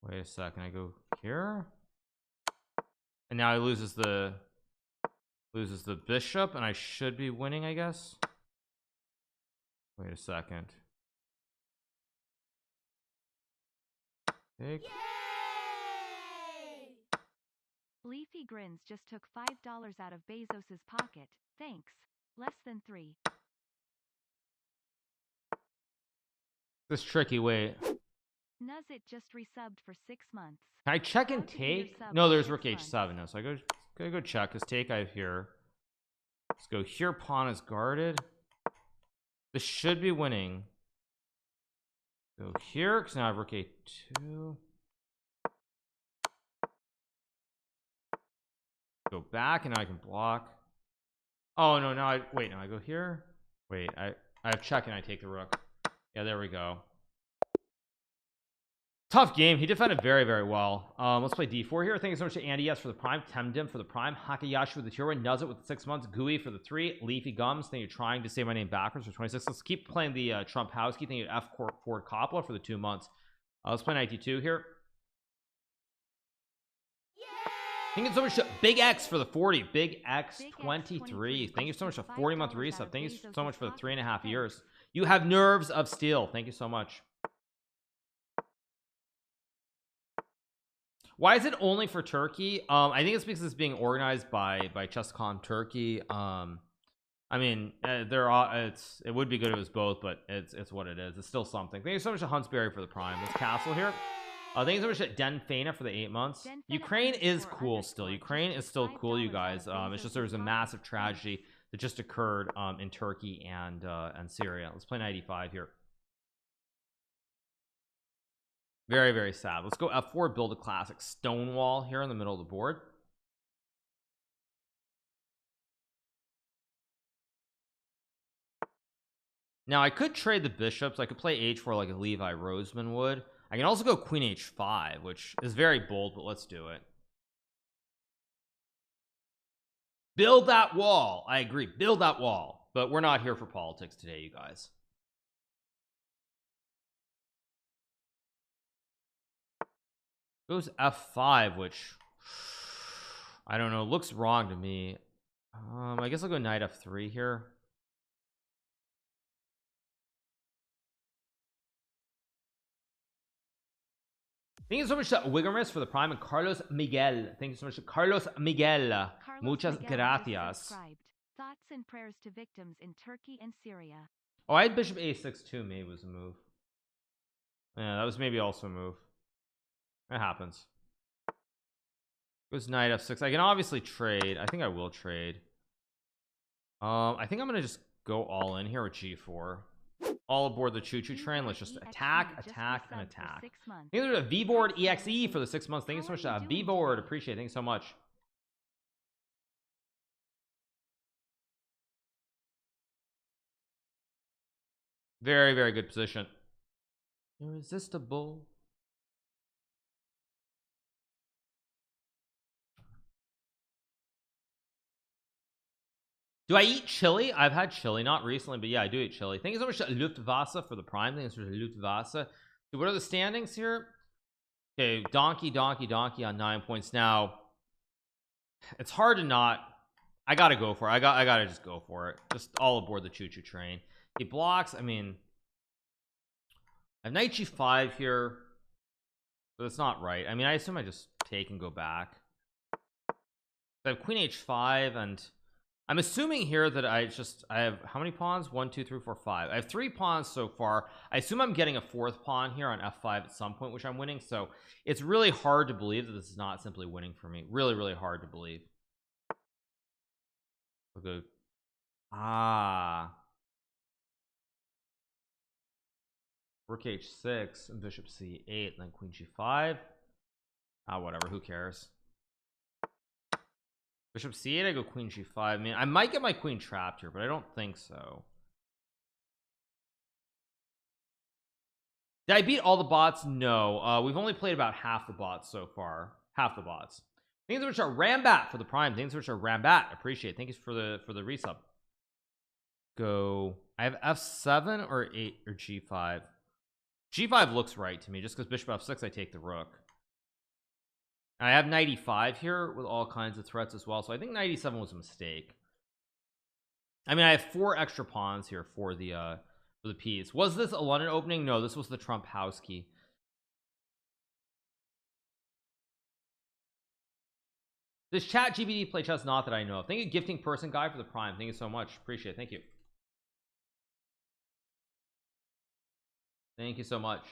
Wait a second. I go here, and now he loses the bishop, and I should be winning, I guess. Wait a second. Take. Leafy Grins just took $5 out of Bezos's pocket. Thanks. Less than 3. This tricky. Wait. Nuzit just resubbed for 6 months. Can I check and How to be take? resubbed No, for there's 6 rook months. h7 now, so I go check. Because take I have here. Let's go here. Pawn is guarded. This should be winning. Go here because now I have rook a2. Go back and now I can block. Oh no, now I wait. Now I go here. Wait, I have check and I take the rook. Yeah, there we go. Tough game. He defended very, very well. Let's play d4 here. Thank you so much to Andy S for the prime, Temdim for the prime, Hakayashi with the tier 1, Nuzit with the 6 months, Gooey for the 3, Leafy Gums. Thank you trying to say my name backwards for 26. Let's keep playing the Trump house key. Thank you F Ford Coppola for the 2 months. Let's play knight d2 here. Thank you so much to Big X for the 40, Big X 23. Thank you so much for 40-month resub. Thank you so much for the 3.5 years. You have nerves of steel. Thank you so much. Why is it only for Turkey? I think it's because it's being organized by ChessCon Turkey. I mean, it would be good if it was both, but it's what it is. It's still something. Thank you so much to Huntsberry for the prime. Let's castle here. Thank you so much to Den Fana for the 8 months. Ukraine is cool still. Ukraine is still cool, you guys. It's just there was a massive tragedy that just occurred in Turkey and Syria. Let's play 95 here. Very, very sad. Let's go f4, build a classic Stonewall here in the middle of the board. Now I could trade the bishops. I could play h4 like a Levi Roseman would. I can also go queen h5, which is very bold, but let's do it. Build that wall. I agree, build that wall, but we're not here for politics today, you guys. Goes f5, which I don't know, looks wrong to me. I guess I'll go knight f3 here. Thank you so much to Wiggermus for the prime and Carlos Miguel. Thank you so much to Carlos Miguel. Muchas gracias. Thoughts and prayers to victims in Turkey and Syria. Oh, I had bishop a6 too. Maybe was a move. Yeah, that was maybe also a move. It happens. Goes knight f6. I can obviously trade. I think I will trade. I think I'm gonna just go all in here with g4. All aboard the choo-choo train. Let's just attack, attack, and attack. Thank you to VBoard EXE for the 6 months. Thank you so much, VBoard. Appreciate it. Thank you so much. Very, very good position. Irresistible. Do I eat chili? I've had chili, not recently, but yeah, I do eat chili. Thank you so much to Luftwasser for the prime. Thanks for Luftwasser. So what are the standings here? Okay, donkey, donkey, donkey on 9 points. Now, it's hard to not. I gotta go for it. I gotta just go for it. Just all aboard the choo-choo train. He blocks. I mean, I have knight g5 here, but it's not right. I mean, I assume I just take and go back. I have queen h5, and I'm assuming here that I have how many pawns? 1 2 3 4 5. I have 3 pawns so far. I assume I'm getting a 4th pawn here on f5 at some point, which I'm winning. So it's really hard to believe that this is not simply winning for me. Really, really hard to believe. We'll go. Rook h6 and bishop c8, and then queen g5. Whatever, who cares? Bishop c8, I go queen g5. I mean, I might get my queen trapped here, but I don't think so. Did I beat all the bots? No. We've only played about half the bots so far. Half the bots. Things which are Rambat for the prime. Things which are Rambat. Appreciate it. Thank you for the resub. Go. I have f7 or 8 or g5. G5 looks right to me. Just because bishop f6, I take the rook. I have knight e5 here with all kinds of threats as well. So I think knight e7 was a mistake. I mean, I have 4 extra pawns here for the piece. Was this a London opening? No, this was the Trump house key. This chat GBD play chess, not that I know of. Thank you, gifting person guy, for the prime. Thank you so much. Appreciate it. Thank you. Thank you so much.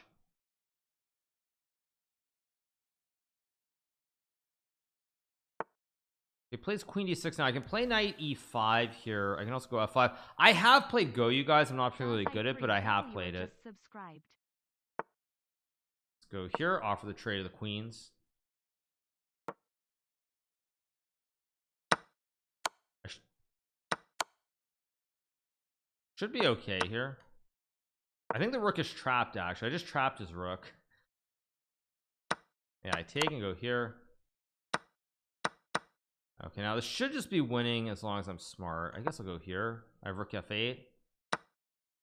He plays queen d6 now. I can play knight e5 here. I can also go f5. I have played Go, you guys. I'm not particularly good at it, but I have played it. Let's go here. Offer the trade of the queens. Should be okay here. I think the rook is trapped, actually. I just trapped his rook. Yeah, I take and go here. Okay, now this should just be winning as long as I'm smart. I guess I'll go here. I have rook f8.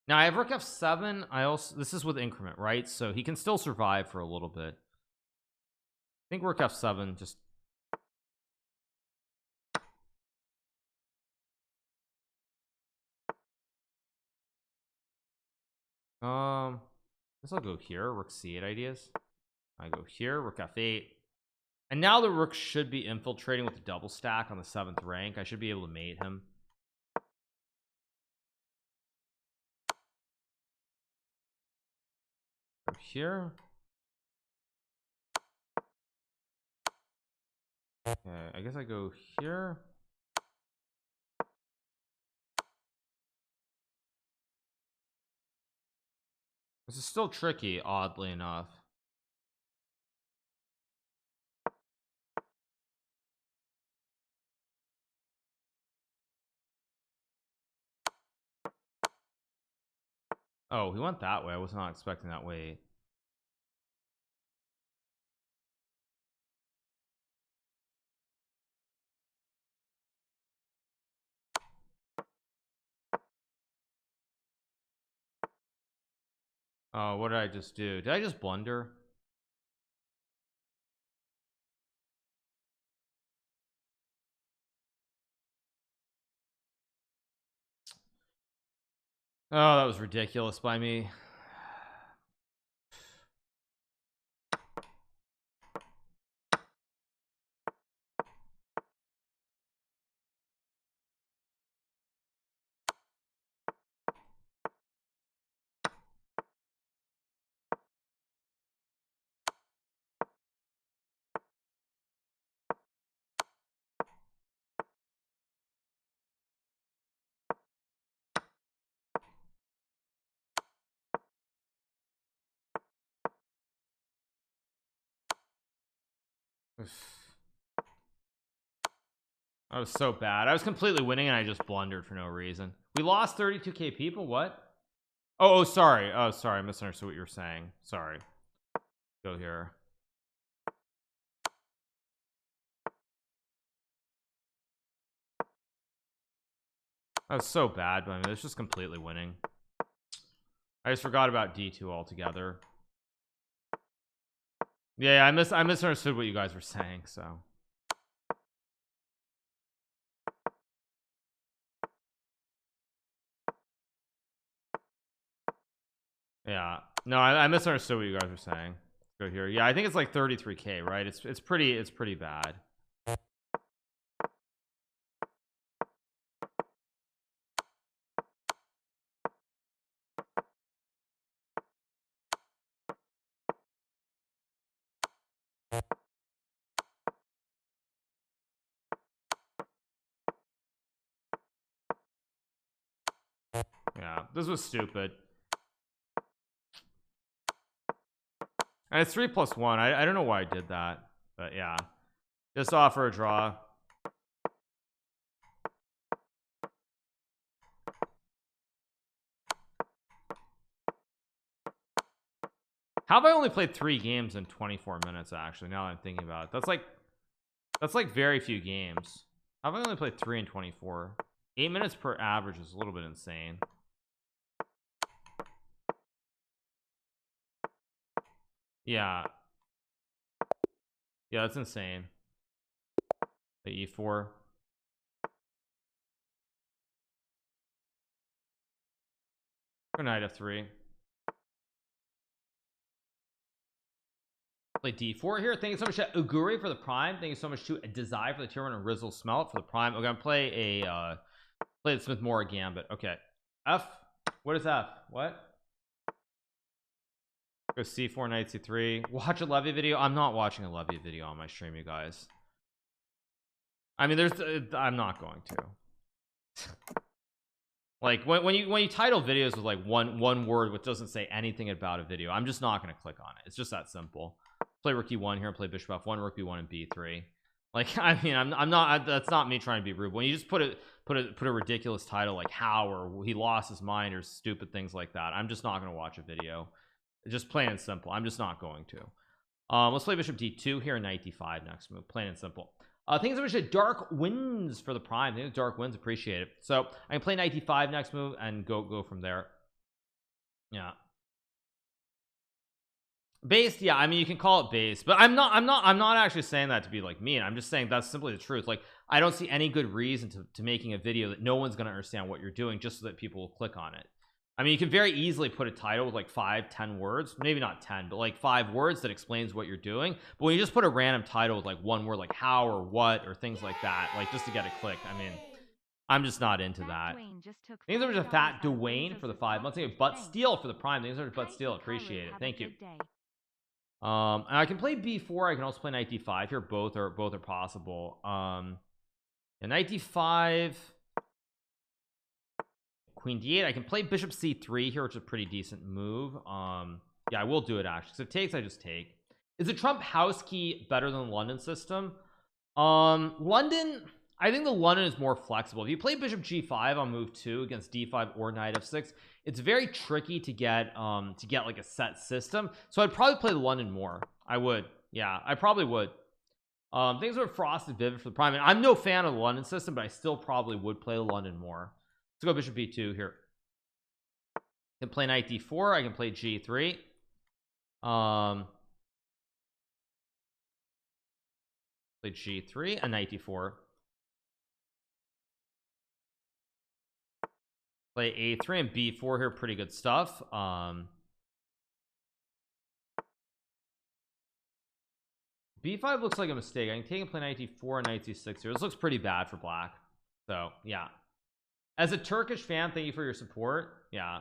Now I have rook f7. This is with increment, right? So he can still survive for a little bit. I think rook f7 just. I guess I'll go here. Rook c8 ideas. I go here. Rook f8. And now the rook should be infiltrating with the double stack on the 7th rank. I should be able to mate him. Go here. Okay, I guess I go here. This is still tricky, oddly enough. Oh, he went that way. I was not expecting that way. Oh, what did I just do? Did I just blunder? Oh, that was ridiculous by me. That was so bad. I was completely winning and I just blundered for no reason. We lost 32k people. What? Oh, sorry. Oh, sorry. I misunderstood what you were saying. Sorry. Go here. That was so bad, but I mean, it's just completely winning. I just forgot about D2 altogether. Yeah, I misunderstood what you guys were saying, so. Yeah. No, I misunderstood what you guys were saying. Go here. Yeah, I think it's like 33k, right? It's pretty bad. Yeah, this was stupid. And it's 3+1. I don't know why I did that, but yeah, just offer a draw. How have I only played 3 games in 24 minutes? Actually, now that I'm thinking about it, that's like very few games. How have I only played 3 in 24? 8 minutes per average is a little bit insane. Yeah, yeah, that's insane. The E4. Knight F3. Play D4 here. Thank you so much to Uguri for the prime. Thank you so much to Desire for the tier 1 and Rizzle Smelt for the prime. We're gonna play a play the Smith Mora Gambit. Okay, F. What is F? What? Go C4 Knight C3. Watch a Levy video. I'm not watching a Levy video on my stream, you guys. I mean, I'm not going to. Like when you title videos with like one word which doesn't say anything about a video, I'm just not going to click on it. It's just that simple. Play rook e1 here and play bishop f1, rook b1 and b3. Like, I mean, I'm not, that's not me trying to be rude. When you just put a ridiculous title like how or he lost his mind or stupid things like that, I'm just not going to watch a video. Just plain and simple. I'm just not going to. Let's play bishop d2 here and knight d5 next move. Plain and simple. Things that we should Dark Winds for the prime. Things Dark Winds, appreciate it. So I can play knight d5 next move and go from there. Yeah, based. Yeah, I mean, you can call it based, but I'm not actually saying that to be like mean. I'm just saying that's simply the truth. Like, I don't see any good reason to making a video that no one's going to understand what you're doing just so that people will click on it. I mean, you can very easily put a title with like 5-10 words, maybe not 10, but like 5 words that explains what you're doing. But when you just put a random title with like one word like how or what or things like that, like just to get a click, I mean, I'm just not into that. Things are just a fat Dwayne for the 5 months. Butt Steel for the prime. Things are Butt Steel, appreciate it. Thank you. And I can play b4. I can also play knight d5 here. Both are possible. And knight d5, queen d8. I can play bishop c3 here, which is a pretty decent move. Yeah, I will do it actually. So if it takes, I just take. Is the Trump house key better than the London system? London, I think the London is more flexible. If you play bishop g5 on move 2 against d5 or knight f6, it's very tricky to get like a set system. So I'd probably play the London more. I would. Yeah, I probably would. Things are Frosted Vivid for the prime, and I'm no fan of the London system, but I still probably would play the London more. Let's go bishop b2 here. I can play knight d4. I can play g3. Play g3 and knight d4. Play a3 and b4 here. Pretty good stuff. b5 looks like a mistake. I can take and play knight d4 and knight c6 here. This looks pretty bad for black. So yeah, as a Turkish fan, thank you for your support. Yeah,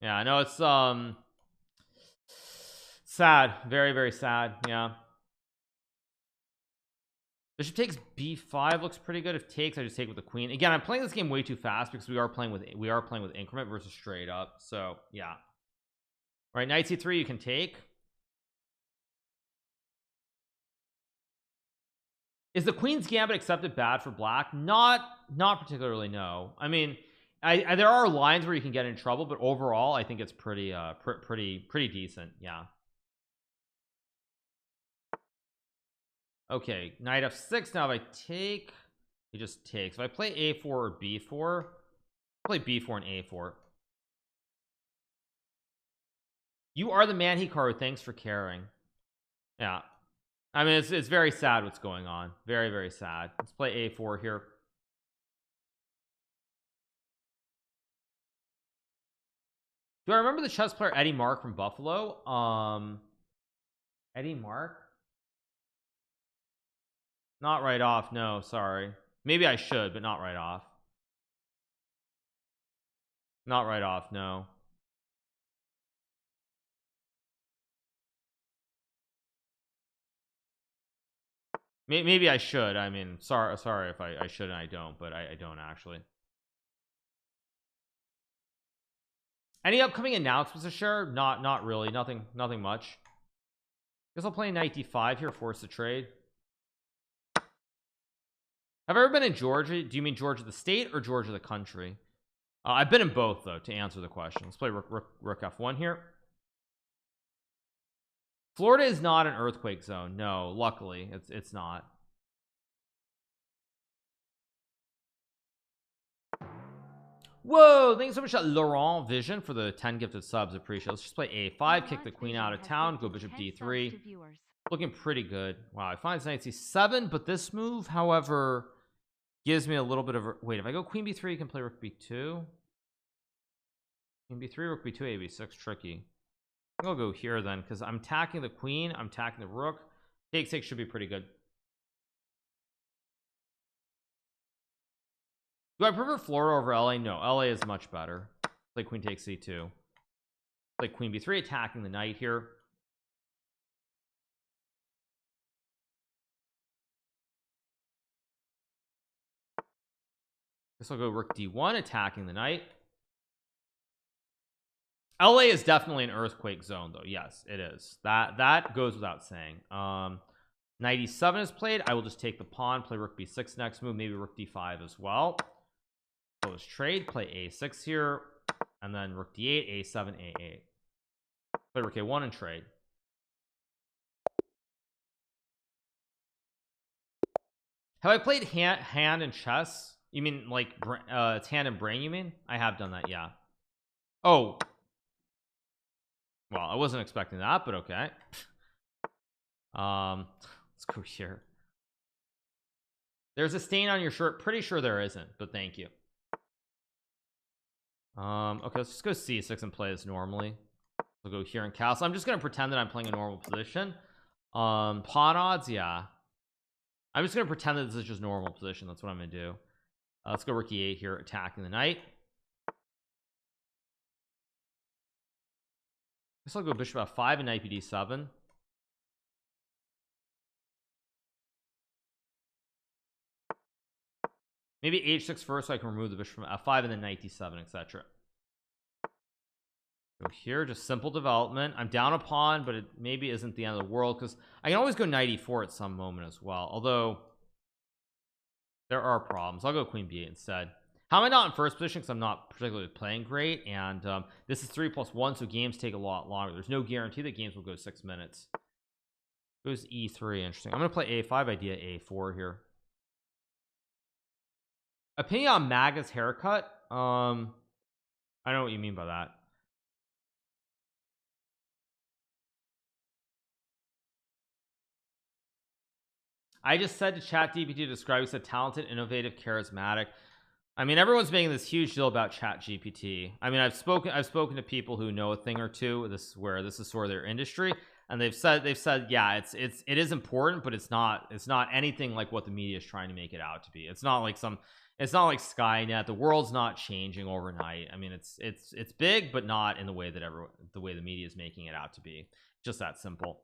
I know it's sad, very, very sad. Yeah, bishop takes b5 looks pretty good. If takes, I just take with the queen. Again, I'm playing this game way too fast because we are playing with increment versus straight up. So yeah, all right, knight c3 you can take. Is the Queen's Gambit accepted bad for black? Not particularly, no. I mean, I there are lines where you can get in trouble, but overall I think it's pretty pretty decent. Yeah. Okay, knight f6. Now if I take, he just takes. If I play a4 or b4, play b4 and a4. You are the man, Hikaru. Thanks for caring. Yeah, I mean it's very sad what's going on. Very, very sad. Let's play a4 here. Do I remember the chess player Eddie Mark from Buffalo? Eddie Mark? Not right off. No, sorry. Maybe I should, but not right off. Not right off. No. Maybe I should. I mean, sorry if I should and I don't, but I don't actually. Any upcoming announcements to share? Not really. Nothing much. Guess I'll play knight d5 here, force the trade. Have I ever been in Georgia? Do you mean Georgia the state or Georgia the country? I've been in both though, to answer the question. Let's play rook f1 here. Florida is not an earthquake zone. No, luckily it's not. Whoa, thanks so much, Laurent Vision, for the 10 gifted subs. Appreciate it. Let's just play a5, kick the queen out of town, go bishop d3. Looking pretty good. Wow, I find knight c7, but this move, however, gives me a little bit of a, wait, if I go queen b3, you can play rook b2. Queen b3, rook b2, a b6, tricky. I'll go here then, because I'm attacking the queen, I'm attacking the rook. Take 6 should be pretty good. Do I prefer Florida over LA? No, LA is much better. Play queen takes c2. Play queen b3, attacking the knight here. Guess I'll go rook d1, attacking the knight. LA is definitely an earthquake zone though. Yes, it is. That goes without saying. Knight e7 is played. I will just take the pawn, play rook b6 next move, maybe rook d5 as well. Close trade, play a6 here, and then rook d8, a7, a8. Play rook a1 and trade. Have I played hand in chess? You mean like it's hand and brain, you mean? I have done that, yeah. Oh, well, I wasn't expecting that, but okay. Let's go here. There's a stain on your shirt. Pretty sure there isn't, but thank you. Okay, let's just go c6 and play this normally. We'll go here in castle. I'm just gonna pretend that I'm playing a normal position. Pawn odds, yeah. I'm just gonna pretend that this is just normal position. That's what I'm gonna do. Let's go rook e8 here, attacking the knight. Guess I'll go bishop f5 and knight bd7. Maybe h6 first so I can remove the bishop from f5 and then knight d7, etc. Go here, just simple development. I'm down a pawn, but it maybe isn't the end of the world because I can always go knight e4 at some moment as well, although there are problems. I'll go queen b8 instead. How am I not in first position? Because I'm not particularly playing great, and this is 3+1, so games take a lot longer. There's no guarantee that games will go 6 minutes. Goes e3. Interesting. I'm gonna play a5, idea a4 here. Opinion on MAGA's haircut? I know what you mean by that. I just said to ChatGPT to describe, he said talented, innovative, charismatic. I mean, everyone's making this huge deal about ChatGPT. I mean, I've spoken to people who know a thing or two. This is sort of their industry, and they've said yeah, it is important, but it's not anything like what the media is trying to make it out to be. It's not like Skynet. The world's not changing overnight. I mean, it's big, but not in the way that the way the media is making it out to be. Just that simple.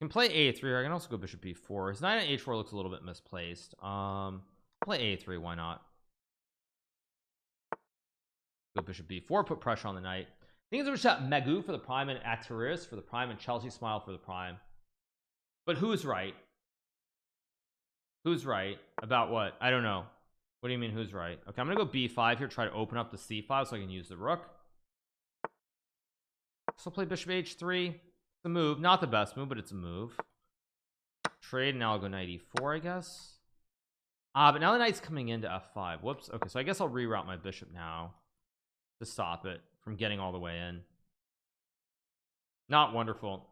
Can play a3. I can also go bishop b4. His knight on h4 looks a little bit misplaced. Play a3. Why not? Go bishop b4. Put pressure on the knight. I think it's a shot Megu for the prime and Attiris for the prime and Chelsea Smile for the prime. But who's right? Who's right about what? I don't know. What do you mean who's right? Okay, I'm gonna go b5 here, try to open up the c5 so I can use the rook. So play bishop h3. It's a move, not the best move, but it's a move. Trade, and now I'll go knight e4, I guess. But now the knight's coming into f5. Whoops. Okay, so I guess I'll reroute my bishop now to stop it from getting all the way in. Not wonderful.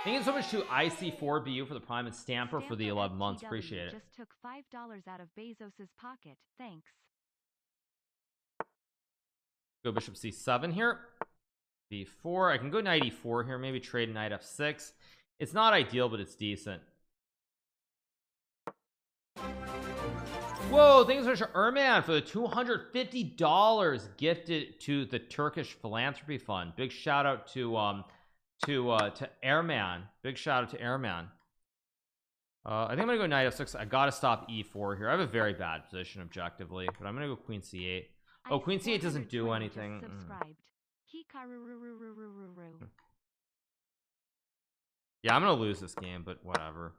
Thank you so much to IC4BU for the prime and Stamper for the 11 months. Appreciate it. Just took $5 out of Bezos's pocket. Thanks. Go bishop c7 here. b4. I can go knight e4 here. Maybe trade knight f6. It's not ideal, but it's decent. Whoa, thanks so much to Erman for the $250 gifted to the Turkish Philanthropy Fund. Big shout out to Airman. Big shout out to Airman. I think I'm gonna go knight f6. I gotta stop e4 here. I have a very bad position objectively, but I'm gonna go queen c8. Oh, queen c8 doesn't do anything. Yeah, I'm gonna lose this game, but whatever.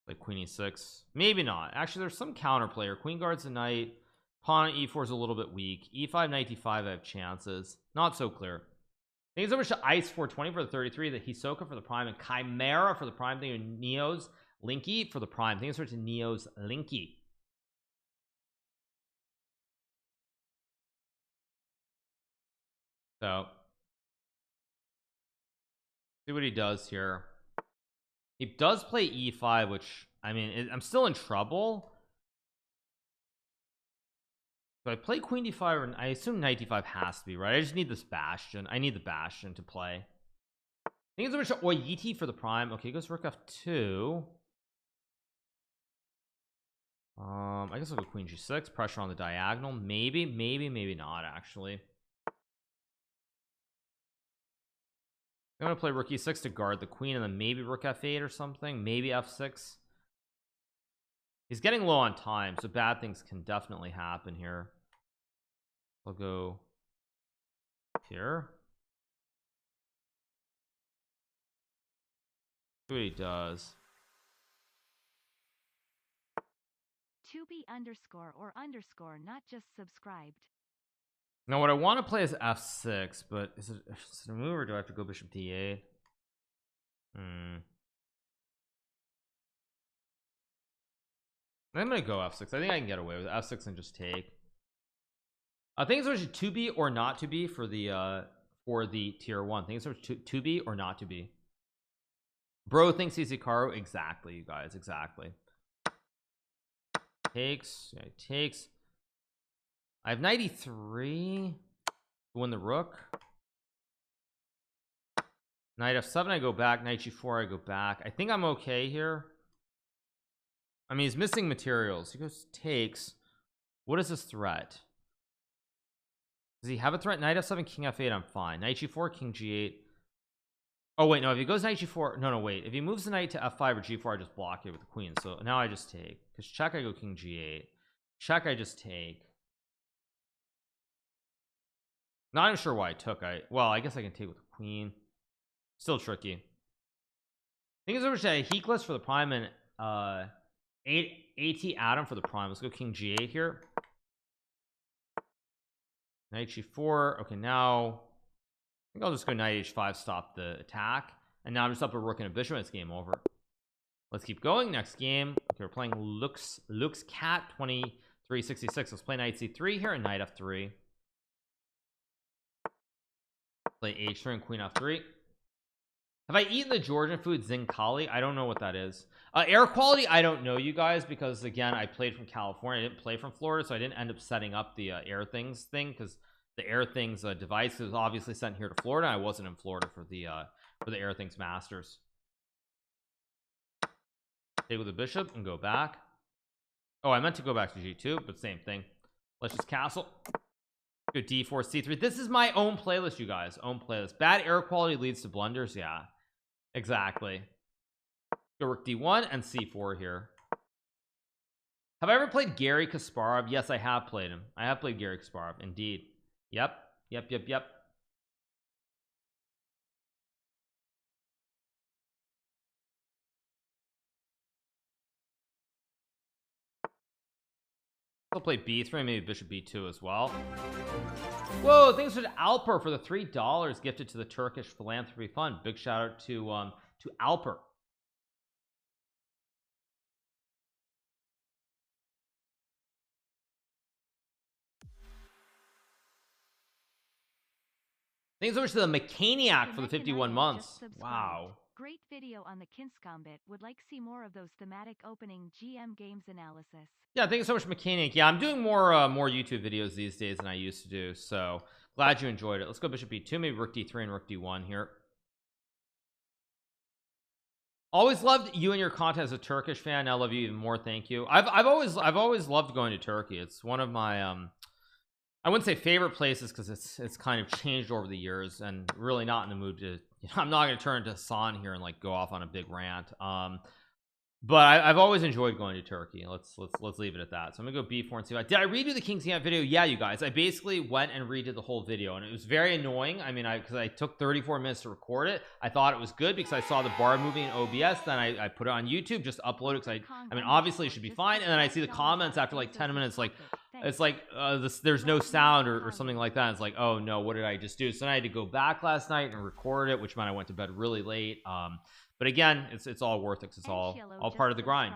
Like queen e6, maybe not. Actually, there's some counterplay here. Queen guards the knight. Pawn on e4 is a little bit weak. e5, knight d5, I have chances. Not so clear. Thank you so much to Ice420 for the 33, the Hisoka for the prime, and Chimera for the prime. Thank you to Neo's Linky for the prime. Thank you so much to Neo's Linky. So see what he does here. He does play e5, which, I mean, I'm still in trouble. So I play queen d5, and I assume knight d5 has to be right. I just need this bastion. I need the bastion to play. Thank you so much to Oyiti for the prime. Okay, he goes rook f2. I guess I'll go queen g6. Pressure on the diagonal. Maybe not, actually. I'm gonna play rook e6 to guard the queen, and then maybe rook f8 or something. Maybe f6. He's getting low on time, so bad things can definitely happen here. I'll go here. See what he does. 2B_ or _, not just subscribed. Now what I want to play is f6, but is it a move, or do I have to go bishop d8? I'm gonna go f6. I think I can get away with f6 and just take. I think it's actually 2B or not to be for the tier 1. I think it's 2B or not to be. Bro thinks he's Hikaru. Exactly, you guys, exactly. Takes, yeah, takes. I have 93 to win the rook. Knight f7, I go back. Knight g4, I go back. I think I'm okay here. I mean, he's missing materials. He goes takes. What is his threat? Does he have a threat? Knight f7, king f8, I'm fine. Knight g4, king g8. Oh wait, no, if he goes knight g4, no, wait, if he moves the knight to f5 or g4, I just block it with the queen. So now I just take, because check, I go king g8. Check, I just take. Not even sure why I took. Well, I guess I can take with the queen. Still tricky. Thank you so much to Heakless for the prime, and AT Adam for the prime. Let's go king g8 here. Knight g4. Okay, now I think I'll just go knight h5, stop the attack, and now I'm just up a rook and a bishop, and it's game over. Let's keep going. Next game. Okay, we're playing Lux Cat 2366. Let's play knight c3 here and knight f3. Play h3 and queen f3. Have I eaten the Georgian food Zinkali? I don't know what that is. Air quality, I don't know, you guys, because again, I played from California. I didn't play from Florida, so I didn't end up setting up the Air Things thing, because the Air Things device was obviously sent here to Florida. I wasn't in Florida for the Air Things Masters. Take with the bishop and go back. Oh, I meant to go back to g2, but same thing. Let's just castle. Go d4, c3. This is my own playlist, you guys. Own playlist. Bad air quality leads to blunders. Yeah, exactly. Go rook d1 and c4 here. Have I ever played Gary Kasparov? Yes, I have played him. I have played Gary Kasparov, indeed. Yep. I'll play b3, maybe bishop b2 as well. Whoa, thanks to Alper for the $3 gifted to the Turkish philanthropy fund. Big shout out to Alper. Thanks so much to the Mechaniac for the 51 months. Wow. Great video on the Kinskambit. Would like see more of those thematic opening GM games analysis. Yeah, thank you so much, Mechanic. Yeah, I'm doing more YouTube videos these days than I used to do, so glad you enjoyed it. Let's go bishop b2, maybe rook d3 and rook d1 here. Always loved you and your content as a Turkish fan. I love you even more. Thank you. I've always loved going to Turkey. It's one of my I wouldn't say favorite places because it's kind of changed over the years, and really not in the mood to, I'm not going to turn to Hassan here and like go off on a big rant. But I've always enjoyed going to Turkey. Let's leave it at that. So I'm gonna go b4 and see. Did I redo the King's Gambit video? Yeah, you guys, I basically went and redid the whole video, and it was very annoying. I mean, because I took 34 minutes to record it. I thought it was good because I saw the bar moving in OBS. Then I put it on YouTube, just upload it because I mean, obviously it should be fine. And then I see the comments after like 10 minutes, like it's like there's no sound or something like that. It's like, oh no, what did I just do? So then I had to go back last night and record it, which meant I went to bed really late. But again, it's all worth it because it's all part of the grind.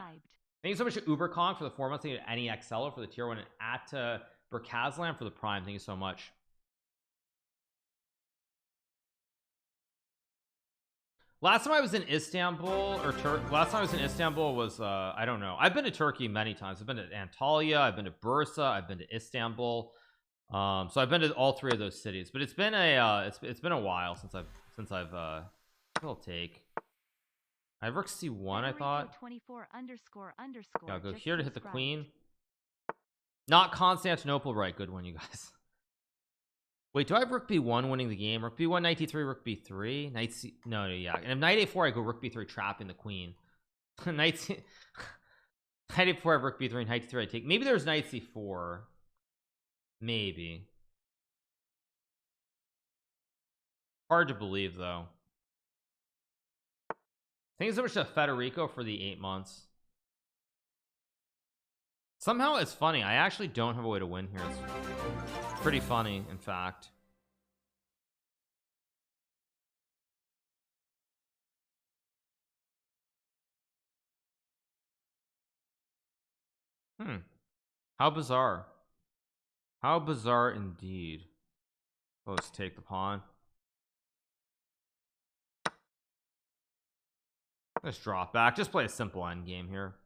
Thank you so much to Uber Kong for the 4 months. Thank you to Any XLO for the tier 1 and at Berkazlan for the prime. Thank you so much. Last time I was in Istanbul, last time I was in Istanbul was I don't know. I've been to Turkey many times. I've been to Antalya, I've been to Bursa, I've been to Istanbul. So I've been to all three of those cities. But it's been a it's been a while since I've it'll take. I have rook c1. I thought 24 ___. Yeah, I'll go here to hit the queen. Not Constantinople, right? Good one, you guys. Wait, do I have rook b1 winning the game? Rook b1, knight d3, rook b3, knight c. No, yeah. And if knight a4, I go rook b3, trapping the queen. Knight a4, I have rook b3, knight d3, I take. Maybe there's knight c4. Maybe. Hard to believe though. Thank you so much to Federico for the 8 months. Somehow it's funny, I actually don't have a way to win here. It's pretty funny, in fact. How bizarre. How bizarre indeed. Let's take the pawn. Let's drop back. Just play a simple end game here.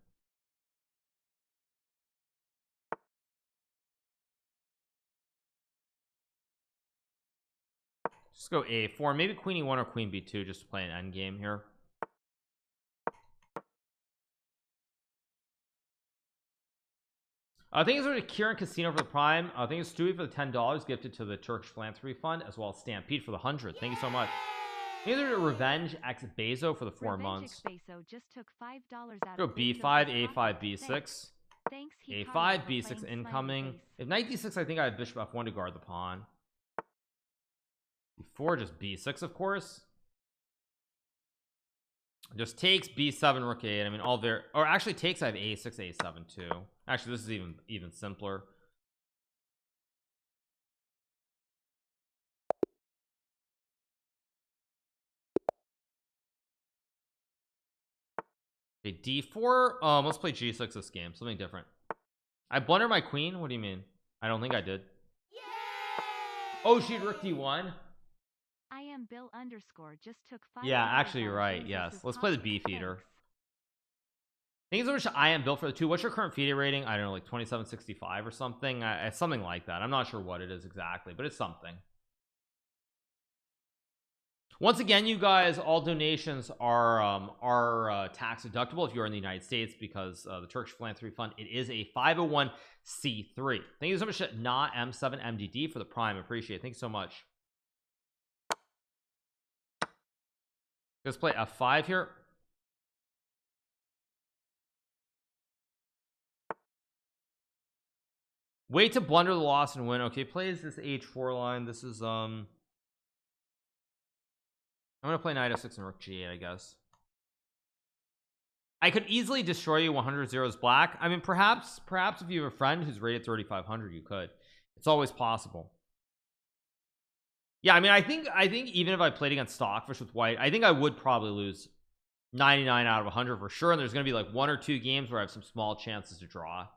Just go a4, maybe queen e1 or queen b2 just to play an end game here. I think it's already Kieran Casino for the prime. I think it's Stewie for the $10 gifted to the Turkish philanthropy fund, as well as Stampede for the 100. Thank you so much. These are Revenge X Bezo for the 4 months. Just took $5 out go b5, a5, b6. Thanks, a5, b6 incoming. If knight d6, I think I have bishop f1 to guard the pawn. b4, just b6, of course. Just takes b7, rook 8. I mean, all there, or actually takes. I have a6, a7 too. Actually, this is even simpler. Okay, d4. Let's play g6 this game. Something different. I blundered my queen. What do you mean? I don't think I did. Oh, she had rook d1. I am Bill _ just took 5. Yeah, actually you're right. Yes, let's play the b feeder. Thank you so much to I am Bill for the 2. What's your current FIDE rating? I don't know, like 2765 or something. Something like that. I'm not sure what it is exactly, but it's something. Once again, you guys, all donations are tax deductible if you're in the United States, because the Turkish philanthropy fund, it is a 501c3. Thank you so much to Na M7 MDD for the prime. Appreciate it. Thank you so much. Let's play f5 here. Wait to blunder the loss and win. Okay, plays this h4 line. This is I'm gonna play knight f6 and rook g8, I guess. I could easily destroy you 100 zeros black. I mean, perhaps if you have a friend who's rated 3,500, you could. It's always possible. Yeah, I mean, I think even if I played against Stockfish with white, I think I would probably lose 99 out of 100 for sure. And there's going to be like 1 or 2 games where I have some small chances to draw.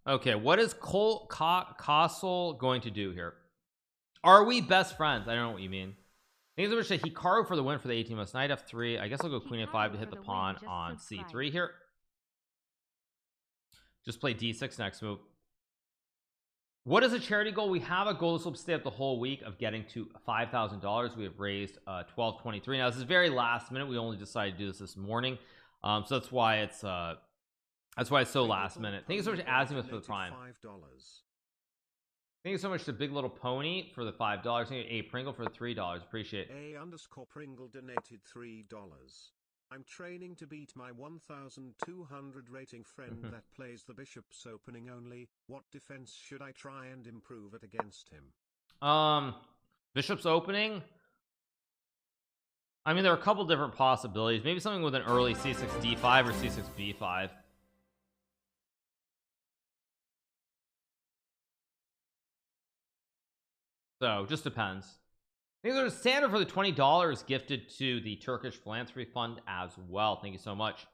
Okay, what is Castle going to do here? Are we best friends? I don't know what you mean. Thanks so much to Hikaru for the win for the 18 months. Knight f3. I guess I'll go queen f5 to hit the pawn on c3 here. Just play d6 next move. What is a charity goal? We have a goal. This will stay up the whole week of getting to $5,000. We have raised $1,223. Now this is very last minute. We only decided to do this morning, so that's why it's so last minute. Thank you so much to Azimuth for the prime. Thank you so much to Big Little Pony for the $5. Thank you to A Pringle for the $3. Appreciate it. A_Pringle donated $3. I'm training to beat my 1,200 rating friend that plays the bishop's opening only. What defense should I try and improve it against him? Bishop's opening. I mean, there are a couple different possibilities. Maybe something with an early c6 d5 or c6 b5. So just depends. I think there's a standard for the $20 gifted to the Turkish philanthropy fund as well. Thank you so much.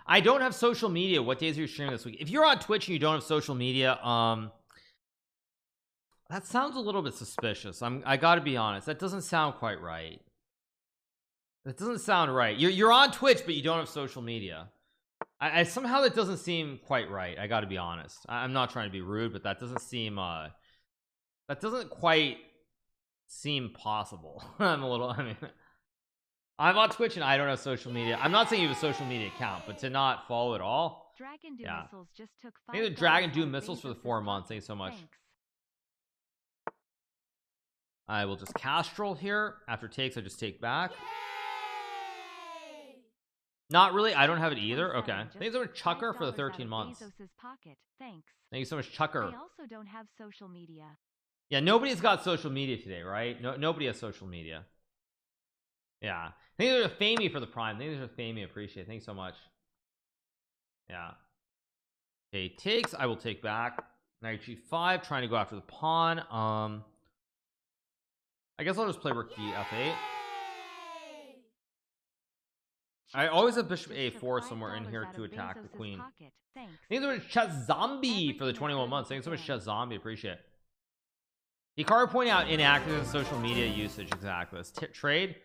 I don't have social media. What days are you streaming this week? If you're on Twitch and you don't have social media, that sounds a little bit suspicious. I gotta be honest, that doesn't sound quite right. That doesn't sound right. You're on Twitch but you don't have social media. I somehow that doesn't seem quite right. I gotta be honest. I'm not trying to be rude, but that doesn't seem that doesn't quite seem possible. I'm on Twitch and I don't have social media. I'm not saying you have a social media account, but to not follow at all. Dragon Dew missiles just took Maybe the Dragon Dew missiles for the 4 months. Thank you so much. Thanks. I will just Castrol here. After takes, I just take back. Not really. I don't have it either. Okay. Thank you so much, Chucker, for the 13 months. Thanks. Thank you so much, Chucker. I also don't have social media. Yeah, nobody's got social media today, right? Nobody has social media. Yeah. Thank you to Famey for the prime. Thank you to Famey. Appreciate it. Thanks so much. Yeah. Okay, takes. I will take back. Knight g5, trying to go after the pawn. I guess I'll just play rook d8. I always have bishop a4 somewhere in here to attack the queen. Thanks so much, Chet Zombie, for the 21 months. Thanks so much, Chet Zombie. Appreciate it. Hikaru pointing out inaccuracies in social media usage. Exactly. This trade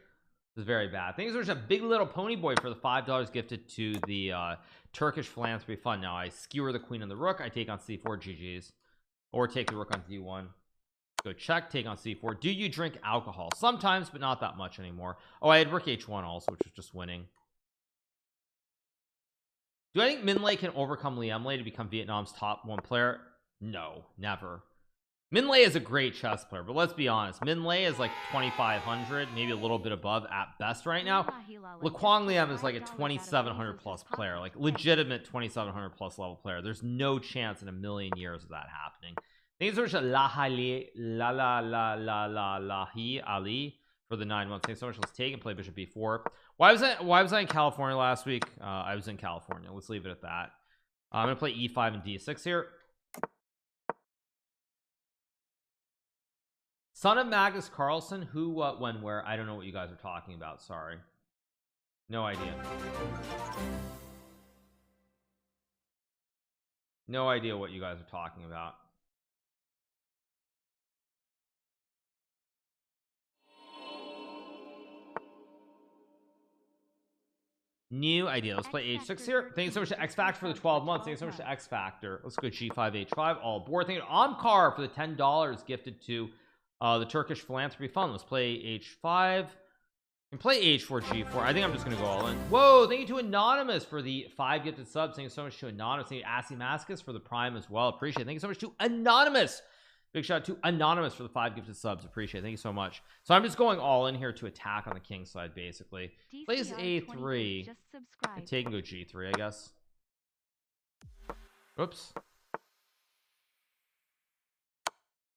is very bad. Thanks so much, a Big Little Pony Boy, for the $5 gifted to the Turkish philanthropy fund. Now I skewer the queen and the rook. I take on c4. GG's, or take the rook on d1. Go check. Take on c4. Do you drink alcohol? Sometimes, but not that much anymore. Oh, I had rook h1 also, which was just winning. Do I think Min Lei can overcome Liam Lei to become Vietnam's top 1 player? No, never. Min Lei is a great chess player, but let's be honest, Min Lei is like 2,500, maybe a little bit above at best right now. Laquan Liam is like a 2,700 plus player, like legitimate 2,700 plus level player. There's no chance in a million years of that happening. Thanks so much to Lahi Ali for the 9 months. Thanks so much. Let's take and play bishop b4. Why was I in California last week? I was in California. Let's leave it at that. I'm gonna play e5 and d6 here. Son of Magnus Carlsen. Who, what, when, where? I don't know what you guys are talking about. Sorry, no idea. No idea what you guys are talking about. New idea. Let's play h6 here. Thank you so much to X Factor for the 12 months. Thank you so much to X Factor. Let's go g5 h5 all aboard. Thank you to Omkar for the $10 gifted to the Turkish philanthropy fund. Let's play h5 and play h4 g4. I think I'm just gonna go all in. Whoa, thank you to Anonymous for the 5 gifted subs. Thank you so much to Anonymous. Thank you to Asimascus for the prime as well. Appreciate it. Thank you so much to Anonymous Big shout out to Anonymous for the 5 gifted subs. Appreciate it. Thank you so much. So I'm just going all in here to attack on the king side, basically. Plays A3. I take and go G3, I guess. Oops.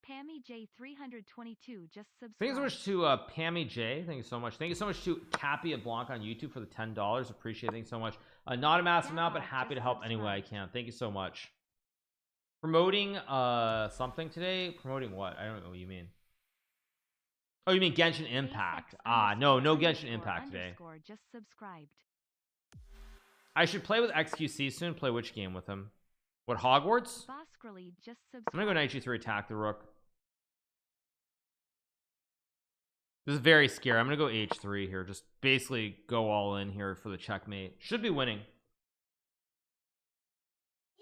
Pammy J 322 just subscribed. Thank you so much to Pammy J. Thank you so much. Thank you so much to Cappy Blanc on YouTube for the $10. Appreciate it. Thank you so much. Not a massive amount, but happy to help any way I can. Thank you so much. Promoting something today. Promoting what? I don't know what you mean. Oh, you mean Genshin Impact? No Genshin Impact today. Just subscribed. I should play with XQC soon. Play which game with him? What, Hogwarts? Just I'm gonna go knight g3, attack the rook. This is very scary. I'm gonna go h3 here. Just basically go all in here for the checkmate. Should be winning.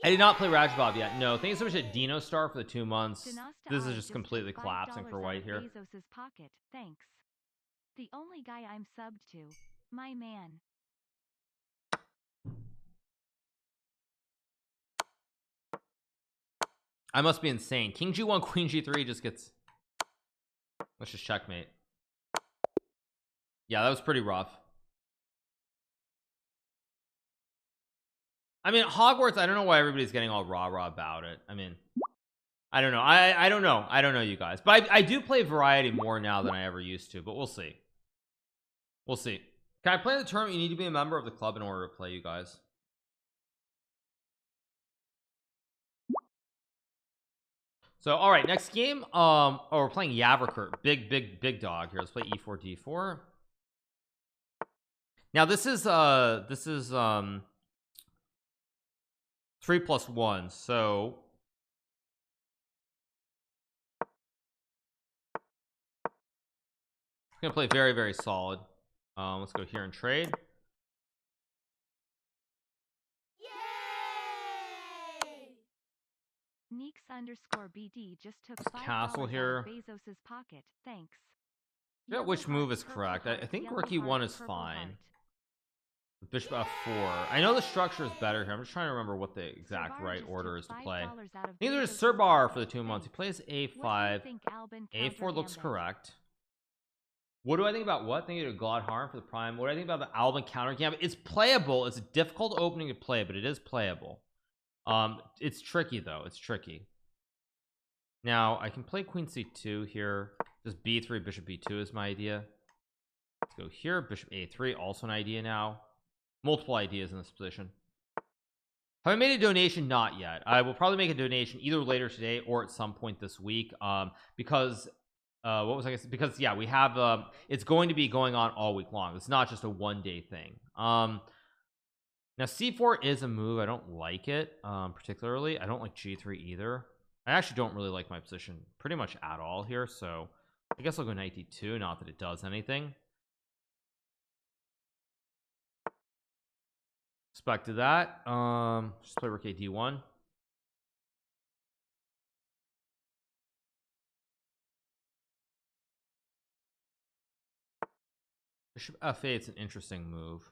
I did not play Rajabov yet. No, thank you so much to Dino Star for the 2 months. This is just completely collapsing for white here. Bezos's pocket. Thanks. The only guy I'm subbed to. My man. I must be insane. King G1, Queen G3 just gets... Let's just checkmate. Yeah, that was pretty rough. I mean, Hogwarts, I don't know why everybody's getting all rah-rah about it. I mean, I don't know. I don't know. I don't know, you guys. But I do play variety more now than I ever used to. But we'll see. We'll see. Can I play the tournament? You need to be a member of the club in order to play, you guys. So, all right, next game. Oh, we're playing Yavrikert. Big dog here. Let's play E4 D4. Now this is 3+1. So I'm gonna play very solid. Let's go here and trade. Neeks_BD just took $5 castle here. out of Bezos's pocket. Thanks. Yeah, which move is correct? I think rook E1 is fine. Bishop F4. I know the structure is better here. I'm just trying to remember what the exact right order is to play. Neither is Sirbar for the 2 months. He plays A5. A4 looks correct. What do I think about what? Thinking of God Harm for the prime. What do I think about the Alban counter gambit? It's playable. It's a difficult opening to play, but it is playable. It's tricky though. It's tricky. Now I can play Queen C2 here. Just B3, Bishop B2 is my idea. Let's go here. Bishop A3, also an idea now. Multiple ideas in this position. Have I made a donation? Not yet. I will probably make a donation either later today or at some point this week. Because what was I guess? Because yeah, we have it's going to be going on all week long. It's not just a one-day thing. Now C4 is a move. I don't like it particularly. I don't like G3 either. I actually don't really like my position pretty much at all here, so I guess I'll go knight D2. Not that it does anything. Expected that. Just play rook A D1. Bishop F8. It's an interesting move.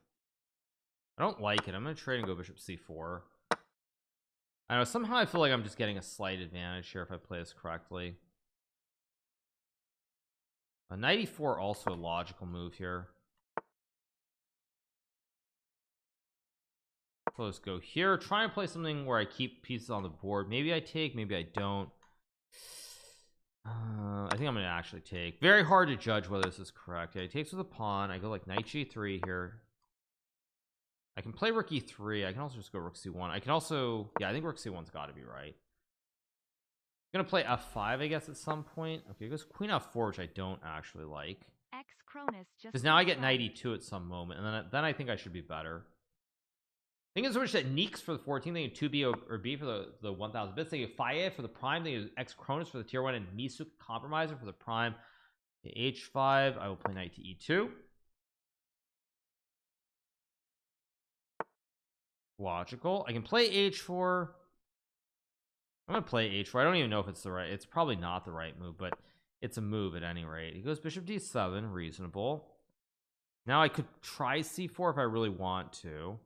I don't like it. I'm gonna trade and go bishop C4. I know somehow I feel like I'm just getting a slight advantage here if I play this correctly. A knight E4 also a logical move here. So let's go here. Try and play something where I keep pieces on the board. Maybe I take, maybe I don't. I think I'm gonna actually take. Very hard to judge whether this is correct. Yeah, he takes with a pawn. I go like knight G3 here. I can play rook E3. I can also just go rook C1. I can also, yeah, I think rook C1's got to be right. I'm gonna play F5, I guess, at some point. Okay, it goes queen F4, which I don't actually like. Because now I get knight E2 at some moment, and then I think I should be better. I think it's so much that Neeks for the 14, they get 2B or B for the 1000 bits. They get Faye for the prime. They get X Cronus for the tier 1, and Misuk Compromiser for the prime. H5. I will play knight to E2. Logical. I can play H4. I'm gonna play H4. I don't even know if it's the right. It's probably not the right move, but it's a move at any rate. He goes bishop D7. Reasonable. Now I could try C4 if I really want to.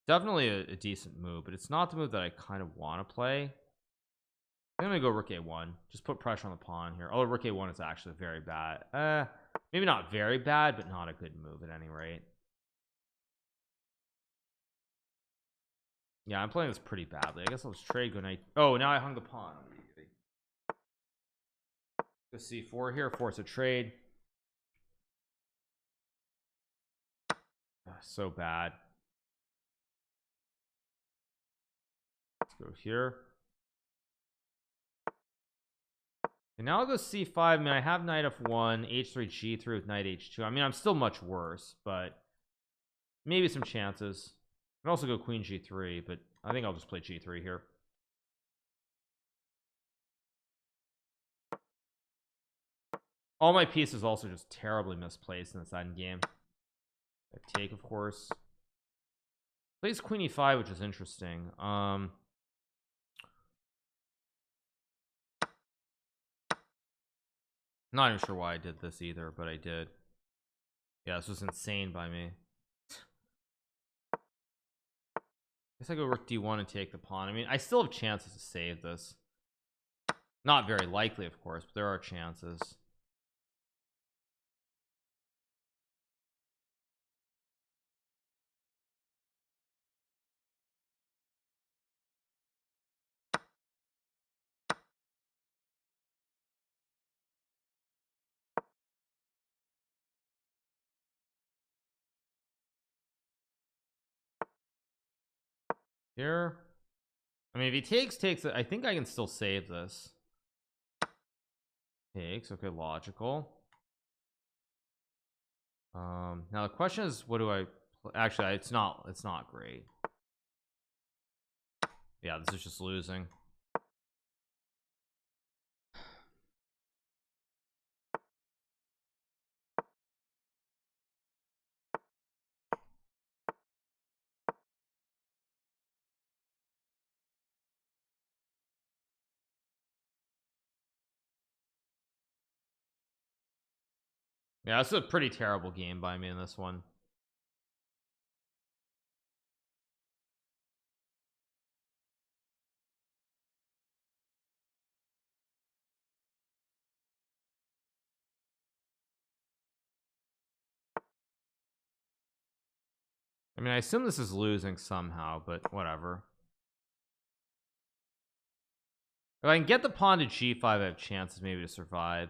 Definitely a decent move, but it's not the move that I kind of want to play. I'm gonna go rook a1, just put pressure on the pawn here. Although rook a1 is actually very bad. Maybe not very bad, but not a good move at any rate. Yeah, I'm playing this pretty badly. I guess I'll just trade. Go knight. Oh, now I hung the pawn. Go c4 here, force a trade. So bad. Let's go here. And now I'll go c5. I mean, I have knight f1, h3, g3 with knight h2. I mean, I'm still much worse, but maybe some chances. I can also go queen g3, but I think I'll just play g3 here. All my pieces also just terribly misplaced in this end game. I take, of course. Plays queen e5, which is interesting. Not even sure why I did this either, but I did. Yeah, this was insane by me. Guess I go rook d1 and take the pawn. I mean, I still have chances to save this. Not very likely, of course, but there are chances. Here, I mean, if he takes it, I think I can still save this. Takes, okay, logical. Now the question is, what do I actually? It's not great. Yeah, this is just losing. Yeah, it's a pretty terrible game by me in this one. I mean, I assume this is losing somehow, but whatever. If I can get the pawn to g5, I have chances maybe to survive.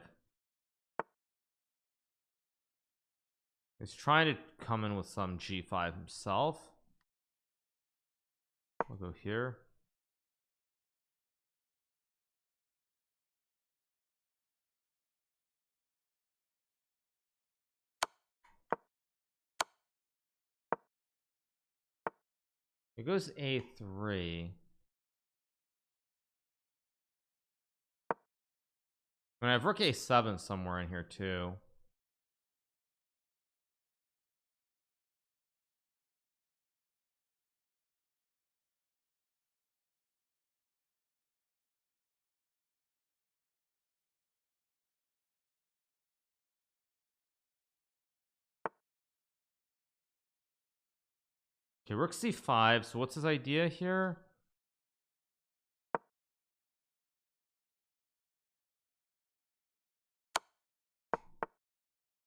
He's trying to come in with some g5 himself. I'll go here. It goes a3. I mean, I have rook a7 somewhere in here too. Okay, rook c5. So what's his idea here?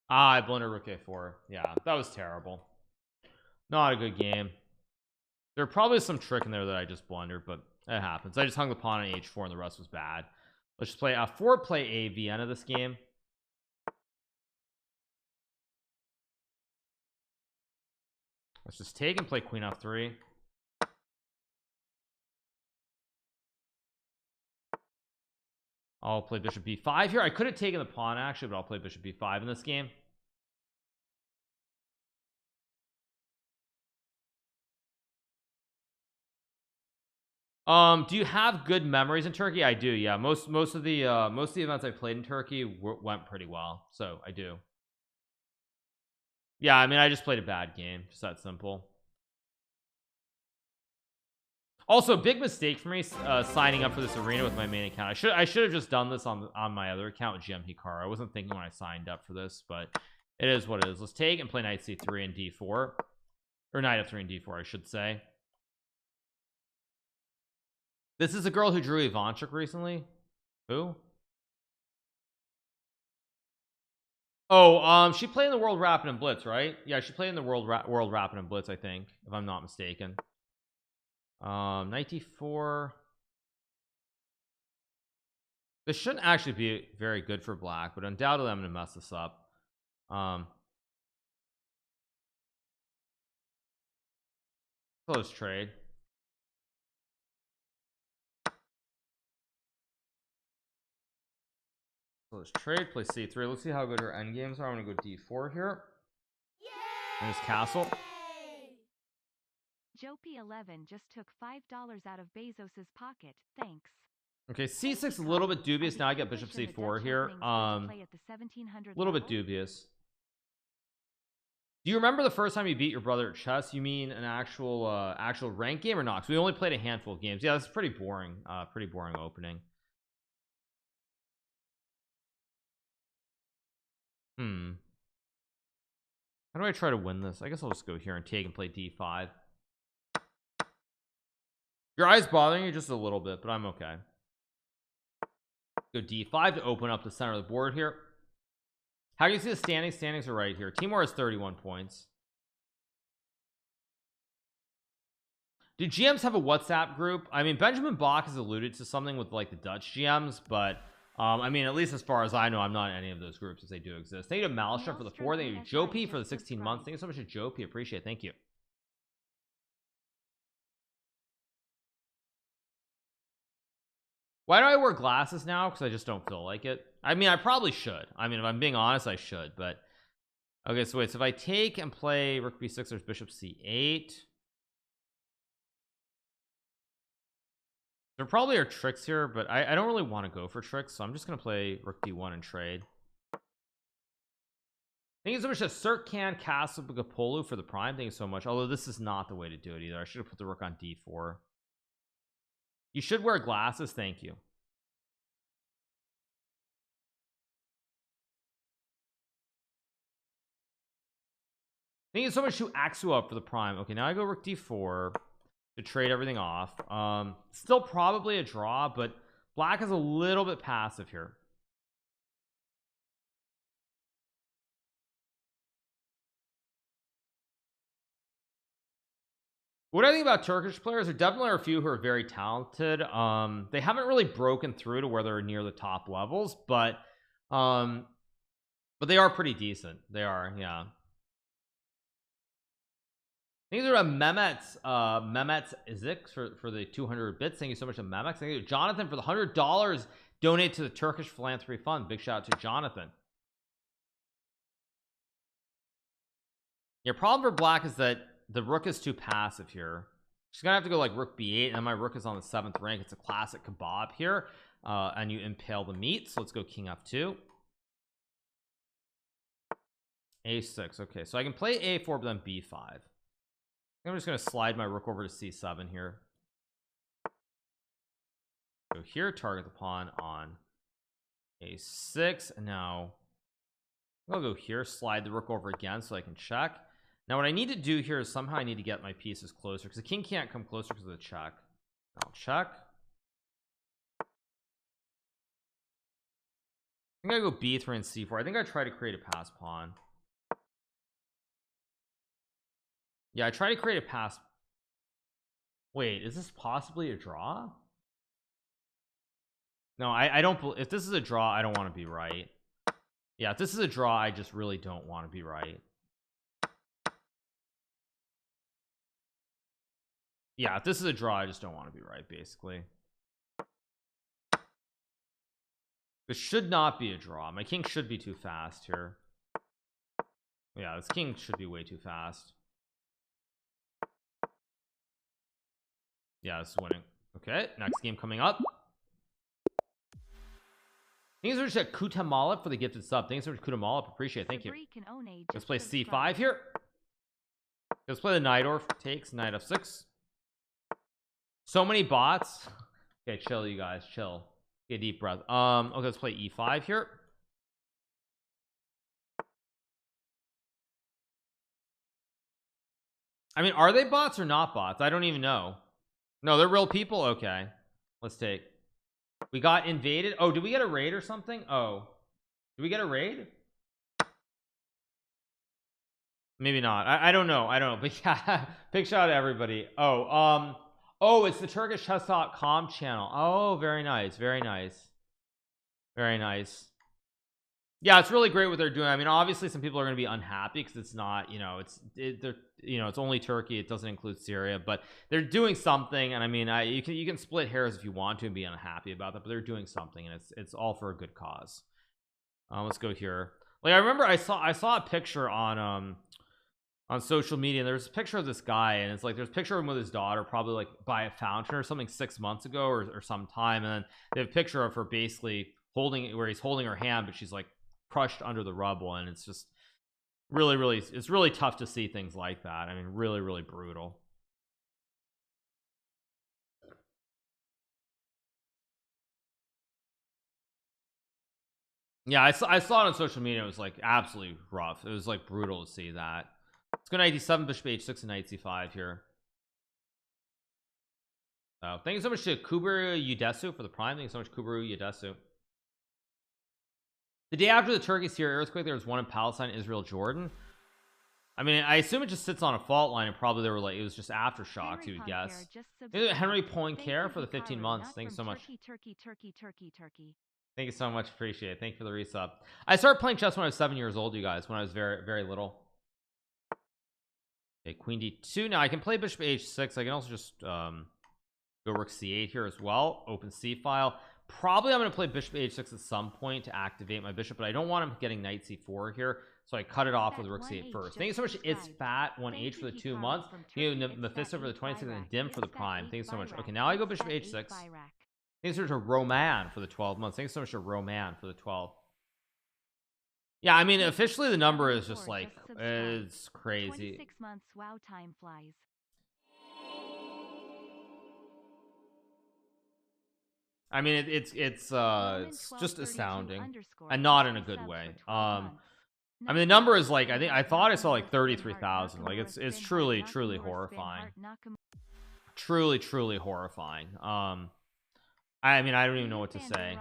I blundered rook a4. Yeah, that was terrible. Not a good game. There probably some trick in there that I just blundered, but it happens. I just hung the pawn on h4 and the rest was bad. Let's just play a4 play a Vienna this game. Let's just take and play queen f3. I'll play bishop b5 here. I could have taken the pawn actually, but I'll play bishop b5 in this game. Do you have good memories in Turkey? I do. Yeah, most of the events I played in Turkey went pretty well, so I do. Yeah, I mean, I just played a bad game, just that simple. Also, big mistake for me signing up for this arena with my main account. I should have just done this on my other account with GMHikaru. I wasn't thinking when I signed up for this, but it is what it is. Let's take and play knight c3 and d4, or knight f3 and d4, I should say. This is a girl who drew Ivanchuk recently. Who? Oh, she played in the World Rapid and Blitz, right? Yeah, she played in the World Rapid and Blitz, I think, if I'm not mistaken. 94. This shouldn't actually be very good for black, but undoubtedly I'm gonna mess this up. Close trade. Close trade. Play c3. Let's see how good her end games are. I'm gonna go d4 here. And this castle. Joe P11 just took $5 out of Bezos's pocket. Thanks. Okay, c6 is a little bit dubious. Now I get bishop c4 here. A little bit dubious. Do you remember the first time you beat your brother at chess? You mean an actual rank game or not? Because we only played a handful of games. Yeah, that's pretty boring. Pretty boring opening. How do I try to win this? I guess I'll just go here and take and play d5. Your eyes bothering you just a little bit, but I'm okay. Go d5 to open up the center of the board here. How do you see the standings? Standings are right here. Timur has 31 points. Do GMs have a WhatsApp group? I mean, Benjamin Bach has alluded to something with like the Dutch GMs, but I mean, at least as far as I know, I'm not in any of those groups as they do exist. Thank you to Malstra for the 4. Thank you to Joe P for the 16 months. Thank you so much to Joe P. Appreciate it. Thank you. Why do I wear glasses now? Because I just don't feel like it. I mean, I probably should. I mean, if I'm being honest, I should. But okay, so wait. So if I take and play rook b6, there's bishop c8. There probably are tricks here, but I don't really want to go for tricks, so I'm just going to play rook d1 and trade. Thank you so much to Sirkan Casabagapolu for the prime. Thank you so much. Although this is not the way to do it either. I should have put the rook on d4. You should wear glasses. Thank you. Thank you so much to Axua for the prime. Okay, now I go rook d4 to trade everything off. Still probably a draw, but black is a little bit passive here. What I think about Turkish players, there definitely are a few who are very talented. They haven't really broken through to where they're near the top levels, but they are pretty decent. They are, yeah. These are a Mehmet's Izik for the 200 bits. Thank you so much to Mehmet. Thank you to Jonathan for the $100 donate to the Turkish Philanthropy Fund. Big shout out to Jonathan. Your problem for black is that the rook is too passive here. She's gonna have to go like rook b8, and then my rook is on the 7th rank. It's a classic kebab here, and you impale the meat. So let's go king f2, a6. Okay, so I can play a4 but then b5. I'm just going to slide my rook over to c7 here. Go here, target the pawn on a6, and now I'll go here, slide the rook over again so I can check. Now what I need to do here is somehow I need to get my pieces closer, because the king can't come closer because of the check. I'll check. I think I go b3 and c4. I think I try to create a pass pawn. Yeah, I try to create a pass. Wait, is this possibly a draw? No, I don't. If this is a draw, I don't want to be right. Yeah, if this is a draw, I just really don't want to be right. Yeah, if this is a draw, I just don't want to be right, basically. This should not be a draw. My king should be too fast here. Yeah, this king should be way too fast. Yeah, this is winning. Okay, next game coming up. Thanks so much to Kutamalip for the gifted sub. Thanks so much, Kutamalip. Appreciate it. Thank you. Let's play c5 here. Let's play the knight or takes knight f6. So many bots. Okay, chill, you guys. Chill. Get a deep breath. Okay, let's play e5 here. I mean, are they bots or not bots? I don't even know. No, they're real people. Okay, let's take. We got invaded. Oh, did we get a raid or something? Oh, did we get a raid? Maybe not. I don't know. I don't know. But yeah, big shout out to everybody. Oh, it's the turkishchess.com channel. Oh, very nice. Very nice. Very nice. Yeah, it's really great what they're doing. I mean, obviously some people are going to be unhappy because it's not, you know, it's only Turkey. It doesn't include Syria, but they're doing something. And I mean, you can split hairs if you want to and be unhappy about that, but they're doing something, and it's all for a good cause. Let's go here. Like, I remember I saw a picture on social media, and there's a picture of this guy, and it's like there's a picture of him with his daughter, probably like by a fountain or something 6 months ago or some time, and then they have a picture of her basically where he's holding her hand, but she's like crushed under the rubble, and it's just it's really tough to see things like that. I mean, really brutal. Yeah, I saw it on social media. It was like absolutely rough. It was like brutal to see that. Let's go knight d7, bishop h6, and knight c5 here. So thank you so much to Kubaru Udesu for the prime. Thank you so much, Kubaru Udesu. The day after the Turkey-Syria earthquake, there was one in Palestine, Israel, Jordan. I mean, I assume it just sits on a fault line, and probably they were like, it was just aftershocks, you would guess. Henry Poincare for the 15 months. Thank you so much. Turkey. Thank you so much. Appreciate it. Thank you for the resub. I started playing chess when I was 7 years old, you guys, when I was very little. Okay, queen d2. Now I can play bishop h6. I can also just go rook c8 here as well. Open c file. Probably I'm going to play bishop h6 at some point to activate my bishop, but I don't want him getting knight c4 here, so I cut it off with rook c8 first. Thank you so much. It's fat 1h for the 2 months. You know, Mephisto for the 26 and Dim for the prime. Thank you so much. Okay, now I go bishop h6. Thanks so much to Roman for the 12 months. Thanks so much to Roman for the 12. Yeah, I mean, officially the number is just like, it's crazy. 26 months. Wow, time flies. I mean, it's just astounding, and not in a good way. I mean, the number is like, I thought I saw like 33,000. Like, it's truly horrifying. Truly horrifying. I mean, I don't even know what to say.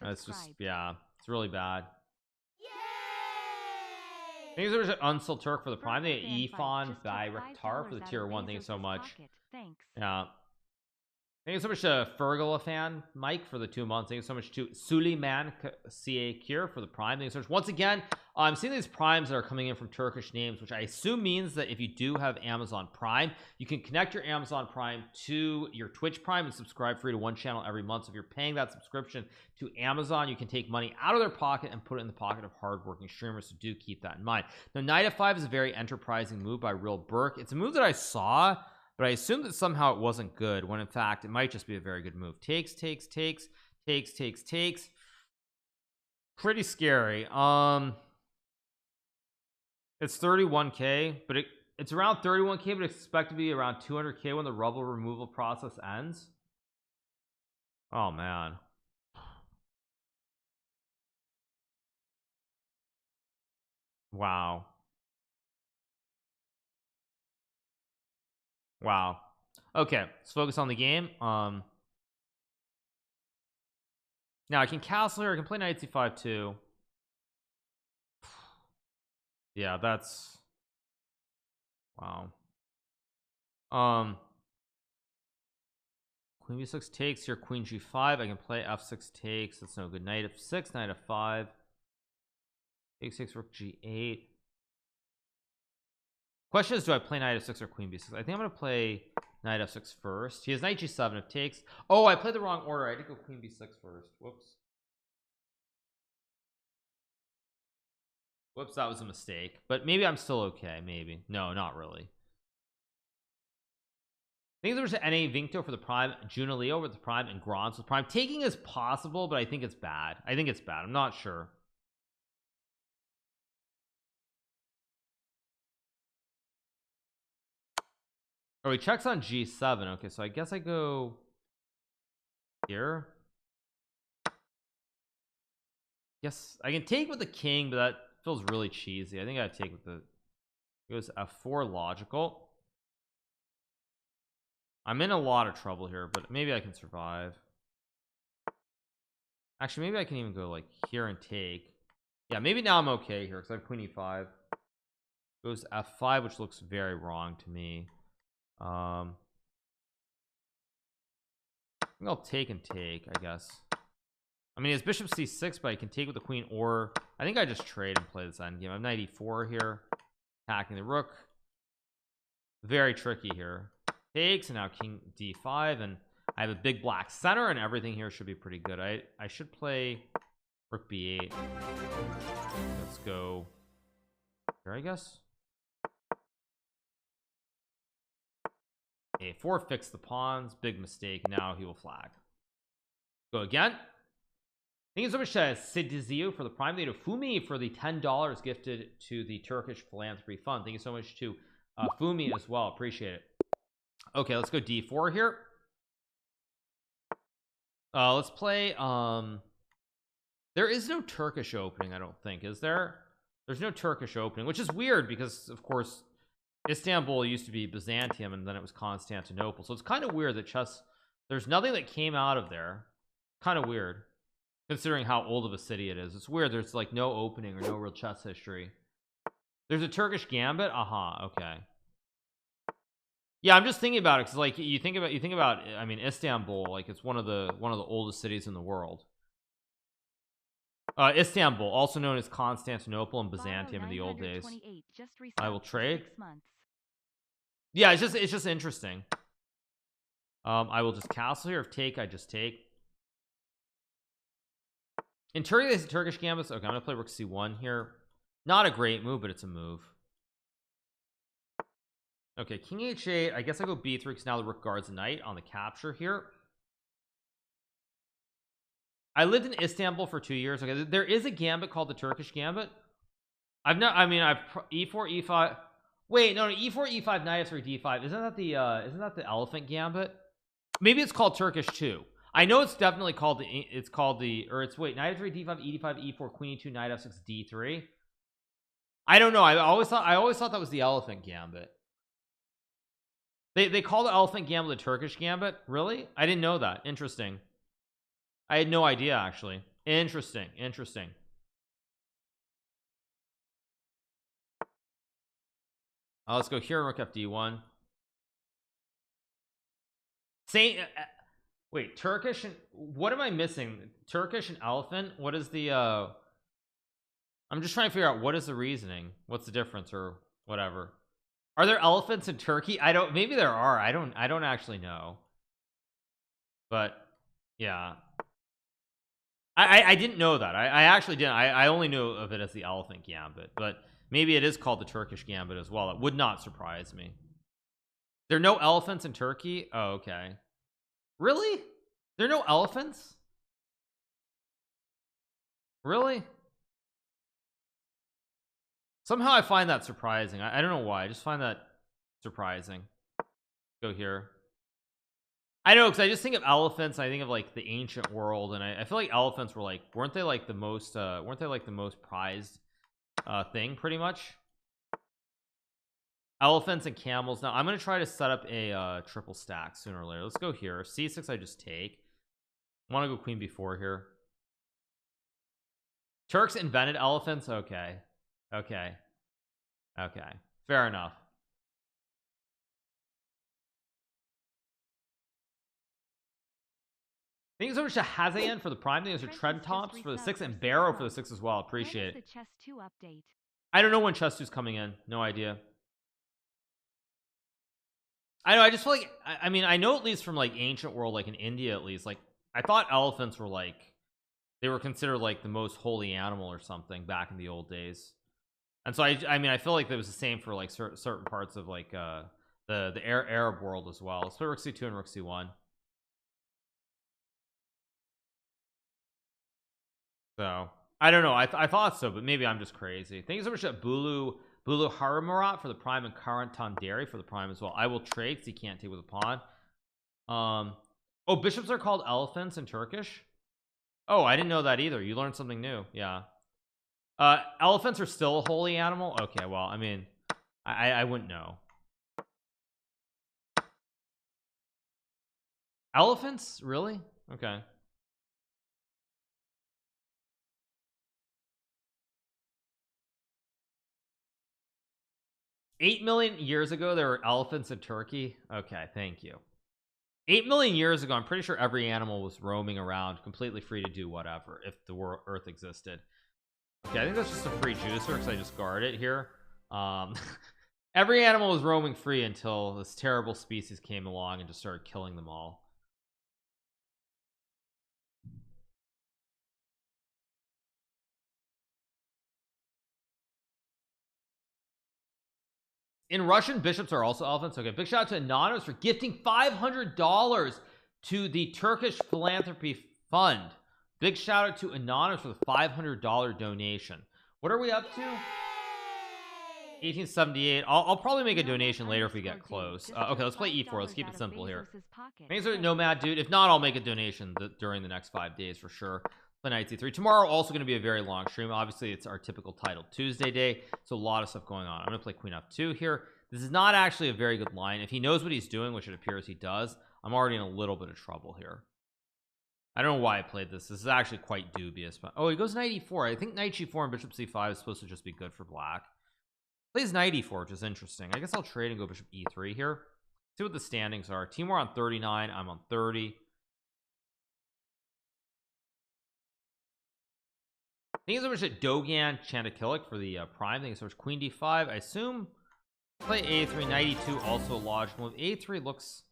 It's just, yeah, it's really bad. Thank you so much to Unsel Turk for the prime. They get Efon Bayraktar for the tier 1. Thank you so much. Yeah. Thank you so much to Fergal fan Mike for the 2 months. Thank you so much to Suleiman CA Kier for the prime. Thank you so much. Once again, I'm seeing these primes that are coming in from Turkish names, which I assume means that if you do have Amazon Prime, you can connect your Amazon Prime to your Twitch Prime and subscribe free to one channel every month. So if you're paying that subscription to Amazon, you can take money out of their pocket and put it in the pocket of hardworking streamers. So do keep that in mind. Now, knight f5 is a very enterprising move by Real Burke. It's a move that I saw, but I assumed that somehow it wasn't good, when in fact it might just be a very good move. Takes. Pretty scary. It's 31k, but it's around 31k, but expect to be around 200k when the rubble removal process ends. Oh man. Wow. Okay, let's focus on the game. Now I can castle here. I can play knight c5 too. Yeah, that's wow. Queen b6 takes here. Queen g5. I can play f6 takes. That's no good. Knight f6, knight f5, h6, rook g8. Question is, do I play knight f6 or queen b6? I think I'm gonna play knight f6 first. He has knight g7 if takes. Oh, I played the wrong order. I had to go queen b6 first. Whoops, that was a mistake. But maybe I'm still okay. Maybe. No, not really. I think there's an NA Vincto for the prime, Juna Leo with the prime, and Grons with prime. Taking is possible, but I think it's bad. I'm not sure. Oh, he checks on g7. Okay, so I guess I go here. Yes, I can take with the king, but that feels really cheesy. I think I take with the, it goes f4 logical. I'm in a lot of trouble here, but maybe I can survive. Actually, maybe I can even go like here and take. Yeah, maybe now I'm okay here because I have queen e5. Goes f5, which looks very wrong to me. I think I'll take and take, I guess. I mean, it's bishop c6, but I can take with the queen, or I think I just trade and play this endgame. I'm knight e4 here, attacking the rook. Very tricky here. Takes, and now king d5, and I have a big black center, and everything here should be pretty good. I should play rook b8. Let's go here, I guess. a4, fix the pawns. Big mistake. Now he will flag. Go again. Thank you so much to Sidizio for the prime. Thank you to Fumi for the $10 gifted to the Turkish Philanthropy Fund. Thank you so much to Fumi as well. Appreciate it. Okay, let's go d4 here. Let's play. There is no Turkish opening, I don't think, is there? There's no Turkish opening, which is weird because, of course, Istanbul used to be Byzantium and then it was Constantinople. So it's kind of weird that there's nothing that came out of there. Kind of weird considering how old of a city it is. It's weird. There's like no opening or no real chess history. There's a Turkish gambit. Okay. Yeah, I'm just thinking about it because like you think about I mean, Istanbul, like it's one of the oldest cities in the world. Istanbul, also known as Constantinople and Byzantium in the old days. I will trade. Yeah, it's just interesting. I will just castle here. If take, I just take. In Turkey, there's a Turkish gambit. Okay, I'm gonna play rook c1 here. Not a great move, but it's a move. Okay, king h8. I guess I go b3 because now the rook guards the knight on the capture here. I lived in Istanbul for 2 years. Okay, there is a gambit called the Turkish gambit. I've e4 e5. Wait, no, e4 e5 knight f3 d5. Isn't that the elephant gambit? Maybe it's called Turkish too. I know it's definitely called knight f3 d5 e5 e4 queen e2 knight f6 d3. I don't know. I always thought that was the elephant gambit. They call the elephant gambit the Turkish gambit. Really? I didn't know that. Interesting. I had no idea, actually. Interesting. Let's go here. Rook fd1. Wait, Turkish and what am I missing? Turkish and elephant. What is the I'm just trying to figure out what is the reasoning. What's the difference or whatever. Are there elephants in Turkey? Maybe there are. I don't actually know. But yeah. I didn't know that. I actually didn't. I only knew of it as the elephant gambit, but maybe it is called the Turkish gambit as well. It would not surprise me. There are no elephants in Turkey? Oh, okay. Really? There are no elephants? Really? Somehow I find that surprising. I don't know why. I just find that surprising. Go here. I know, because I just think of elephants. I think of like the ancient world, and I feel like elephants were like, weren't they like the most prized thing, pretty much? Elephants and camels. Now I'm gonna try to set up a triple stack sooner or later. Let's go here. C6, I just take. I want to go queen b4 here. Turks invented elephants. Okay, fair enough. Thank you so much to Hazayan for the prime. Thank you for Tread Tops for the 6 and Barrow for the 6 as well. Appreciate it. I don't know when Chess 2's coming in. No idea. I know. I just feel like I mean, I know at least from like ancient world, like in India at least, like I thought elephants were like they were considered like the most holy animal or something back in the old days. And so I mean, I feel like that was the same for like certain parts of like the Arab world as well. Let's play rook c2 and rook c1. So I don't know. I thought so, but maybe I'm just crazy. Thank you so much to Bulu Haramurat for the prime and Karan Tanderi for the prime as well. I will trade because he can't take with a pawn. Oh, bishops are called elephants in Turkish. Oh, I didn't know that either. You learned something new. Yeah. Elephants are still a holy animal. Okay, well, I mean, I wouldn't know. Elephants, really? Okay. 8 million years ago there were elephants in Turkey. Okay, thank you. 8 million years ago, I'm pretty sure every animal was roaming around completely free to do whatever if the earth existed. Okay, I think that's just a free juicer because I just guard it here. Every animal was roaming free until this terrible species came along and just started killing them all. In Russian, bishops are also elephants. Okay, big shout out to Anonymous for gifting $500 to the Turkish Philanthropy Fund. Big shout out to Anonymous for the $500 donation. What are we up to? 1878. I'll probably make a donation later if we get close. Okay, let's play E4. Let's keep it simple here. Thanks for Nomad, dude. If not, I'll make a donation during the next 5 days for sure. Play Knight C3. Tomorrow also going to be a very long stream. Obviously, it's our typical titled Tuesday day, so a lot of stuff going on. I'm going to play Queen F2 here. This is not actually a very good line. If he knows what he's doing, which it appears he does, I'm already in a little bit of trouble here. I don't know why I played this. This is actually quite dubious. But oh, he goes Knight E4. I think Knight G4 and Bishop C5 is supposed to just be good for black. Plays Knight E4, which is interesting. I guess I'll trade and go Bishop E3 here. See what the standings are. Timur on 39. I'm on 30. Thank you so much at Dogan Chantakilic for the prime. Thank you so much. Queen D5. I assume play A3. Knight E2 also logical. A3 looks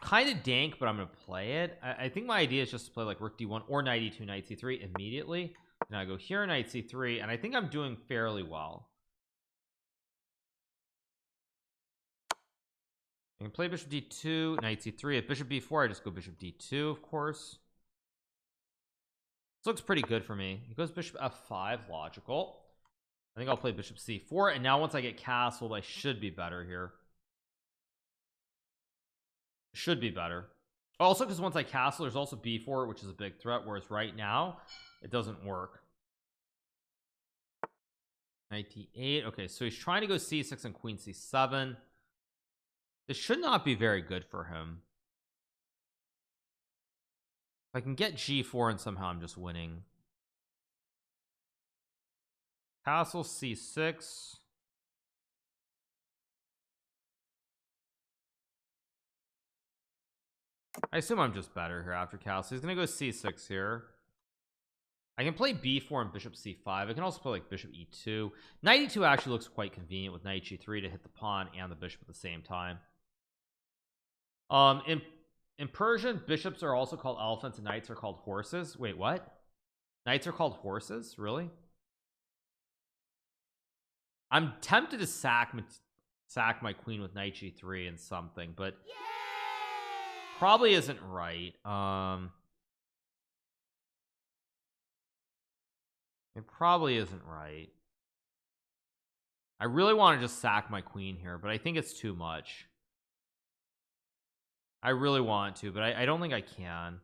kind of dank, but I'm gonna play it. I think my idea is just to play like Rook D1 or Knight E2, Knight C3 immediately. And I go here, Knight C3, and I think I'm doing fairly well. I can play Bishop D2, Knight C3. If Bishop B4, I just go Bishop D2, of course. This looks pretty good for me. He goes Bishop F5, logical. I think I'll play Bishop C4, and now once I get castled, I should be better here. Should be better. Also, because once I castle, there's also B4, which is a big threat, whereas right now, it doesn't work. Knight D8. Okay, so he's trying to go C6 and Queen C7. This should not be very good for him. If I can get G4 and somehow I'm just winning. Castle C6. I assume I'm just better here after castle. He's gonna go C6 here. I can play B4 and Bishop C5. I can also play like Bishop E2. Knight E2 actually looks quite convenient with Knight G3 to hit the pawn and the bishop at the same time. In Persian, bishops are also called elephants and knights are called horses. Wait, what? Knights are called horses? Really? I'm tempted to sack my queen with Knight G3 and something, but probably isn't right. It probably isn't right. I really want to just sack my queen here, but I think it's too much. I really want to, but I don't think I can.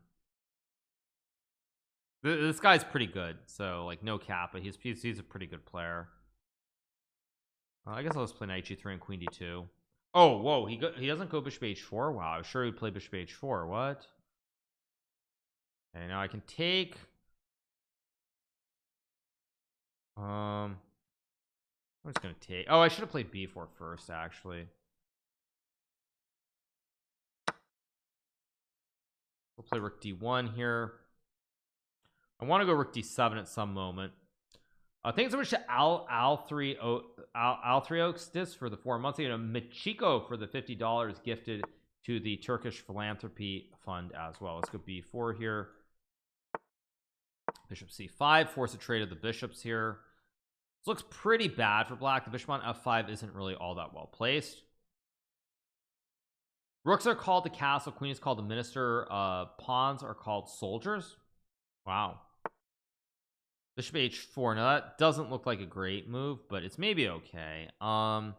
This guy's pretty good, so like no cap, but he's a pretty good player. I guess I'll just play Knight G3 and Queen D2. Oh, whoa, he doesn't go Bishop H4. Wow, I was sure he'd play Bishop H4. What? Okay, now I can take. I'm just gonna take. Oh, I should have played B4 first, actually. We'll play Rook D1 here. I want to go Rook D7 at some moment. Thanks so much to Al3 Oaks this for the 4 months. You know, Michiko for the $50 gifted to the Turkish Philanthropy Fund as well. Let's go B4 here. Bishop C5, force a trade of the bishops here. This looks pretty bad for black. The bishop on F5 isn't really all that well placed. Rooks are called the castle, queen is called the minister, pawns are called soldiers. Wow. Bishop H4. Now that doesn't look like a great move, but it's maybe okay. Okay,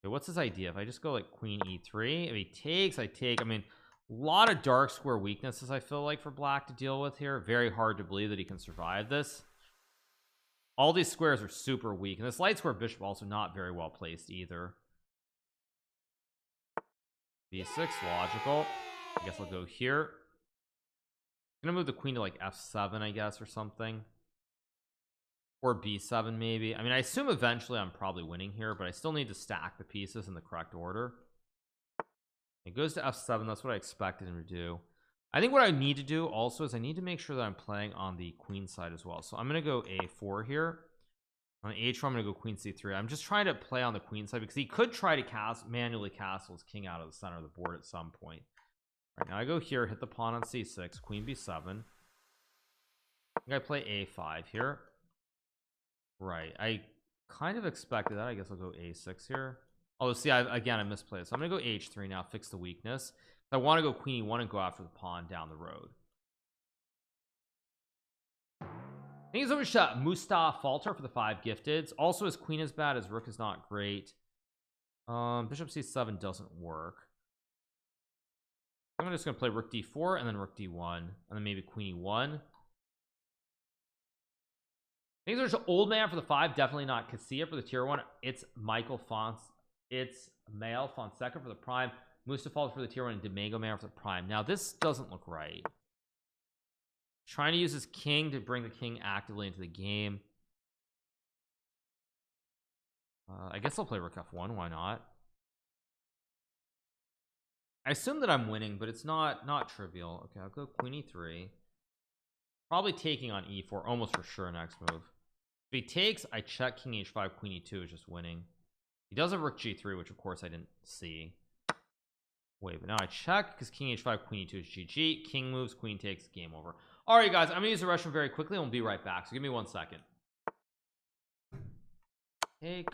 what's his idea? If I just go like Queen E3, if he takes, I take. I mean, a lot of dark square weaknesses I feel like for black to deal with here. Very hard to believe that he can survive this. All these squares are super weak, and this light square bishop also not very well placed either. B6, logical. I guess I'll go here. I'm gonna move the queen to like F7, I guess, or something. or b7 maybe. I mean, I assume eventually I'm probably winning here, but I still need to stack the pieces in the correct order. It goes to f7. That's what I expected him to do. I think what I need to do also is I need to make sure that I'm playing on the queen side as well. So I'm going to go a4 here. On h4 I'm going to go queen c3. I'm just trying to play on the queen side because he could try to manually castle his king out of the center of the board at some point. Right now I go here, hit the pawn on c6, queen b7. I think I play a5 here. Right, I kind of expected that. I guess I'll go a6 here. Oh, see, I misplayed it. So I'm gonna go h3 now, fix the weakness. I want to go queen e1 and go after the pawn down the road. Thank you so much, Mustafa Falter, for the 5 gifteds. Also, his queen is bad, his rook is not great. Bishop c7 doesn't work. I'm just gonna play rook d4 and then rook d1 and then maybe queen e1. I think there's an old man for the 5, definitely not Casilla for the tier 1. It's Mael Fonseca for the prime, Mustafa for the tier 1, and Domingo Man for the prime. Now this doesn't look right. Trying to use his king to bring the king actively into the game. I guess I'll play rook f1. Why not? I assume that I'm winning, but it's not trivial. Okay, I'll go queen e3. Probably taking on e4 almost for sure. Next move, if he takes, I check king h5, queen e2 is just winning. He does have rook g3, which of course I didn't see. Wait, but now I check because king h5, queen e2 is gg. King moves, queen takes, game over. All right, guys, I'm gonna use the restroom very quickly and we'll be right back, so give me 1 second. Take,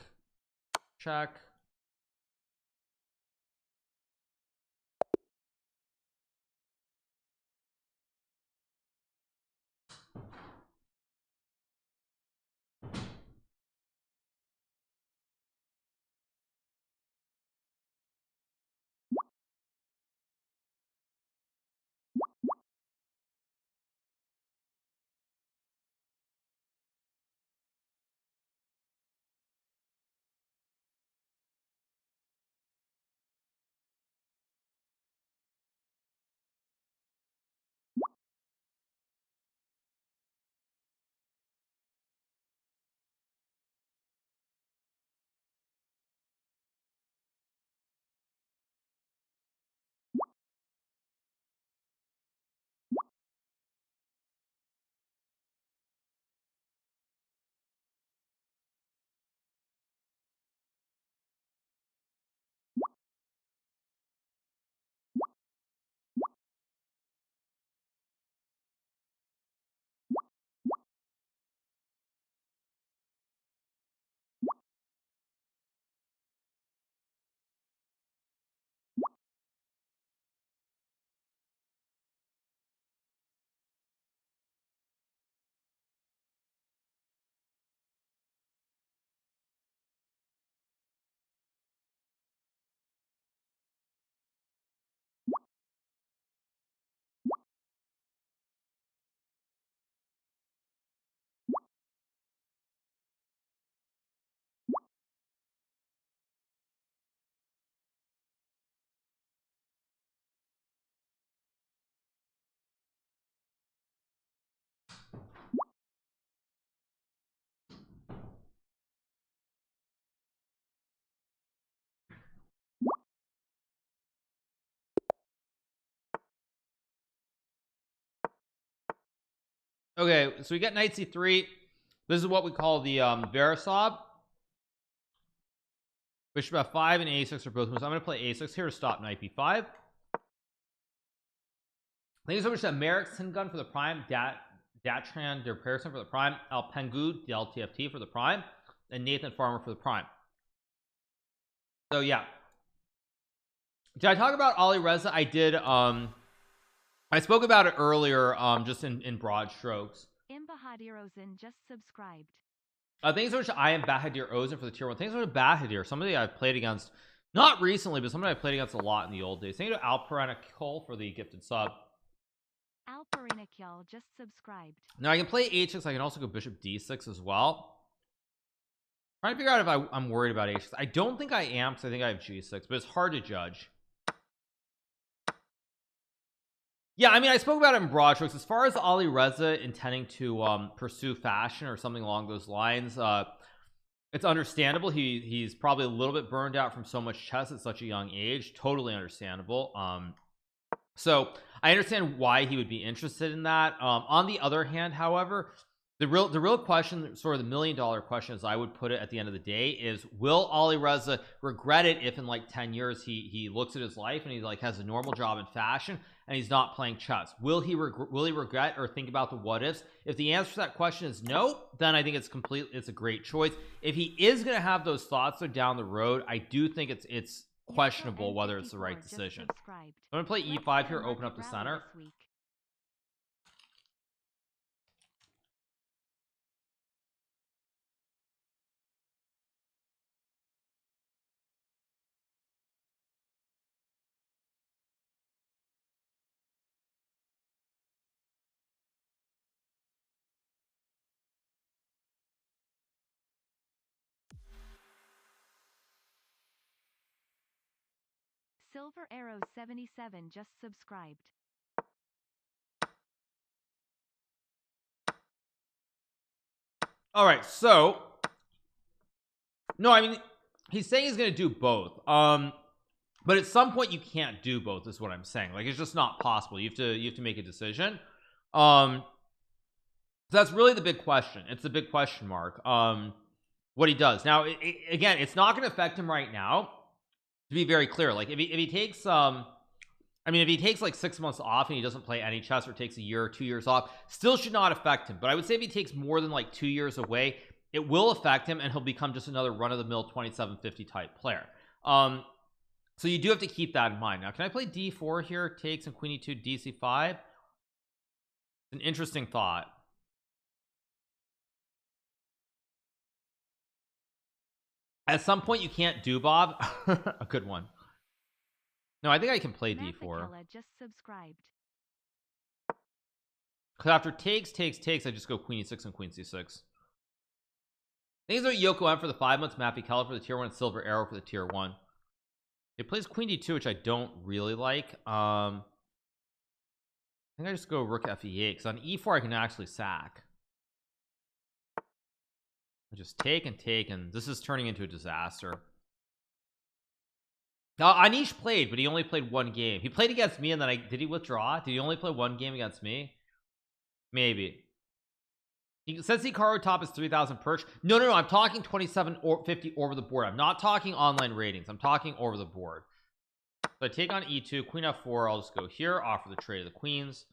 check. Okay, so we get knight c3. This is what we call the Verisov. Bishop f5 and a6 are both moves. I'm going to play a6 here to stop knight b5. Thank you so much to Merrick Singun for the prime, Datran Der Pearson for the prime, Al Pengu the LTFT for the prime, and Nathan Farmer for the prime. So yeah, did I talk about Ali Reza? I did. I spoke about it earlier, just in broad strokes. Bahadir Ozin just subscribed. Thanks so much to I am Bahadir Ozin for the tier 1. Thanks so much to Bahadir, somebody I've played against, not recently, but somebody I played against a lot in the old days. Thank you to Alperana Cole for the gifted sub. Alperina Kyal just subscribed. Now I can play h6. I can also go bishop d6 as well. Trying to figure out if I'm worried about h6. I don't think I am because I think I have g6, but it's hard to judge. Yeah, I mean, I spoke about it in broad strokes. As far as Ali Reza intending to pursue fashion or something along those lines, it's understandable. He's probably a little bit burned out from so much chess at such a young age. Totally understandable. So I understand why he would be interested in that. On the other hand, however, the real question, sort of the $1,000,000 question, as I would put it at the end of the day, is will Ali Reza regret it if in like 10 years he looks at his life and he like has a normal job in fashion and he's not playing chess? Will he regret or think about the what ifs? If the answer to that question is no, then I think it's a great choice. If he is going to have those thoughts though down the road, I do think it's questionable whether it's the right decision. I'm gonna play e5 here, open up the center. Silver Arrow 77 just subscribed. All right, so no, I mean he's saying he's gonna do both. But at some point you can't do both, is what I'm saying. Like it's just not possible. You have to make a decision. So that's really the big question. It's the big question mark. What he does now. Again, it's not going to affect him right now. To be very clear, like if he takes I mean, if he takes like 6 months off and he doesn't play any chess, or takes a year or 2 years off, still should not affect him. But I would say if he takes more than like 2 years away, it will affect him and he'll become just another run-of-the-mill 2750 type player. So you do have to keep that in mind. Now, can I play d4 here? Takes and queen e2, dc5. It's an interesting thought. At some point you can't do Bob. A good one. No, I think I can play d4. Just subscribed. Because after takes, I just go queen e6 and queen c6. Things are Yoko M for the 5 months, Mappy Keller for the tier 1, and Silver Arrow for the tier 1. It plays queen d2, which I don't really like. I think I just go rook fe8, because on e4 I can actually sack. I just take, and this is turning into a disaster. Now Anish played, but he only played one game. He played against me, and then did he withdraw? Did he only play one game against me? Maybe. He says Hikaru top is 3,000 perch. No, I'm talking 27 or 50 over the board. I'm not talking online ratings. I'm talking over the board. So I take on e2, queen f4. I'll just go here, offer the trade of the queens.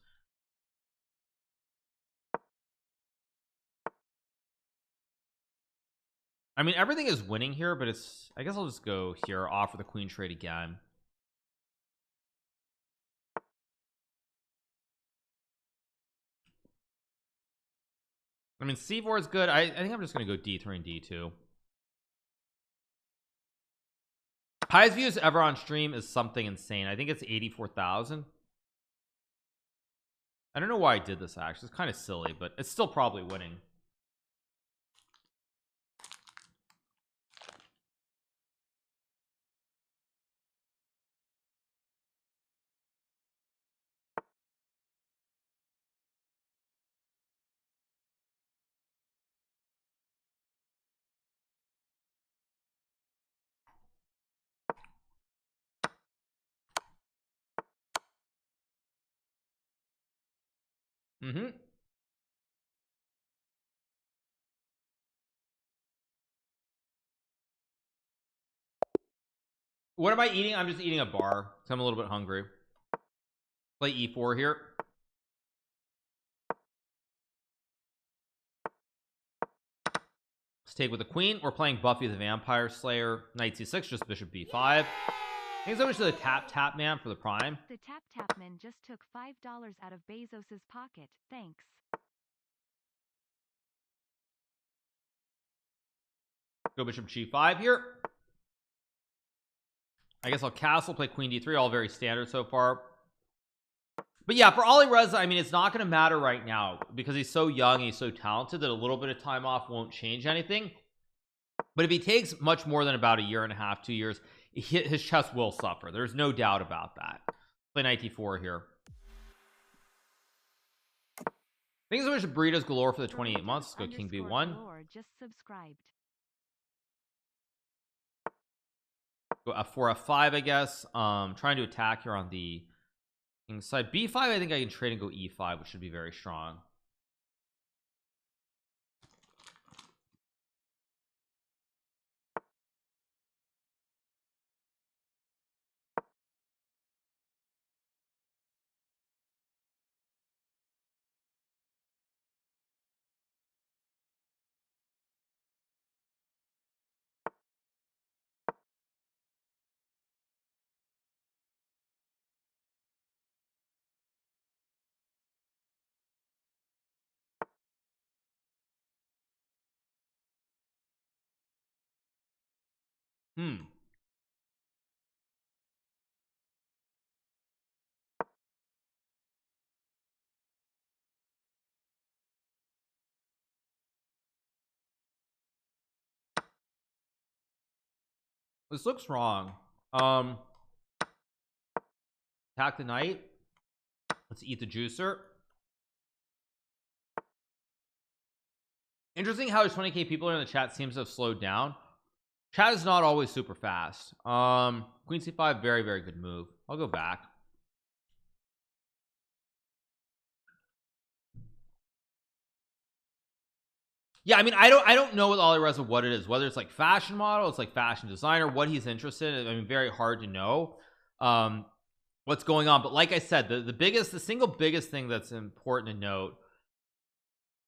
I mean, everything is winning here, but I guess I'll just go here, offer the queen trade again. I mean, c4 is good. I think I'm just going to go d3 and d2. Highest views ever on stream is something insane. I think it's 84,000. I don't know why I did this, actually. It's kind of silly, but it's still probably winning. What am I eating? I'm just eating a bar, so I'm a little bit hungry. Play e4 here. Let's take with the queen. We're playing Buffy the Vampire Slayer. Knight c6, just bishop b5. Thanks so much to the tap man for the prime. The tap man just took $5 out of Bezos's pocket. Thanks. Go bishop g5 here. I guess I'll castle, play queen d3, all very standard so far. But yeah, for Ali Reza, I mean, it's not going to matter right now because he's so young, he's so talented that a little bit of time off won't change anything. But if he takes much more than about a year and a half, 2 years, his chess will suffer. There's no doubt about that. Play knight d4 here. Thanks so much to Burritos Galore for the 28 months. Let's go King B1. Galore just subscribed. Go F4 F5 I guess. Trying to attack here on the king side. B5 I think I can trade and go E5, which should be very strong. This looks wrong. Attack the knight. Let's eat the juicer. Interesting how 20k people in the chat seems to have slowed down. Chat is not always super fast. Queen c5, very good move. I'll go back. Yeah, I mean, I don't know with Alireza what it is, whether it's like fashion model, it's like fashion designer, what he's interested in. I mean, very hard to know what's going on. But like I said, the single biggest thing that's important to note,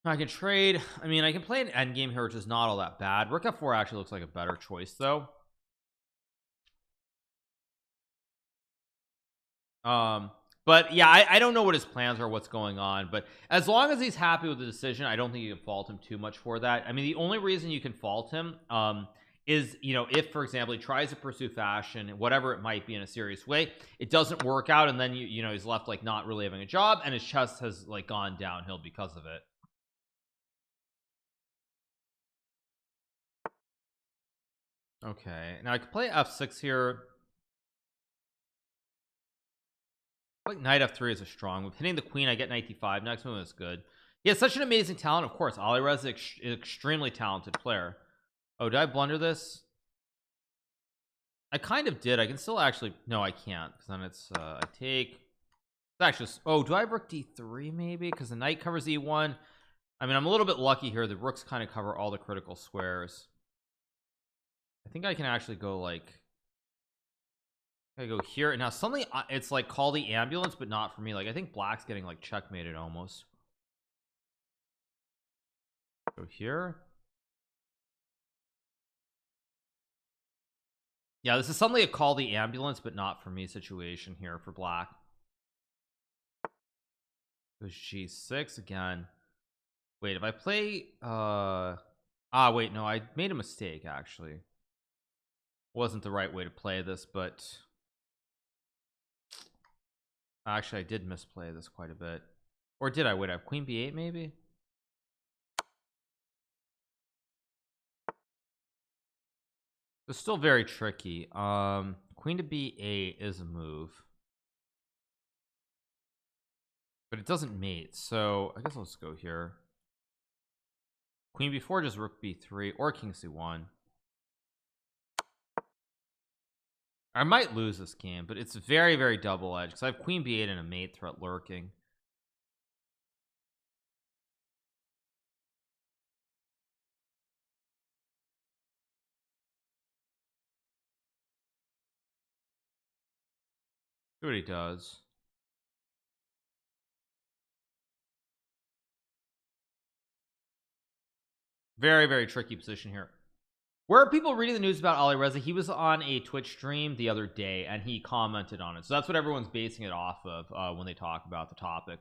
I can trade. I mean, I can play an endgame here, which is not all that bad. Rook F4 actually looks like a better choice though. But yeah, I don't know what his plans are, what's going on, but as long as he's happy with the decision, I don't think you can fault him too much for that. I mean, the only reason you can fault him is, you know, if for example he tries to pursue fashion, whatever it might be, in a serious way, it doesn't work out, and then you know he's left like not really having a job, and his chess has like gone downhill because of it. Okay, now I could play F6 here. Like knight F3 is a strong move. Hitting the queen, I get knight D5. Next move is good. He has such an amazing talent. Of course, Alireza is an extremely talented player. Oh, did I blunder this? I kind of did. I can still actually, no, I can't, because then it's I take, it's actually, oh, do I have rook D3 maybe, because the knight covers E1. I mean, I'm a little bit lucky here. The rooks kind of cover all the critical squares. I think I can actually go like, I go here, and now suddenly it's like call the ambulance, but not for me. Like I think black's getting like checkmated almost. Go here. Yeah, this is suddenly a call the ambulance, but not for me situation here for black. Goes G6 again. Wait, if I play wait, no, I made a mistake actually. Wasn't the right way to play this, but actually I did misplay this quite a bit. Or did I? Wait, I have queen b8 maybe. It's still very tricky. Queen to b8 is a move, but it doesn't mate, so I guess I'll just go here. Queen b4, just rook b3 or king c1. I might lose this game, but it's very double-edged because I have queen b8 and a mate threat lurking. See what he does. Very tricky position here. Where are people reading the news about Alireza? He was on a Twitch stream the other day and he commented on it, so that's what everyone's basing it off of when they talk about the topic.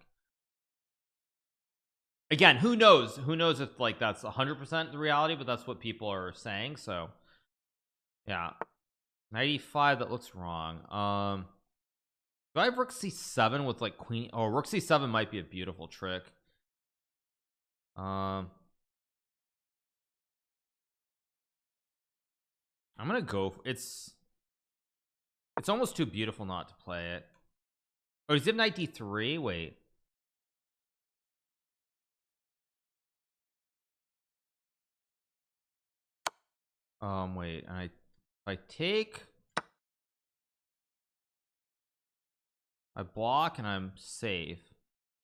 Again, who knows if like that's 100% the reality, but that's what people are saying. So yeah, 95, that looks wrong. Do I have rook c7 with like queen? Oh, rook c7 might be a beautiful trick. I'm gonna go. It's almost too beautiful not to play it. Oh, does he have knight d3? Wait. Wait, and I take, I block and I'm safe.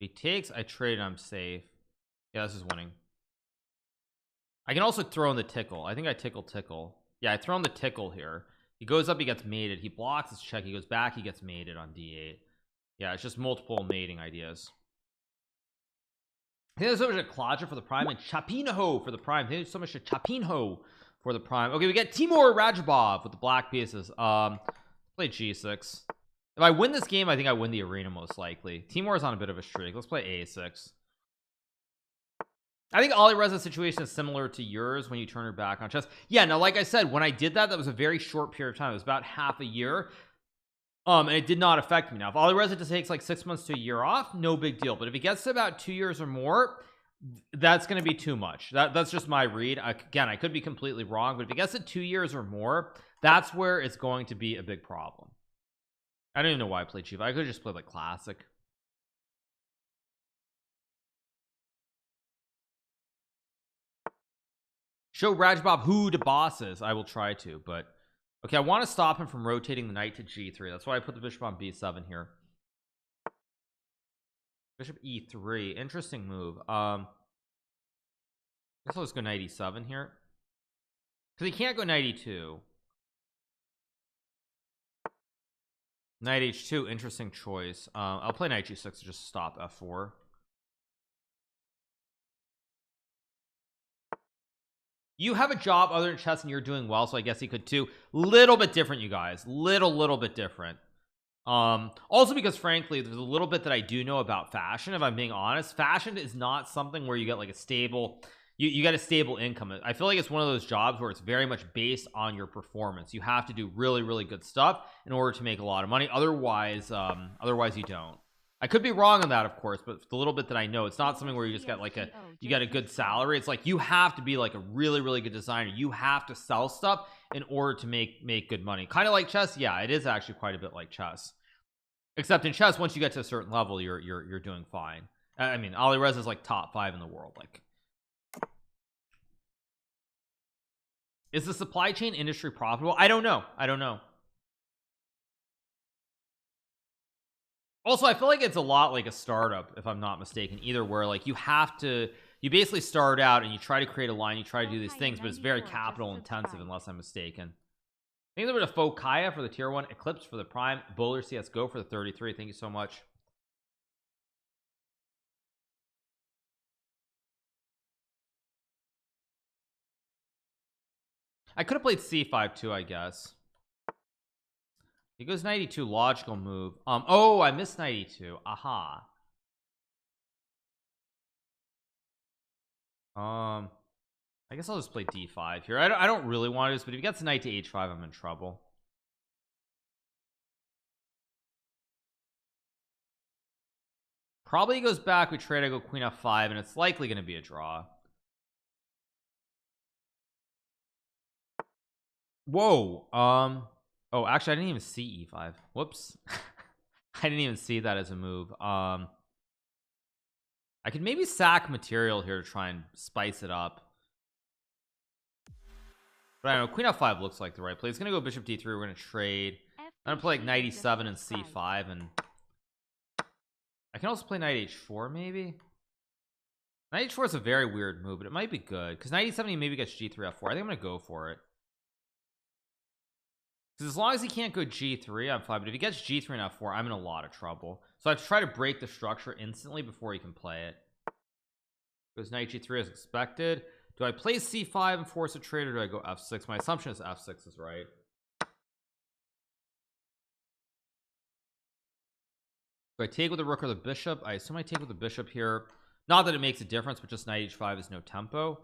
If he takes, I trade and I'm safe. Yeah, this is winning. I can also throw in the tickle. I think I tickle. Yeah, I throw in the tickle here. He goes up, he gets mated. He blocks his check. He goes back, he gets mated on d8. Yeah, it's just multiple mating ideas. I think there's so much a Klaja for the prime and Chapinho for the prime. I think there's so much a Chapinho for the prime. Okay, we get Timur Rajabov with the black pieces. Play g6. If I win this game, I think I win the arena most likely. Timur is on a bit of a streak. Let's play a6. I think Alireza's situation is similar to yours when you turn her back on chess. Yeah, now like I said, when I did that, that was a very short period of time. It was about half a year. And it did not affect me. Now if Alireza just takes like 6 months to a year off, no big deal. But if it gets to about 2 years or more, that's going to be too much. That's just my read. Again, I could be completely wrong, but if it gets to 2 years or more, that's where it's going to be a big problem. I don't even know why I played Chief. I could just play like classic. Show Rajbab who the boss is. I will try to, but okay, I want to stop him from rotating the knight to g3. That's why I put the bishop on b7 here. Bishop e3. Interesting move. I guess I'll just go knight e7 here, because he can't go knight e2. Knight h2. Interesting choice. I'll play knight g6 to just stop f4. You have a job other than chess and you're doing well, so I guess he could too. Little bit different, you guys. Little bit different. Also because frankly, there's a little bit that I do know about fashion. If I'm being honest, fashion is not something where you get like a stable, you get a stable income. I feel like it's one of those jobs where it's very much based on your performance. You have to do really good stuff in order to make a lot of money. Otherwise you don't. I could be wrong on that, of course, but the little bit that I know, it's not something where you just get like you get a good salary. It's like you have to be like a really good designer. You have to sell stuff in order to make good money. Kind of like chess. Yeah, it is actually quite a bit like chess, except in chess, once you get to a certain level, you're doing fine. I mean, Alireza is like top 5 in the world. Like, is the supply chain industry profitable? I don't know. Also, I feel like it's a lot like a startup, if I'm not mistaken, either where like you basically start out and you try to create a line, you try to do these things, but it's very capital intensive unless I'm mistaken. Thank you to Fokaya for the tier 1, Eclipse for the prime, Bowler CSGO for the 33. Thank you so much. I could have played c5 too, I guess. He goes 92, logical move. Oh, I missed 92. Aha. I guess I'll just play d5 here. I don't really want to do this, but if he gets knight to h5, I'm in trouble. Probably goes back. We trade. I go queen f5, and it's likely going to be a draw. Whoa. Oh, actually, I didn't even see e5. Whoops. I didn't even see that as a move. I could maybe sack material here to try and spice it up. But I don't know, queen f5 looks like the right play. It's gonna go bishop d3. We're gonna trade. I'm gonna play like knight e7 and c5, and I can also play knight h4 maybe. Knight h4 is a very weird move, but it might be good because knight e7 he maybe gets g3 f4. I think I'm gonna go for it. Because as long as he can't go g3, I'm fine. But if he gets g3 and f4, I'm in a lot of trouble. So I have to try to break the structure instantly before he can play it. Goes knight g3 as expected. Do I play c5 and force a trade, or do I go f6? My assumption is f6 is right. Do I take with the rook or the bishop? I assume I take with the bishop here. Not that it makes a difference, but just knight h5 is no tempo.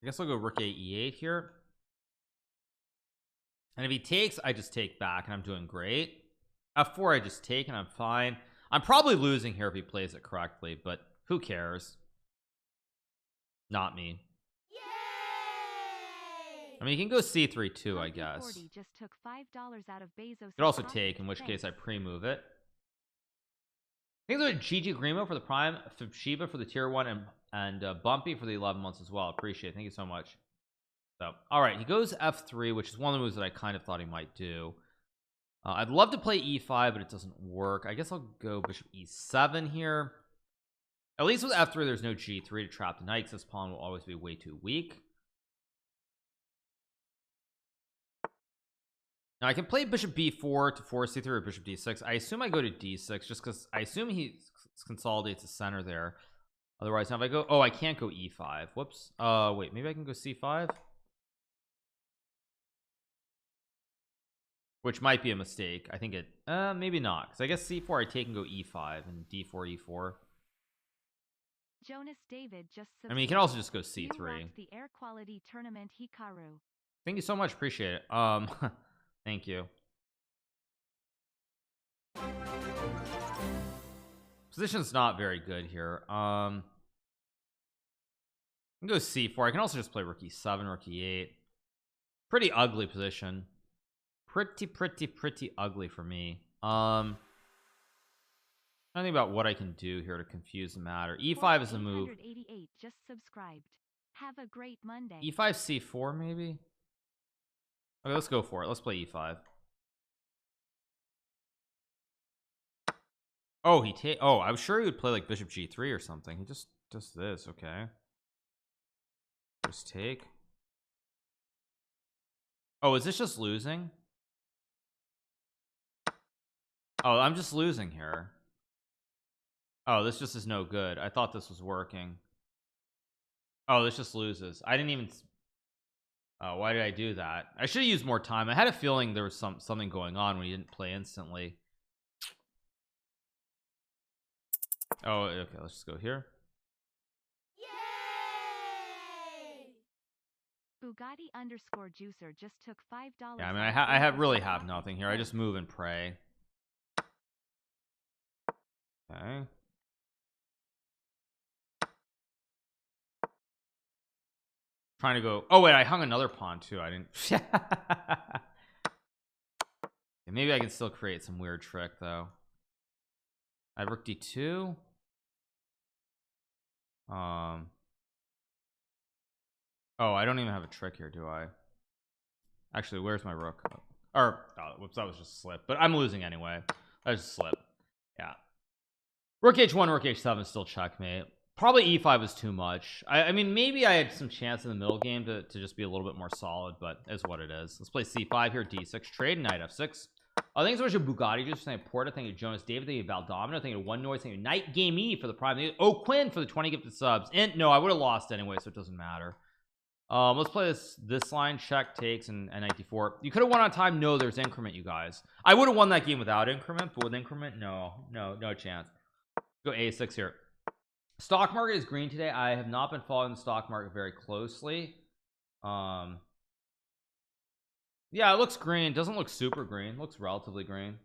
I guess I'll go rook a e8 here. And if he takes, I just take back, and I'm doing great. f4 I just take, and I'm fine. I'm probably losing here if he plays it correctly, but who cares? Not me. Yay! I mean, you can go c3 too, I guess. Just took $5 out of Bezos. You could also take, in which case I pre-move it. Thanks to GG Grimo for the Prime, Shiba for the tier 1, and Bumpy for the 11 months as well. Appreciate it. Thank you so much. So, all right, he goes F3, which is one of the moves that I kind of thought he might do. I'd love to play E5, but it doesn't work. I guess I'll go Bishop E7 here. At least with F3, there's no G3 to trap the knight, because this pawn will always be way too weak. Now I can play Bishop B4 to force C3 or Bishop D6. I assume I go to D6 just because I assume he consolidates the center there. Otherwise, now if I go, oh, I can't go E5. Whoops. Wait, maybe I can go C5, which might be a mistake. I think it, maybe not, because I guess C4 I take and go E5 and D4 E4. Jonas David just I mean, you can also just go C3. The air quality tournament Hikaru. Thank you so much. Appreciate it. Thank you. Position's not very good here. I can go C4. I can also just play rook E7, rook E8. Pretty ugly position. Pretty ugly for me. I think about what I can do here to confuse the matter. E5 is the move. 888 just subscribed. Have a great Monday. E5 C4 maybe. Okay, let's go for it. Let's play E5. Oh, I was sure he would play like Bishop G3 or something. He just does this. Okay, just take. Oh, is this just losing? Oh, I'm just losing here. Oh, this just is no good. I thought this was working. Oh, this just loses. I didn't even. Oh, why did I do that? I should have used more time. I had a feeling there was something going on when he didn't play instantly. Oh, okay. Let's just go here. Yay! Bugatti_juicer just took $5. Yeah, I mean, I really have nothing here. I just move and pray. Okay. Trying to go. Oh wait, I hung another pawn too. I didn't. Maybe I can still create some weird trick though. I have rook D2. Oh, I don't even have a trick here, do I? Actually, where's my rook? Or whoops, that was just a slip. But I'm losing anyway. That was just a slip. Yeah. Rook H1, rook H7 still checkmate. Probably E5 is too much. I mean, maybe I had some chance in the middle game to just be a little bit more solid, but is what it is. Let's play C5 here, D6 trade, knight F6. Thanks so much to Bugatti just saying Porta. Thank you Jonas David. Thank you Valdomino. Thank you One Noise. Thank you Night Game E for the prime. Thank you Quinn for the 20 gifted subs. And no, I would have lost anyway, so it doesn't matter. Let's play this line. Check takes and knight D4. You could have won on time. No, there's increment, you guys. I would have won that game without increment, but with increment, no chance. Go A6 here. Stock market is green today. I have not been following the stock market very closely. Yeah, it looks green. Doesn't look super green. Looks relatively green.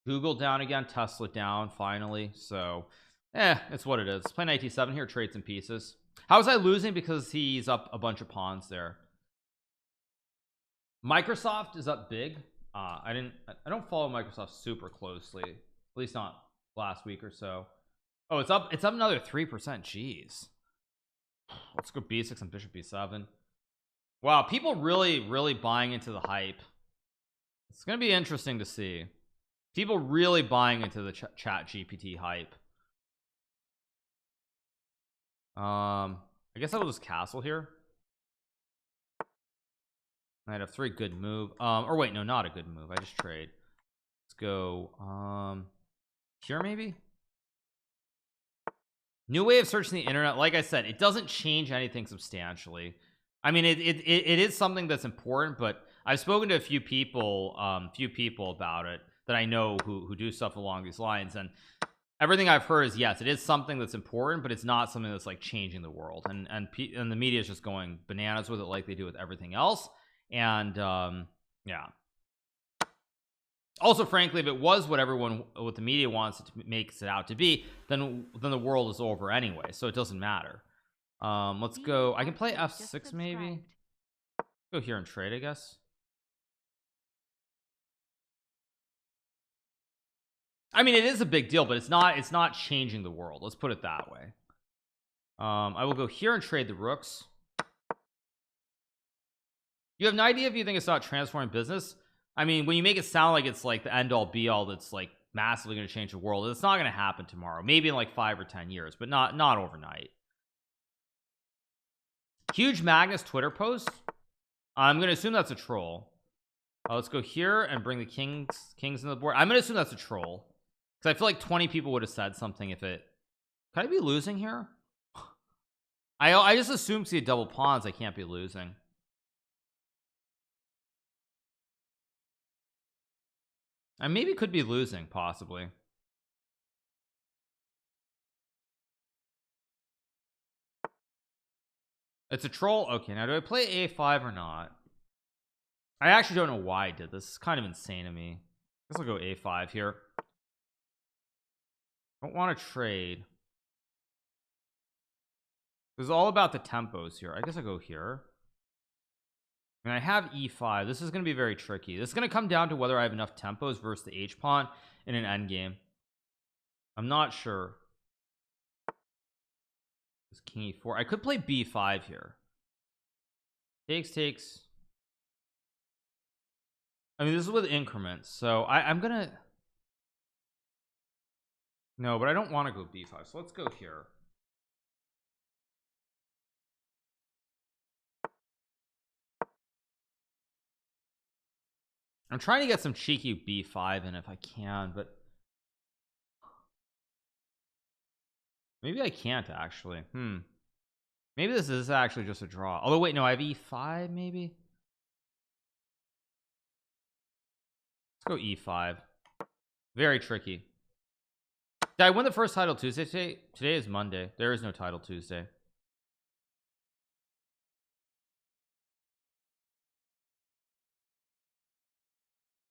Google down again. Tesla down finally. So it's what it is. Let's play knight D7 here. Trade some pieces. How was I losing? Because he's up a bunch of pawns there. Microsoft is up big. I don't follow Microsoft super closely, at least not last week or so. Oh, it's up another 3%. Jeez. Let's go B6 and Bishop B7. Wow, people really buying into the hype. It's gonna be interesting to see. People really buying into the chat GPT hype. I guess I will just castle here. Knight F3, good move. Or wait, no, not a good move. I just trade. Let's go here maybe. New way of searching the internet. Like I said, it doesn't change anything substantially. I mean, it is something that's important, but I've spoken to a few people about it that I know who do stuff along these lines, and everything I've heard is yes, it is something that's important, but it's not something that's like changing the world, and the media is just going bananas with it like they do with everything else. And yeah. Also, frankly, if it was what the media wants it to makes it out to be, then the world is over anyway, so it doesn't matter. Let's go. I can play F6 maybe. Go here and trade, I guess. I mean, it is a big deal, but it's not changing the world. Let's put it that way. I will go here and trade the rooks. You have an idea if you think it's not transforming business? I mean, when you make it sound like it's like the end all be all that's like massively going to change the world, it's not going to happen tomorrow. Maybe in like 5 or 10 years, but not overnight. Huge Magnus Twitter post. I'm going to assume that's a troll. Let's go here and bring the kings into the board. I'm going to assume that's a troll because I feel like 20 people would have said something if it. Could I be losing here? I just assume see double pawns. I can't be losing. I maybe could be losing, possibly. It's a troll. Okay, now do I play a5 or not? I actually don't know why I did this. It's kind of insane to me. I guess I'll go a5 here. Don't want to trade. This is all about the tempos here. I guess I'll go here. And I have e5. This is going to be very tricky. This is going to come down to whether I have enough tempos versus the h pawn in an endgame. I'm not sure. This king e4. I could play b5 here. Takes. I mean, this is with increments, so I'm gonna. No, but I don't want to go b5. So let's go here. I'm trying to get some cheeky b5 in if I can, but maybe I can't actually. Maybe this is actually just a draw. Although wait, no, I have e5 maybe. Let's go e5. Very tricky. Did I win the first title Tuesday today? Today is Monday. There is no title Tuesday.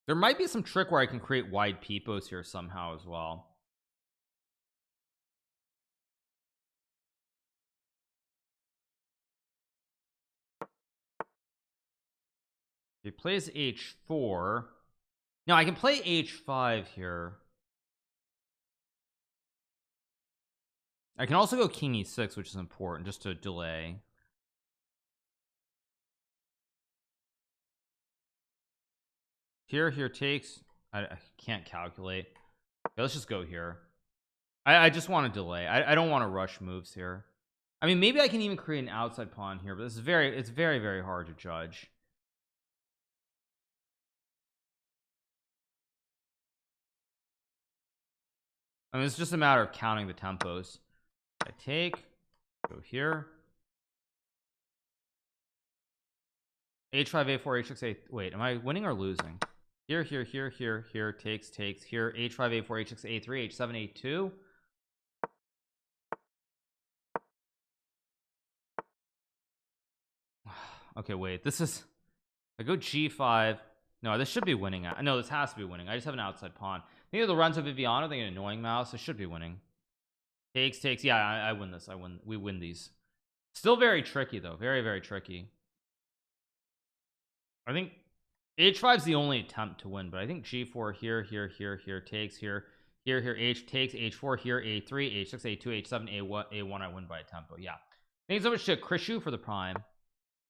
There might be some trick where I can create wide peepos here somehow as well. He plays h4. Now I can play h5 here. I can also go king e6, which is important just to delay. Here takes. I can't calculate. Okay, let's just go here. I just want to delay. I don't want to rush moves here. I mean, maybe I can even create an outside pawn here, but this is it's very hard to judge. I mean, it's just a matter of counting the tempos. I take, go here. h5 a4 h6 a. Wait, am I winning or losing? Here takes here h5 a4 h6 a3 h7 a2. Okay, wait, this is. I go g5. No, this should be winning. No, this has to be winning. I just have an outside pawn. Maybe the runs of Viviano. They get an annoying mouse. It should be winning. Takes. Yeah, I win this. We win these. Still very tricky though. Very tricky. I think h5 is the only attempt to win, but I think g4 here takes here h takes h4 here a3 h6 a2 h7 a1 I win by a tempo. Yeah, thanks so much to Krishu for the prime.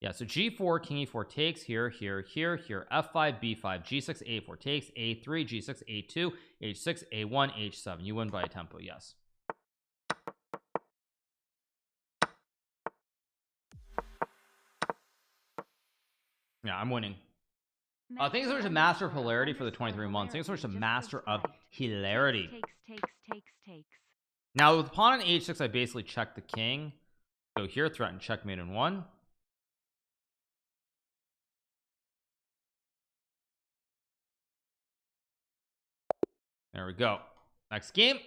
Yeah, so g4 king e4 takes here f5 b5 g6 a4 takes a3 g6 a2 h6 a1 h7. You win by a tempo. Yes. Yeah, I'm winning. Thanks so much to Master of Hilarity for the 23 months. Thanks so much to Master of Hilarity. Takes. Now with pawn on h6, I basically check the king. Go here, threaten checkmate in 1. There we go. Next game.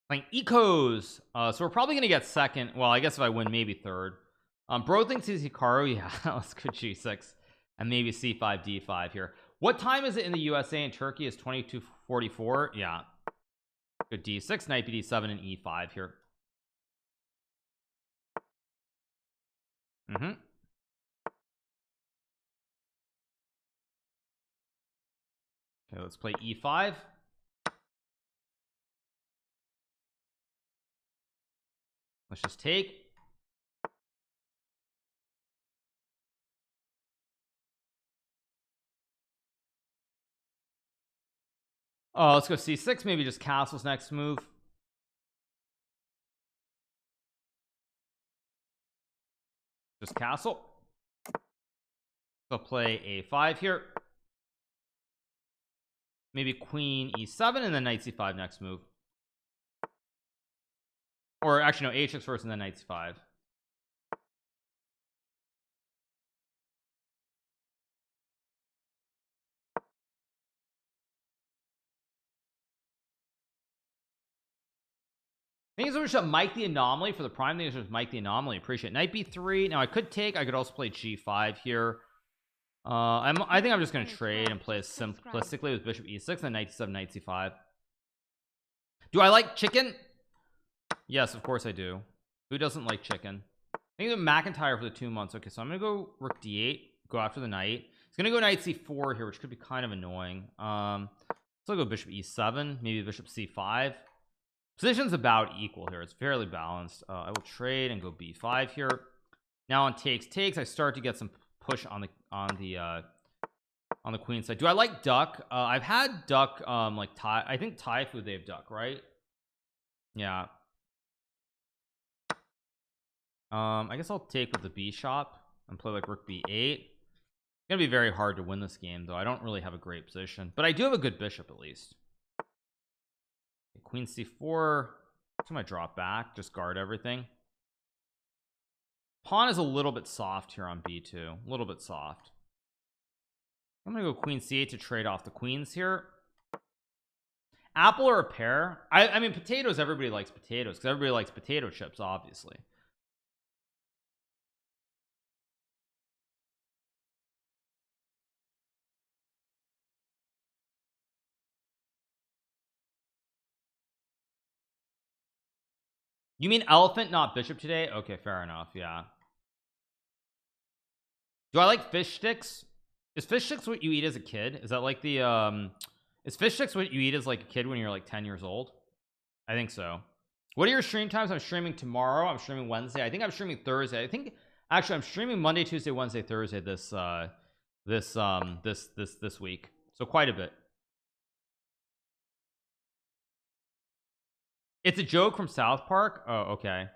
Playing Ecos. So we're probably gonna get second. Well, I guess if I win, maybe third. Bro thinks he's Hikaru. Yeah, let's go g6 and maybe c5 d5 here. What time is it in the USA and Turkey? Is 22:44. Yeah, good d6 knight bd7 and e5 here. Okay, let's play e5. Let's just take. Oh, let's go c6. Maybe just castles next move. Just castle. So play a5 here. Maybe queen e7 and then knight c5 next move. Or actually no, h6 first and then knight c5. Thank you so much to Mike the Anomaly for the prime. Thank you so much, Mike the Anomaly. Appreciate it. Knight b3. Now I could take. I could also play g5 here. I think I'm just going to trade and play simplistically with bishop e6 and knight c7, knight c5. Do I like chicken? Yes, of course I do. Who doesn't like chicken? I think the McIntyre for the 2 months. Okay, so I'm gonna go rook d8, go after the knight. It's gonna go knight c4 here, which could be kind of annoying. So I'll go bishop e7, maybe bishop c5. Position's about equal here. It's fairly balanced. I will trade and go b5 here. Now on takes, I start to get some push on the queen side. Do I like duck? I've had duck like Thai. I think Thai food they have duck, right? Yeah. I guess I'll take with the b shop and play like rook b8. It's gonna be very hard to win this game though. I don't really have a great position, but I do have a good bishop at least. Okay, queen c4. So I might drop back, just guard everything. Pawn is a little bit soft here on b2, a little bit soft. I'm gonna go queen c8 to trade off the queens here. Apple or a pear? I mean potatoes, everybody likes potatoes because everybody likes potato chips, obviously. You mean elephant, not bishop today? Okay, fair enough. Yeah. Do I like fish sticks? Is fish sticks what you eat as a kid? Is that like the is fish sticks what you eat as like a kid when you're like 10 years old? I think so. What are your stream times? I'm streaming tomorrow. I'm streaming Wednesday. I think I'm streaming Thursday. I think actually I'm streaming Monday, Tuesday, Wednesday, Thursday this this week. So quite a bit. It's a joke from South Park. Oh, okay.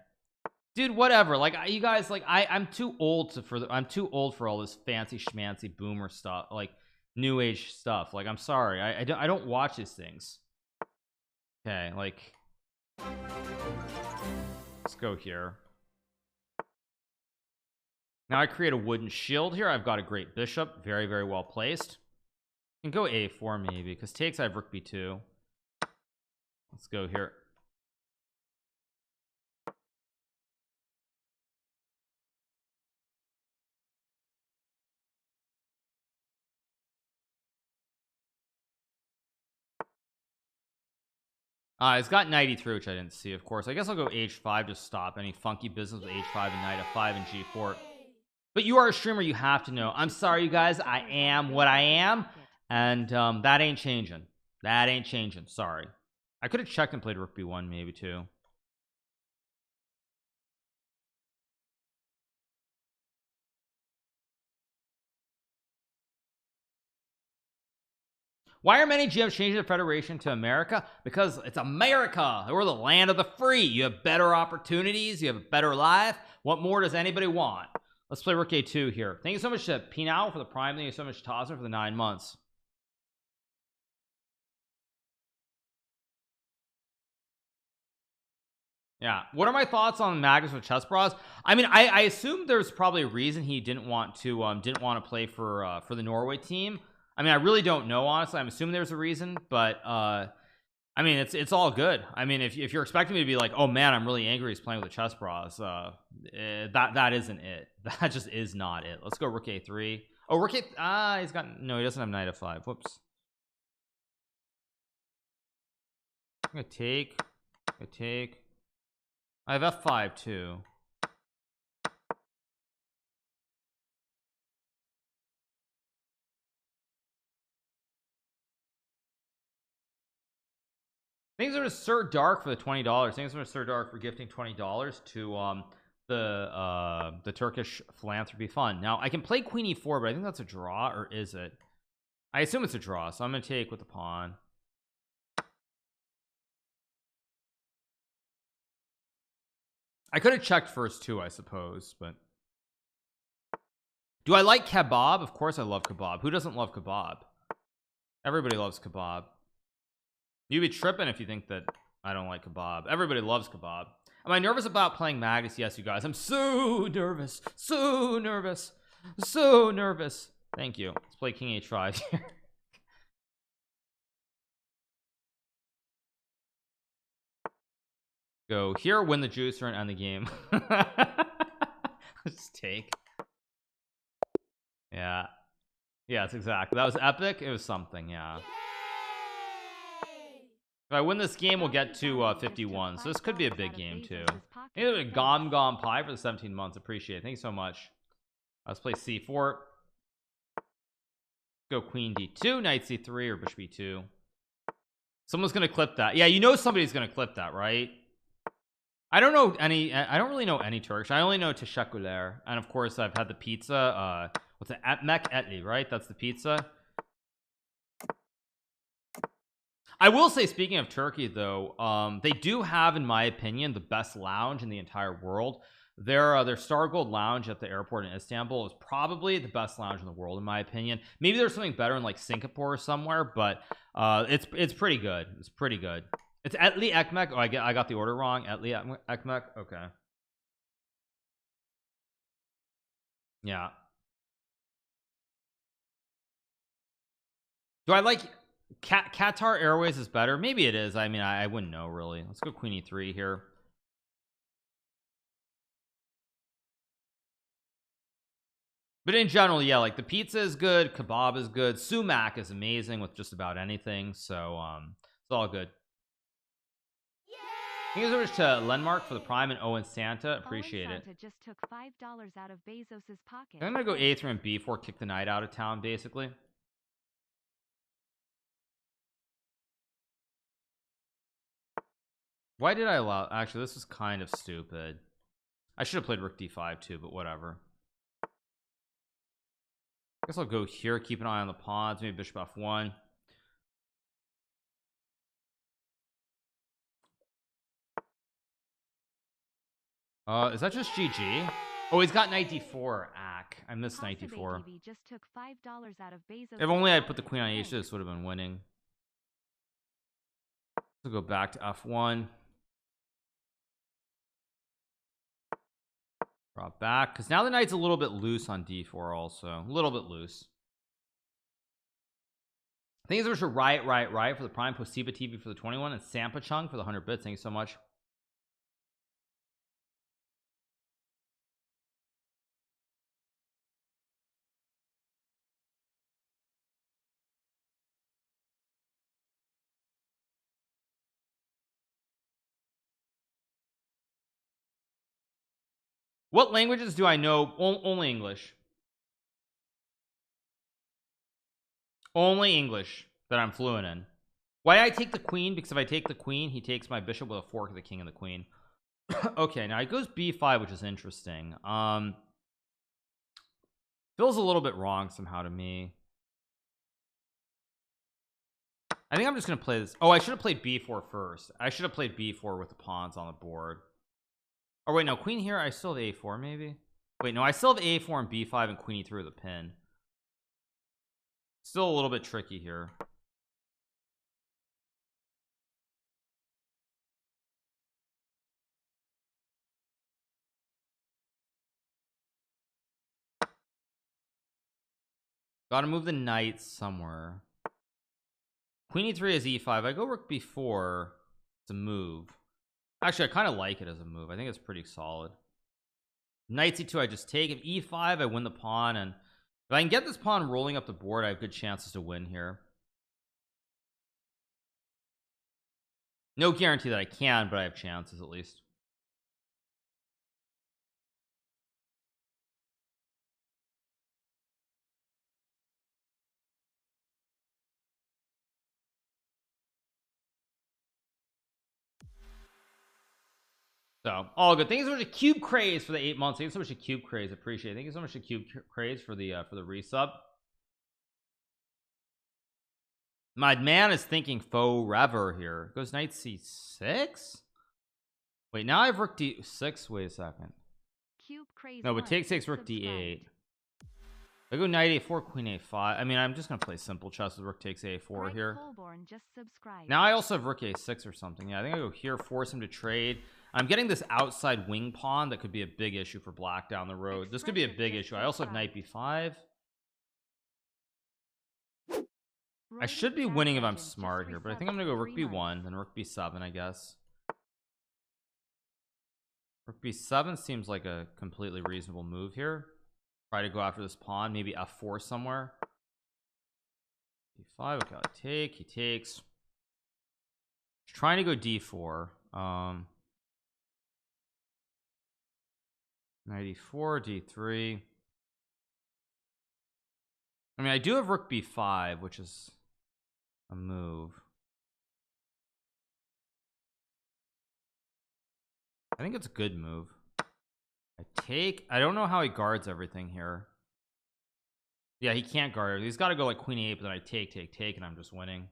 Dude, whatever. Like you guys, like I'm too old I'm too old for all this fancy schmancy boomer stuff, like new age stuff. Like I'm sorry, I don't watch these things. Okay, like let's go here. Now I create a wooden shield here. I've got a great bishop, very very well placed. You can go a4 maybe because takes. I have rook b2. Let's go here. It's got knight e3, which I didn't see, of course. I guess I'll go h5 to stop any funky business with h5 and knight f5 and g4. But you are a streamer, you have to know. I'm sorry, you guys. I am what I am, and that ain't changing. That ain't changing. Sorry. I could have checked and played rook b1 maybe too. Why are many GMs changing the Federation to America? Because it's America. We're the land of the free. You have better opportunities. You have a better life. What more does anybody want? Let's play rook a2 here. Thank you so much to Pinau for the prime. Thank you so much to Tosser for the 9 months. Yeah. What are my thoughts on Magnus with chess bras? I mean, I assume there's probably a reason he didn't want to play for the Norway team. I mean, I really don't know, honestly. I'm assuming there's a reason, but I mean, it's all good. I mean, if you're expecting me to be like, oh man, I'm really angry he's playing with the chess bras, that isn't it. That just is not it. Let's go rook a3. Oh, rook a he doesn't have knight f5. Whoops. I'm gonna take. I have f5 too. Thanks for Sir Dark for the $20. Thanks for Sir Dark for gifting $20 to the Turkish philanthropy fund. Now I can play Queen E4, but I think that's a draw, or is it? I assume it's a draw, so I'm gonna take with the pawn. I could have checked first too, I suppose, but do I like kebab? Of course I love kebab. Who doesn't love kebab? Everybody loves kebab. You'd be tripping if you think that I don't like kebab. Everybody loves kebab. Am I nervous about playing Magus? Yes, you guys. I'm so nervous. So nervous. So nervous. Thank you. Let's play King H5 here. Go here, win the juicer, and end the game. Let's take. Yeah. Yes, exactly. That was epic. It was something. Yeah. If I win this game, we'll get to 51. So this could be a big game too. Thank you to Gom Pie for the 17 months. Appreciate it. Thanks so much. Let's play C4. Go Queen D2, Knight C3, or Bishop B2. Someone's gonna clip that. Yeah, you know somebody's gonna clip that, right? I don't know any. I don't really know any Turkish. I only know teşekkürler, and of course I've had the pizza. What's it? Ekmek etli, right? That's the pizza. I will say, speaking of Turkey, though, they do have, in my opinion, the best lounge in the entire world. Their Star Gold lounge at the airport in Istanbul is probably the best lounge in the world, in my opinion. Maybe there's something better in like Singapore or somewhere, but it's pretty good. It's pretty good. It's Etli Ekmek. Oh, I got the order wrong. Etli Ekmek. Okay. Yeah. Do I like Qatar Airways is better? Maybe it is. I mean, I wouldn't know really. Let's go Queen E3 here. But in general, yeah, like the pizza is good, kebab is good, sumac is amazing with just about anything. So it's all good. Thank you so much to Lenmark for the Prime and Owen Santa. Appreciate Owen it. Santa just took $5 out of Bezos's pocket. I'm gonna go A3 and B4, kick the knight out of town, basically. Why did I allow? Actually, this was kind of stupid. I should have played Rook D5 too, but whatever. I guess I'll go here, keep an eye on the pawns, maybe Bishop F1. Is that just GG? Oh, he's got Knight D4. Ack, I missed Knight D4. Just took $5 out of Bezos's If only I put the queen on H2, this would have been winning. We'll go back to F1. Drop back, because now the knight's a little bit loose on D4 also. A little bit loose. Thank you so much for Riot for the Prime, Posiba TV for the 21, and Sampa Chung for the 100 bits. Thank you so much. What languages do I know? Only English. Only English that I'm fluent in. Why I take the queen? Because if I take the queen, he takes my bishop with a fork of the king and the queen. Okay, now it goes b5, which is interesting. Feels a little bit wrong somehow to me. I think I'm just gonna play this. Oh, I should have played b4 first. I should have played b4 with the pawns on the board. Oh wait, no, queen here. I still have a4 maybe. Wait, no, I still have a4 and b5 and queen e3 with a pin. Still a little bit tricky here. Gotta move the knight somewhere. Queen e3 is e5. I go rook b4. It's a move. Actually, I kind of like it as a move. I think it's pretty solid. Knight c2, I just take. If e5, I win the pawn, and if I can get this pawn rolling up the board, I have good chances to win here. No guarantee that I can, but I have chances at least. So all good. Thank you so much to Cube Craze for the 8 months. Thank you so much to Cube Craze. Appreciate it. Thank you so much to Cube Craze for the resub. My man is thinking forever here. Goes knight c6. Wait, now I have rook d6. Wait a second. Cube Craze No, but take 6, rook d8. I go knight a4, queen a5. I mean, I'm just gonna play simple chess with rook takes a4 Greg here. Colborn just subscribed. Now I also have rook a6 or something. Yeah, I think I go here, force him to trade. I'm getting this outside wing pawn that could be a big issue for black down the road. This could be a big issue. I also have knight b5. I should be winning if I'm smart here, but I think I'm gonna go rook b1, then rook b7, I guess. Rook b7 seems like a completely reasonable move here. Try to go after this pawn, maybe f4 somewhere. d5, okay, I'll take. He takes. He's trying to go d4. Knight e4, d3. I mean, I do have rook b5, which is a move. I think it's a good move. I take. I don't know how he guards everything here. Yeah, he can't guard it. He's got to go like queen e8, but then I take, and I'm just winning.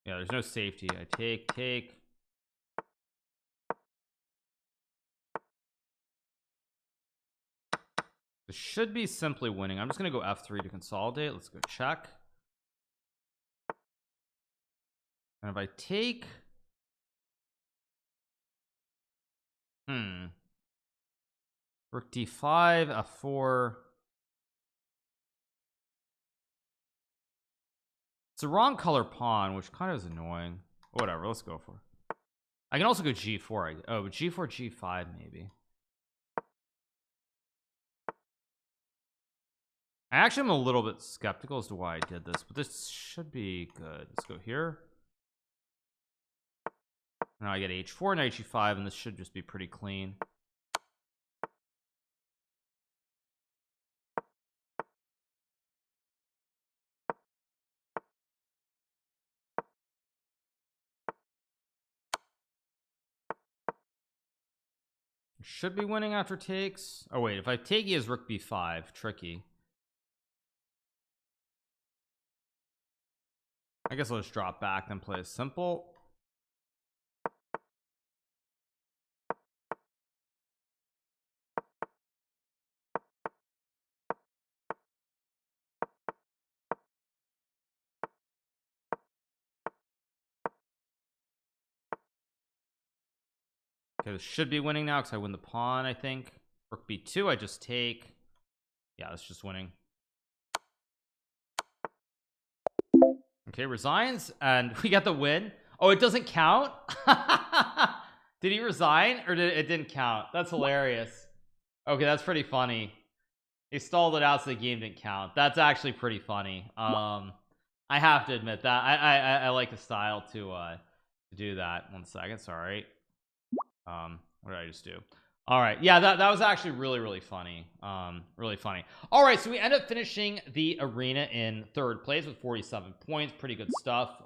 Yeah, there's no safety. I take. This should be simply winning. I'm just gonna go f3 to consolidate. Let's go check. And if I take, rook d5, f4. It's the wrong color pawn, which kind of is annoying. Whatever, let's go for it. I can also go g4. Oh, but g4, g5 maybe. I actually am a little bit skeptical as to why I did this, but this should be good. Let's go here. Now I get h4, knight g5, and this should just be pretty clean. Should be winning after takes. Oh wait, if I take, he has rook b5. Tricky. I guess I'll just drop back, then play a simple. Okay, this should be winning now because I win the pawn, I think. Rook b2, I just take. Yeah, it's just winning. Okay, resigns, and we got the win. Oh, it doesn't count? Did he resign, or it didn't count? That's hilarious. Okay, that's pretty funny. He stalled it out so the game didn't count. That's actually pretty funny. I have to admit that. I like the style to do that. 1 second, sorry. What did I just do? All right, yeah, that was actually really funny. Really funny. All right, so we end up finishing the arena in 3rd place with 47 points. Pretty good stuff.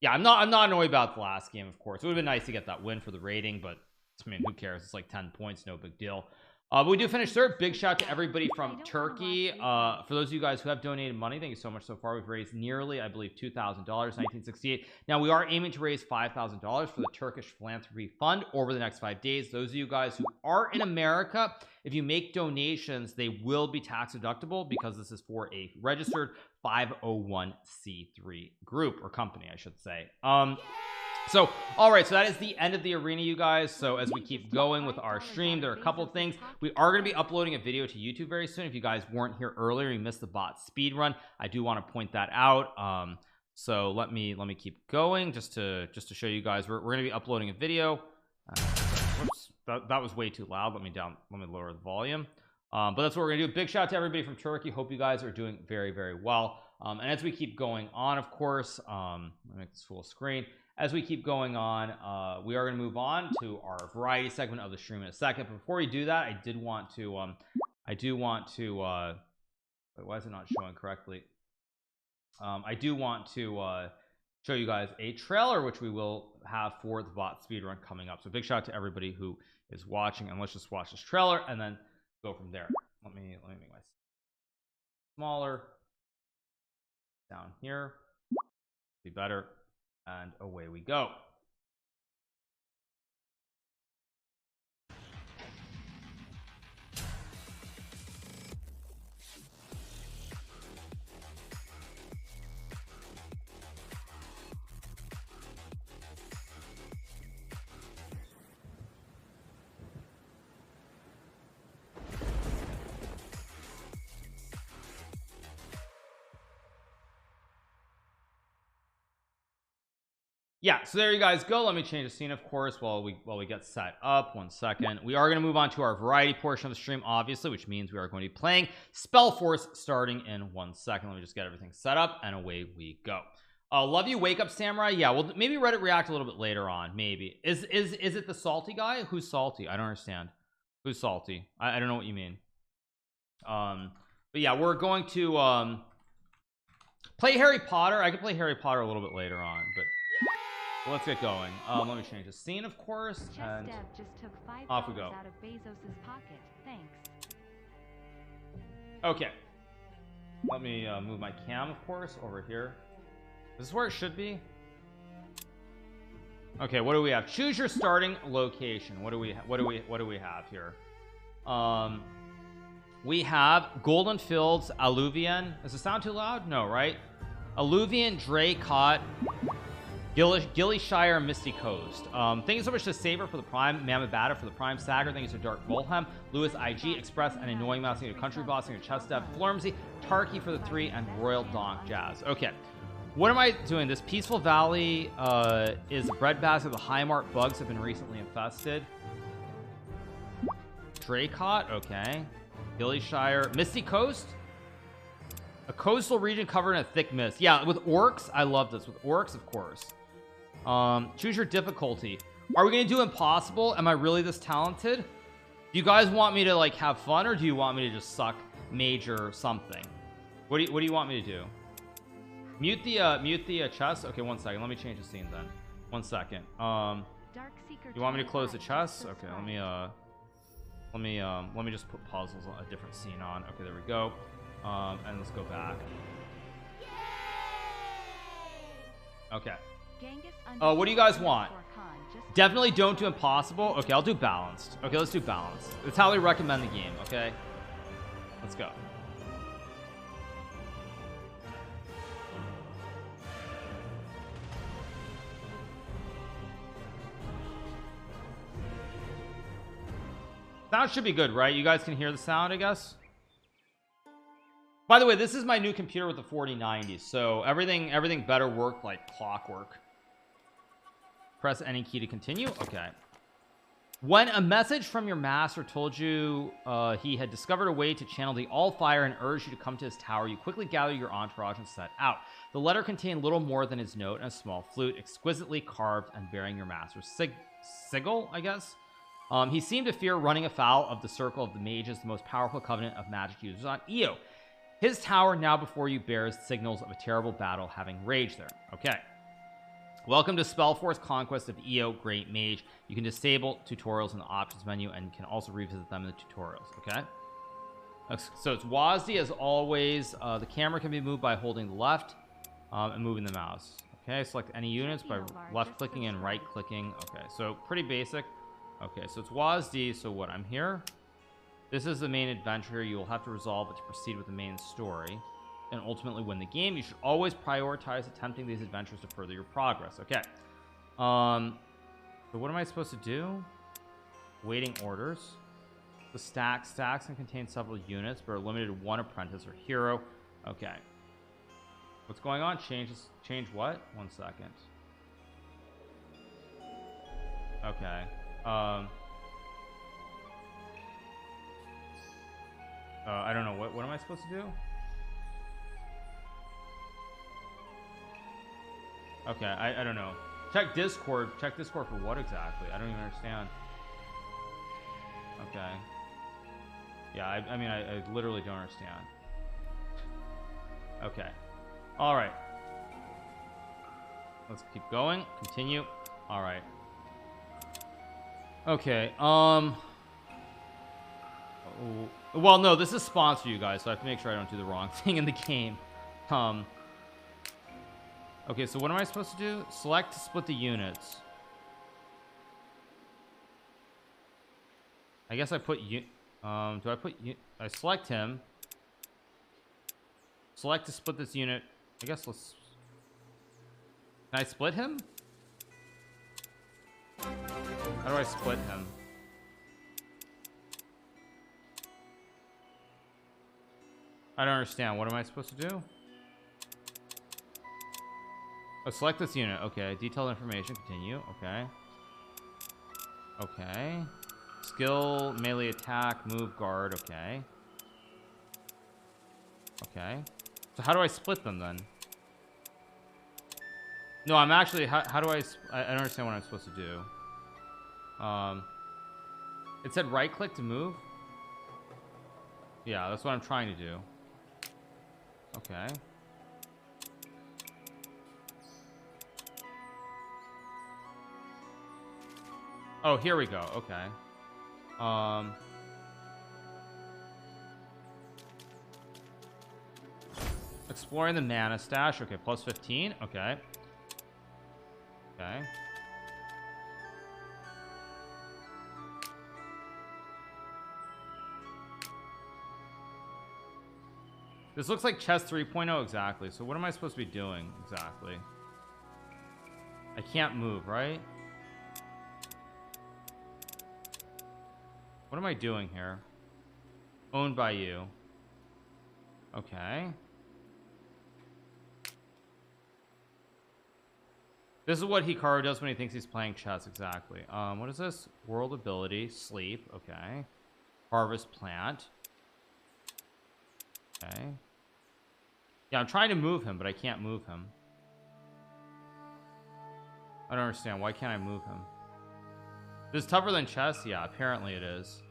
Yeah, I'm not annoyed about the last game, of course. It would have been nice to get that win for the rating, but I mean, who cares? It's like 10 points, no big deal. But we do finish 3rd. Big shout out to everybody from Turkey. For those of you guys who have donated money, thank you so much so far. We've raised nearly, I believe, $2,000, 1968. Now we are aiming to raise $5,000 for the Turkish Philanthropy Fund over the next 5 days. Those of you guys who are in America, if you make donations, they will be tax deductible because this is for a registered 501c3 group or company, I should say. So all right, so that is the end of the arena, you guys. So as we keep going with our stream, there are a couple of things. We are going to be uploading a video to YouTube very soon. If you guys weren't here earlier, you missed the bot speed run, I do want to point that out. So let me keep going just to show you guys. We're going to be uploading a video. Whoops, that was way too loud. Let me lower the volume. But that's what we're gonna do. Big shout out to everybody from Turkey. Hope you guys are doing very well. And as we keep going on, of course, let me make this full screen. As we keep going on, we are going to move on to our variety segment of the stream in a second. But before we do that, I do want to wait, why is it not showing correctly? I do want to show you guys a trailer, which we will have for the bot speedrun coming up. So big shout out to everybody who is watching, and let's just watch this trailer and then go from there. Let me make my smaller down here, be better, and away we go. Yeah, so there you guys go. Let me change the scene, of course, while we get set up. 1 second. We are going to move on to our variety portion of the stream, obviously, which means we are going to be playing Spellforce starting in 1 second. Let me just get everything set up, and away we go. Love you, Wake Up Samurai. Yeah, well, maybe Reddit react a little bit later on. Maybe is it the salty guy? Who's salty? I don't understand. Who's salty? I don't know what you mean. But yeah, we're going to play Harry Potter. I could play Harry Potter a little bit later on, but let's get going. Let me change the scene, of course, and just took $5 off we go. Out of Bezos's pocket. Thanks. Okay, let me move my cam, of course, over here. This is where it should be. Okay, what do we have? Choose your starting location. What do we have here? We have Golden Fields, Alluvian. Does it sound too loud? No, right? Alluvian, Draycott, Gillyshire, Misty Coast. Thank you so much to Saber for the Prime, Mamabata for the Prime, Sagar, thank you to Dark Volham, Lewis IG, Express, and Annoying Mouse, thank you to Country Boss, thank you to Chest Dev, Flormsy, Tarky for the 3, and Royal Donk Jazz. Okay, what am I doing? This Peaceful Valley is a breadbasket. The High Mart bugs have been recently infested. Draycott, okay. Gillyshire, Misty Coast, a coastal region covered in a thick mist. Yeah, with orcs, I love this. With orcs, of course. Choose your difficulty. Are we gonna do impossible? Am I really this talented? Do you guys want me to like have fun, or do you want me to just suck major something? What do you want me to do? Mute the chest. Okay, 1 second. Let me change the scene then. 1 second. You want me to close the chest? Okay, let me just put puzzles on a different scene on. Okay, there we go. And let's go back. Okay. What do you guys want? Definitely don't do impossible. Okay, I'll do balanced. Okay, let's do balanced. That's how they recommend the game. Okay, let's go. Sound should be good, right? You guys can hear the sound, I guess. By the way, this is my new computer with the 4090, so everything better work like clockwork. Press any key to continue. Okay. When a message from your master told you he had discovered a way to channel the All-Fire and urged you to come to his tower, you quickly gather your entourage and set out. The letter contained little more than his note and a small flute, exquisitely carved and bearing your master's sigil, I guess. He seemed to fear running afoul of the circle of the mages, the most powerful covenant of magic users on Io. His tower now before you bears signals of a terrible battle having raged there. Okay. Welcome to Spellforce Conquest of Io, Great Mage. You can disable tutorials in the options menu and can also revisit them in the tutorials. Okay. So it's WASD as always. The camera can be moved by holding the left and moving the mouse. Okay. Select any units by left clicking and right clicking. Okay. So pretty basic. Okay. So it's WASD. So what? I'm here. This is the main adventure. You will have to resolve it to proceed with the main story and ultimately win the game. You should always prioritize attempting these adventures to further your progress. Okay. So what am I supposed to do? Waiting orders. The stacks can contain several units, but are limited to one apprentice or hero. Okay. What's going on? Change what? 1 second. Okay. I don't know. What am I supposed to do? Okay, I don't know. Check Discord. Check Discord for what exactly? I don't even understand. Okay. Yeah, I mean, I literally don't understand. Okay. All right. let's keep going. Continue. All right. Okay. Well, no, this is sponsored, you guys, so I have to make sure I don't do the wrong thing in the game. Okay, so what am I supposed to do? Select to split the units. I guess I put do I put I select him. Select to split this unit. I guess let's. Can I split him? How do I split him? I don't understand. What am I supposed to do? Oh, select this unit. Okay. Detailed information. Continue. Okay. Okay. Skill, melee attack, move, guard. Okay. Okay. So how do I split them then? No, I'm actually. How do I don't understand what I'm supposed to do. It said right click to move. Yeah, that's what I'm trying to do. Okay. Oh, here we go. Okay. Exploring the mana stash. Okay, plus 15. Okay. Okay. This looks like chess 3.0 exactly. So what am I supposed to be doing exactly? I can't move, right? What am I doing here? Owned by you. Okay. This is what Hikaru does when he thinks he's playing chess. Exactly. What is this? World ability. Sleep. Okay. Harvest plant. Okay. Yeah, I'm trying to move him, but I can't move him. I don't understand. Why can't I move him? This is tougher than chess? Yeah, apparently it is.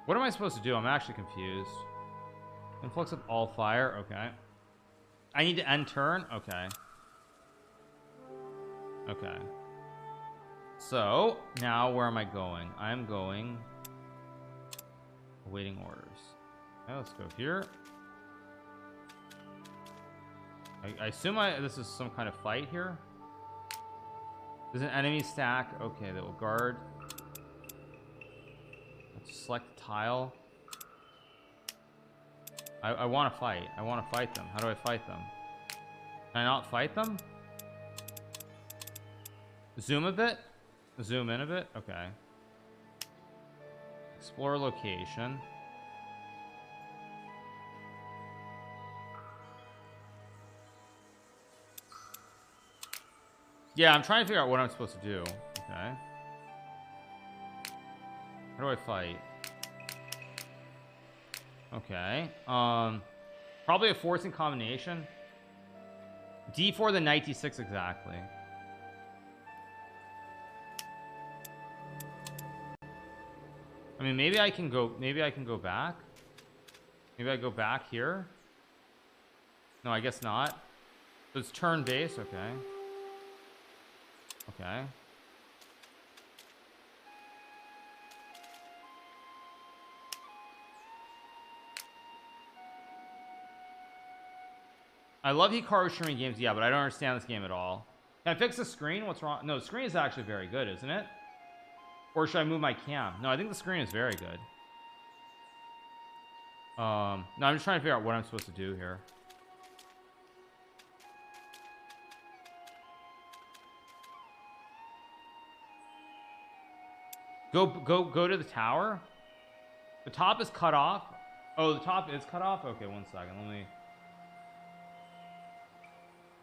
What am I supposed to do? I'm actually confused. Influx of all fire. Okay. I need to end turn. Okay. Okay. So now where am I going? I'm going awaiting orders. Okay, let's go here. I assume this is some kind of fight here. There's an enemy stack. Okay, that will guard. Let's select the tile. I want to fight. I want to fight them. How do I fight them? Can I not fight them? Zoom a bit? Zoom in a bit? Okay. Explore location. Yeah, I'm trying to figure out what I'm supposed to do. Okay. How do I fight? Okay. Probably a forcing combination. D4 the knight D6 exactly. I mean, maybe I can go back. Maybe I go back here. No, I guess not. So it's turn base. Okay. Okay. I love Hikaru streaming games, yeah, but I don't understand this game at all. Can I fix the screen? What's wrong? No, the screen is actually very good, isn't it? Or should I move my cam? No, I think the screen is very good. No, I'm just trying to figure out what I'm supposed to do here. Go to the tower. The top is cut off. Oh, the top is cut off. Okay, one second. Let me.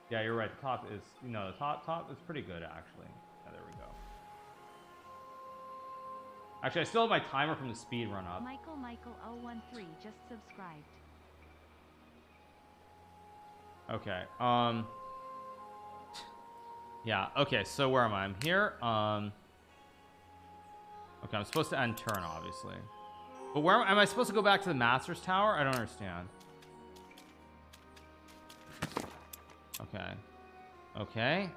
Yeah, you're right. The top is, the top is pretty good actually. Yeah, there we go. Actually, I still have my timer from the speed run up. Michael 013 just subscribed. Okay. Yeah. Okay. So where am I? I'm here. Okay. I'm supposed to end turn, obviously. But where am I supposed to go back to the master's tower? I don't understand. Okay. Okay.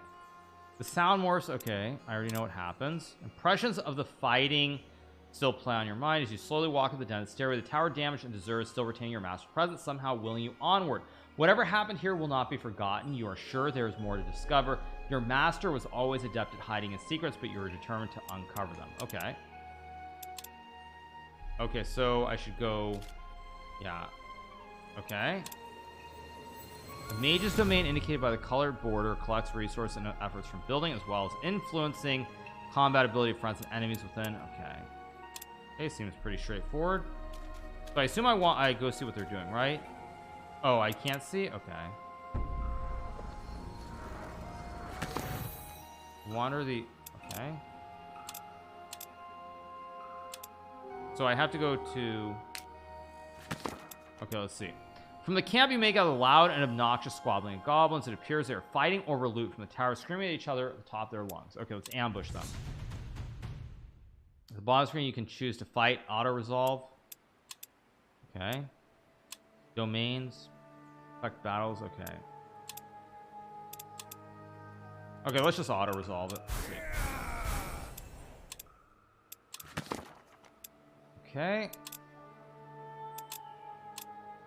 The sound morphs. Okay, I already know what happens. Impressions of the fighting still play on your mind as you slowly walk up the dense stairway. The tower damaged and deserves still retaining your master's presence, somehow willing you onward. Whatever happened here will not be forgotten. You are sure there is more to discover. Your master was always adept at hiding his secrets, but you were determined to uncover them. Okay. Okay, so I should go. Yeah. Okay. The mage's domain indicated by the colored border collects resources and efforts from building as well as influencing combat ability fronts and enemies within. Okay. Okay, seems pretty straightforward. So I assume I go see what they're doing, right? Oh, I can't see? Okay. Wander the... Okay. So I have to go to... Okay, let's see. From the camp you make out a loud and obnoxious squabbling of goblins. It appears they are fighting over loot from the tower, screaming at each other at the top of their lungs. Okay, let's ambush them. At the bottom screen you can choose to fight, auto resolve. Okay. Domains, select battles. Okay. Okay, let's just auto resolve it. Let's see. Okay.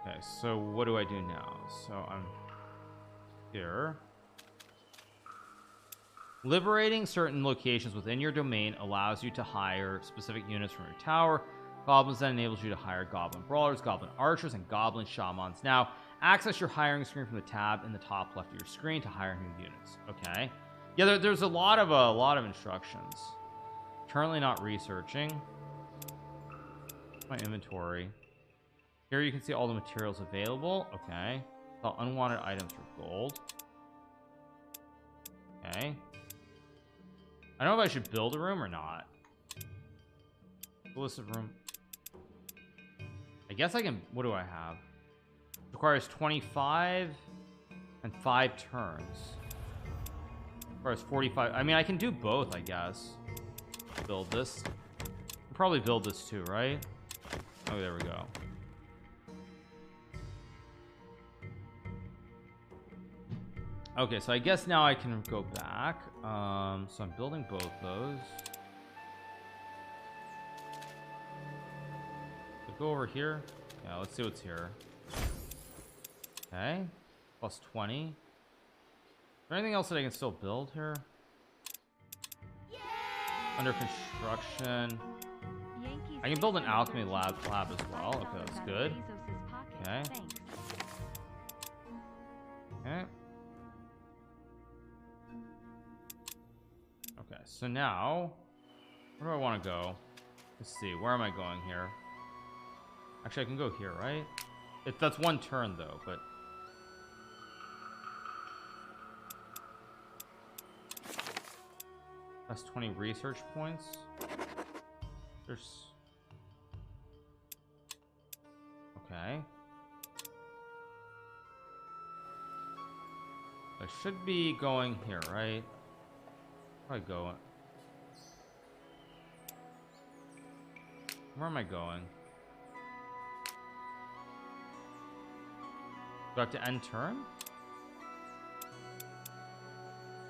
Okay, so what do I do now? So I'm here. Liberating certain locations within your domain allows you to hire specific units from your tower. Goblins then enables you to hire goblin brawlers, goblin archers, and goblin shamans. Now access your hiring screen from the tab in the top left of your screen to hire new units. Okay. Yeah, there's a lot of instructions. Currently not researching. My inventory. Here you can see all the materials available. Okay. All unwanted items for gold. Okay. I don't know if I should build a room or not. List of room. I guess I can. What do I have? Requires 25 and 5 turns. Requires 45. I mean, I can do both, I guess. Build this. I'll probably build this too, right? Oh, there we go. Okay, so I guess now I can go back. So I'm building both those. So go over here. Yeah, let's see what's here. Okay, plus 20. Is there anything else that I can still build here? Under construction. I can build an alchemy lab as well. Okay, that's good. Okay. Okay. Okay, so now where do I want to go? Let's see, where am I going here? Actually, I can go here, right? That's one turn though, but that's 20 research points. There's okay. I should be going here, right? Where am I going? Where am I going? Do I have to end turn?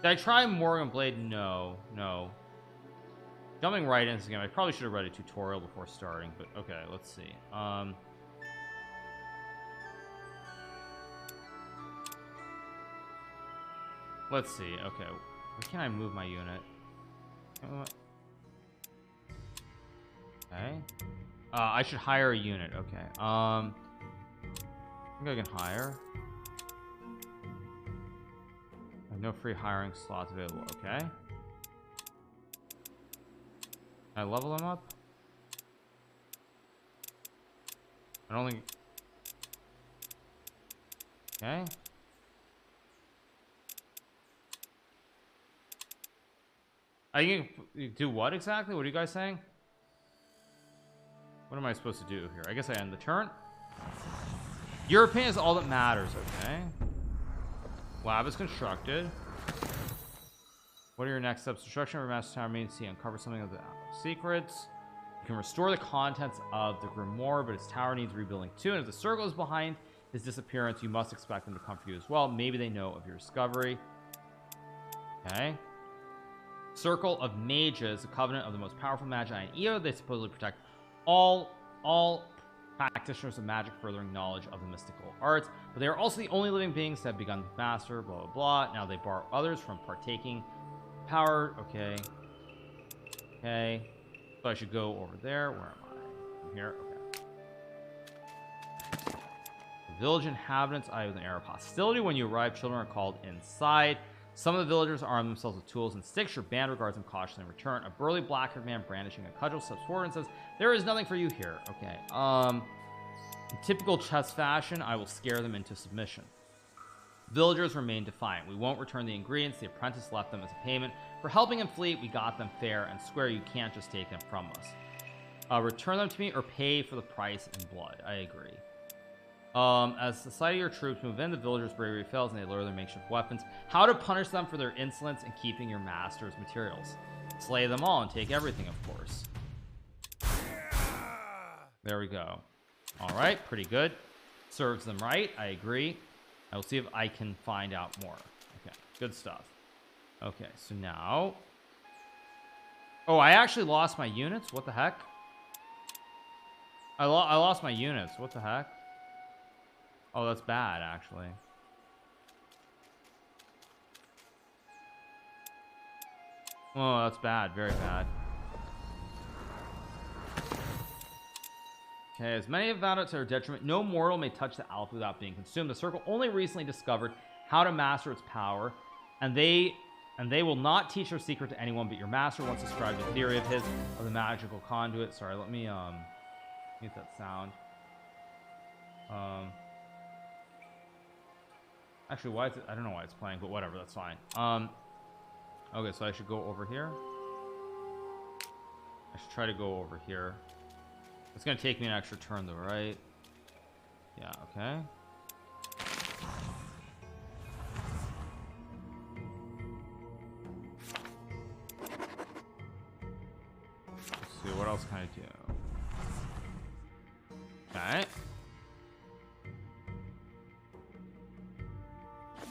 Did I try Morgan Blade? No. Jumping right into this game. I probably should have read a tutorial before starting, but okay, let's see. Let's see. Okay, where can I move my unit? Okay. I should hire a unit. Okay. I think I can hire. I have no free hiring slots available. Okay. Can I level them up? I don't think. Okay. I can do what exactly? What are you guys saying? What am I supposed to do here? I guess I end the turn. Your opinion is all that matters. Okay. Lab is constructed. What are your next steps? Destruction of your master tower means he uncover something of the secrets. You can restore the contents of the grimoire, but his tower needs rebuilding too, and if the circle is behind his disappearance, you must expect them to come for you as well. Maybe they know of your discovery. Okay. Circle of Mages, a covenant of the most powerful magi in EO. They supposedly protect all practitioners of magic, furthering knowledge of the mystical arts, but they are also the only living beings that have begun to master blah blah blah. Now they bar others from partaking power. Okay. So I should go over there. Where am I? I'm here. Okay. The village inhabitants, eye with an air of hostility. When you arrive, children are called inside. Some of the villagers arm themselves with tools and sticks. Your band regards them cautiously in return. A burly black-haired man brandishing a cudgel steps forward and says, "There is nothing for you here." Okay. In typical chess fashion, I will scare them into submission. Villagers remain defiant. "We won't return the ingredients. The apprentice left them as a payment for helping him flee. We got them fair and square. You can't just take them from us. Return them to me or pay for the price in blood." I agree. As the sight of your troops move in, the villagers' bravery fails and they lower their makeshift weapons. How to punish them for their insolence in keeping your master's materials? Slay them all and take everything, of course. There we go. All right, pretty good. Serves them right. I agree. I will see if I can find out more. Okay, good stuff. Okay, so now, oh, I actually lost my units. What the heck? I lost my units. What the heck? Oh, that's bad, actually. Oh, that's bad. Very bad. Okay, as many have vowed it to their detriment, no mortal may touch the alpha without being consumed. The circle only recently discovered how to master its power, and they will not teach their secret to anyone but your master. Once described a theory of his of the magical conduit. Sorry, let me mute that sound. Actually, why is it? I don't know why it's playing, but whatever, that's fine. Okay, so I should go over here. I should try to go over here. It's gonna take me an extra turn though, right? Yeah, okay. Let's see, what else can I do? Okay.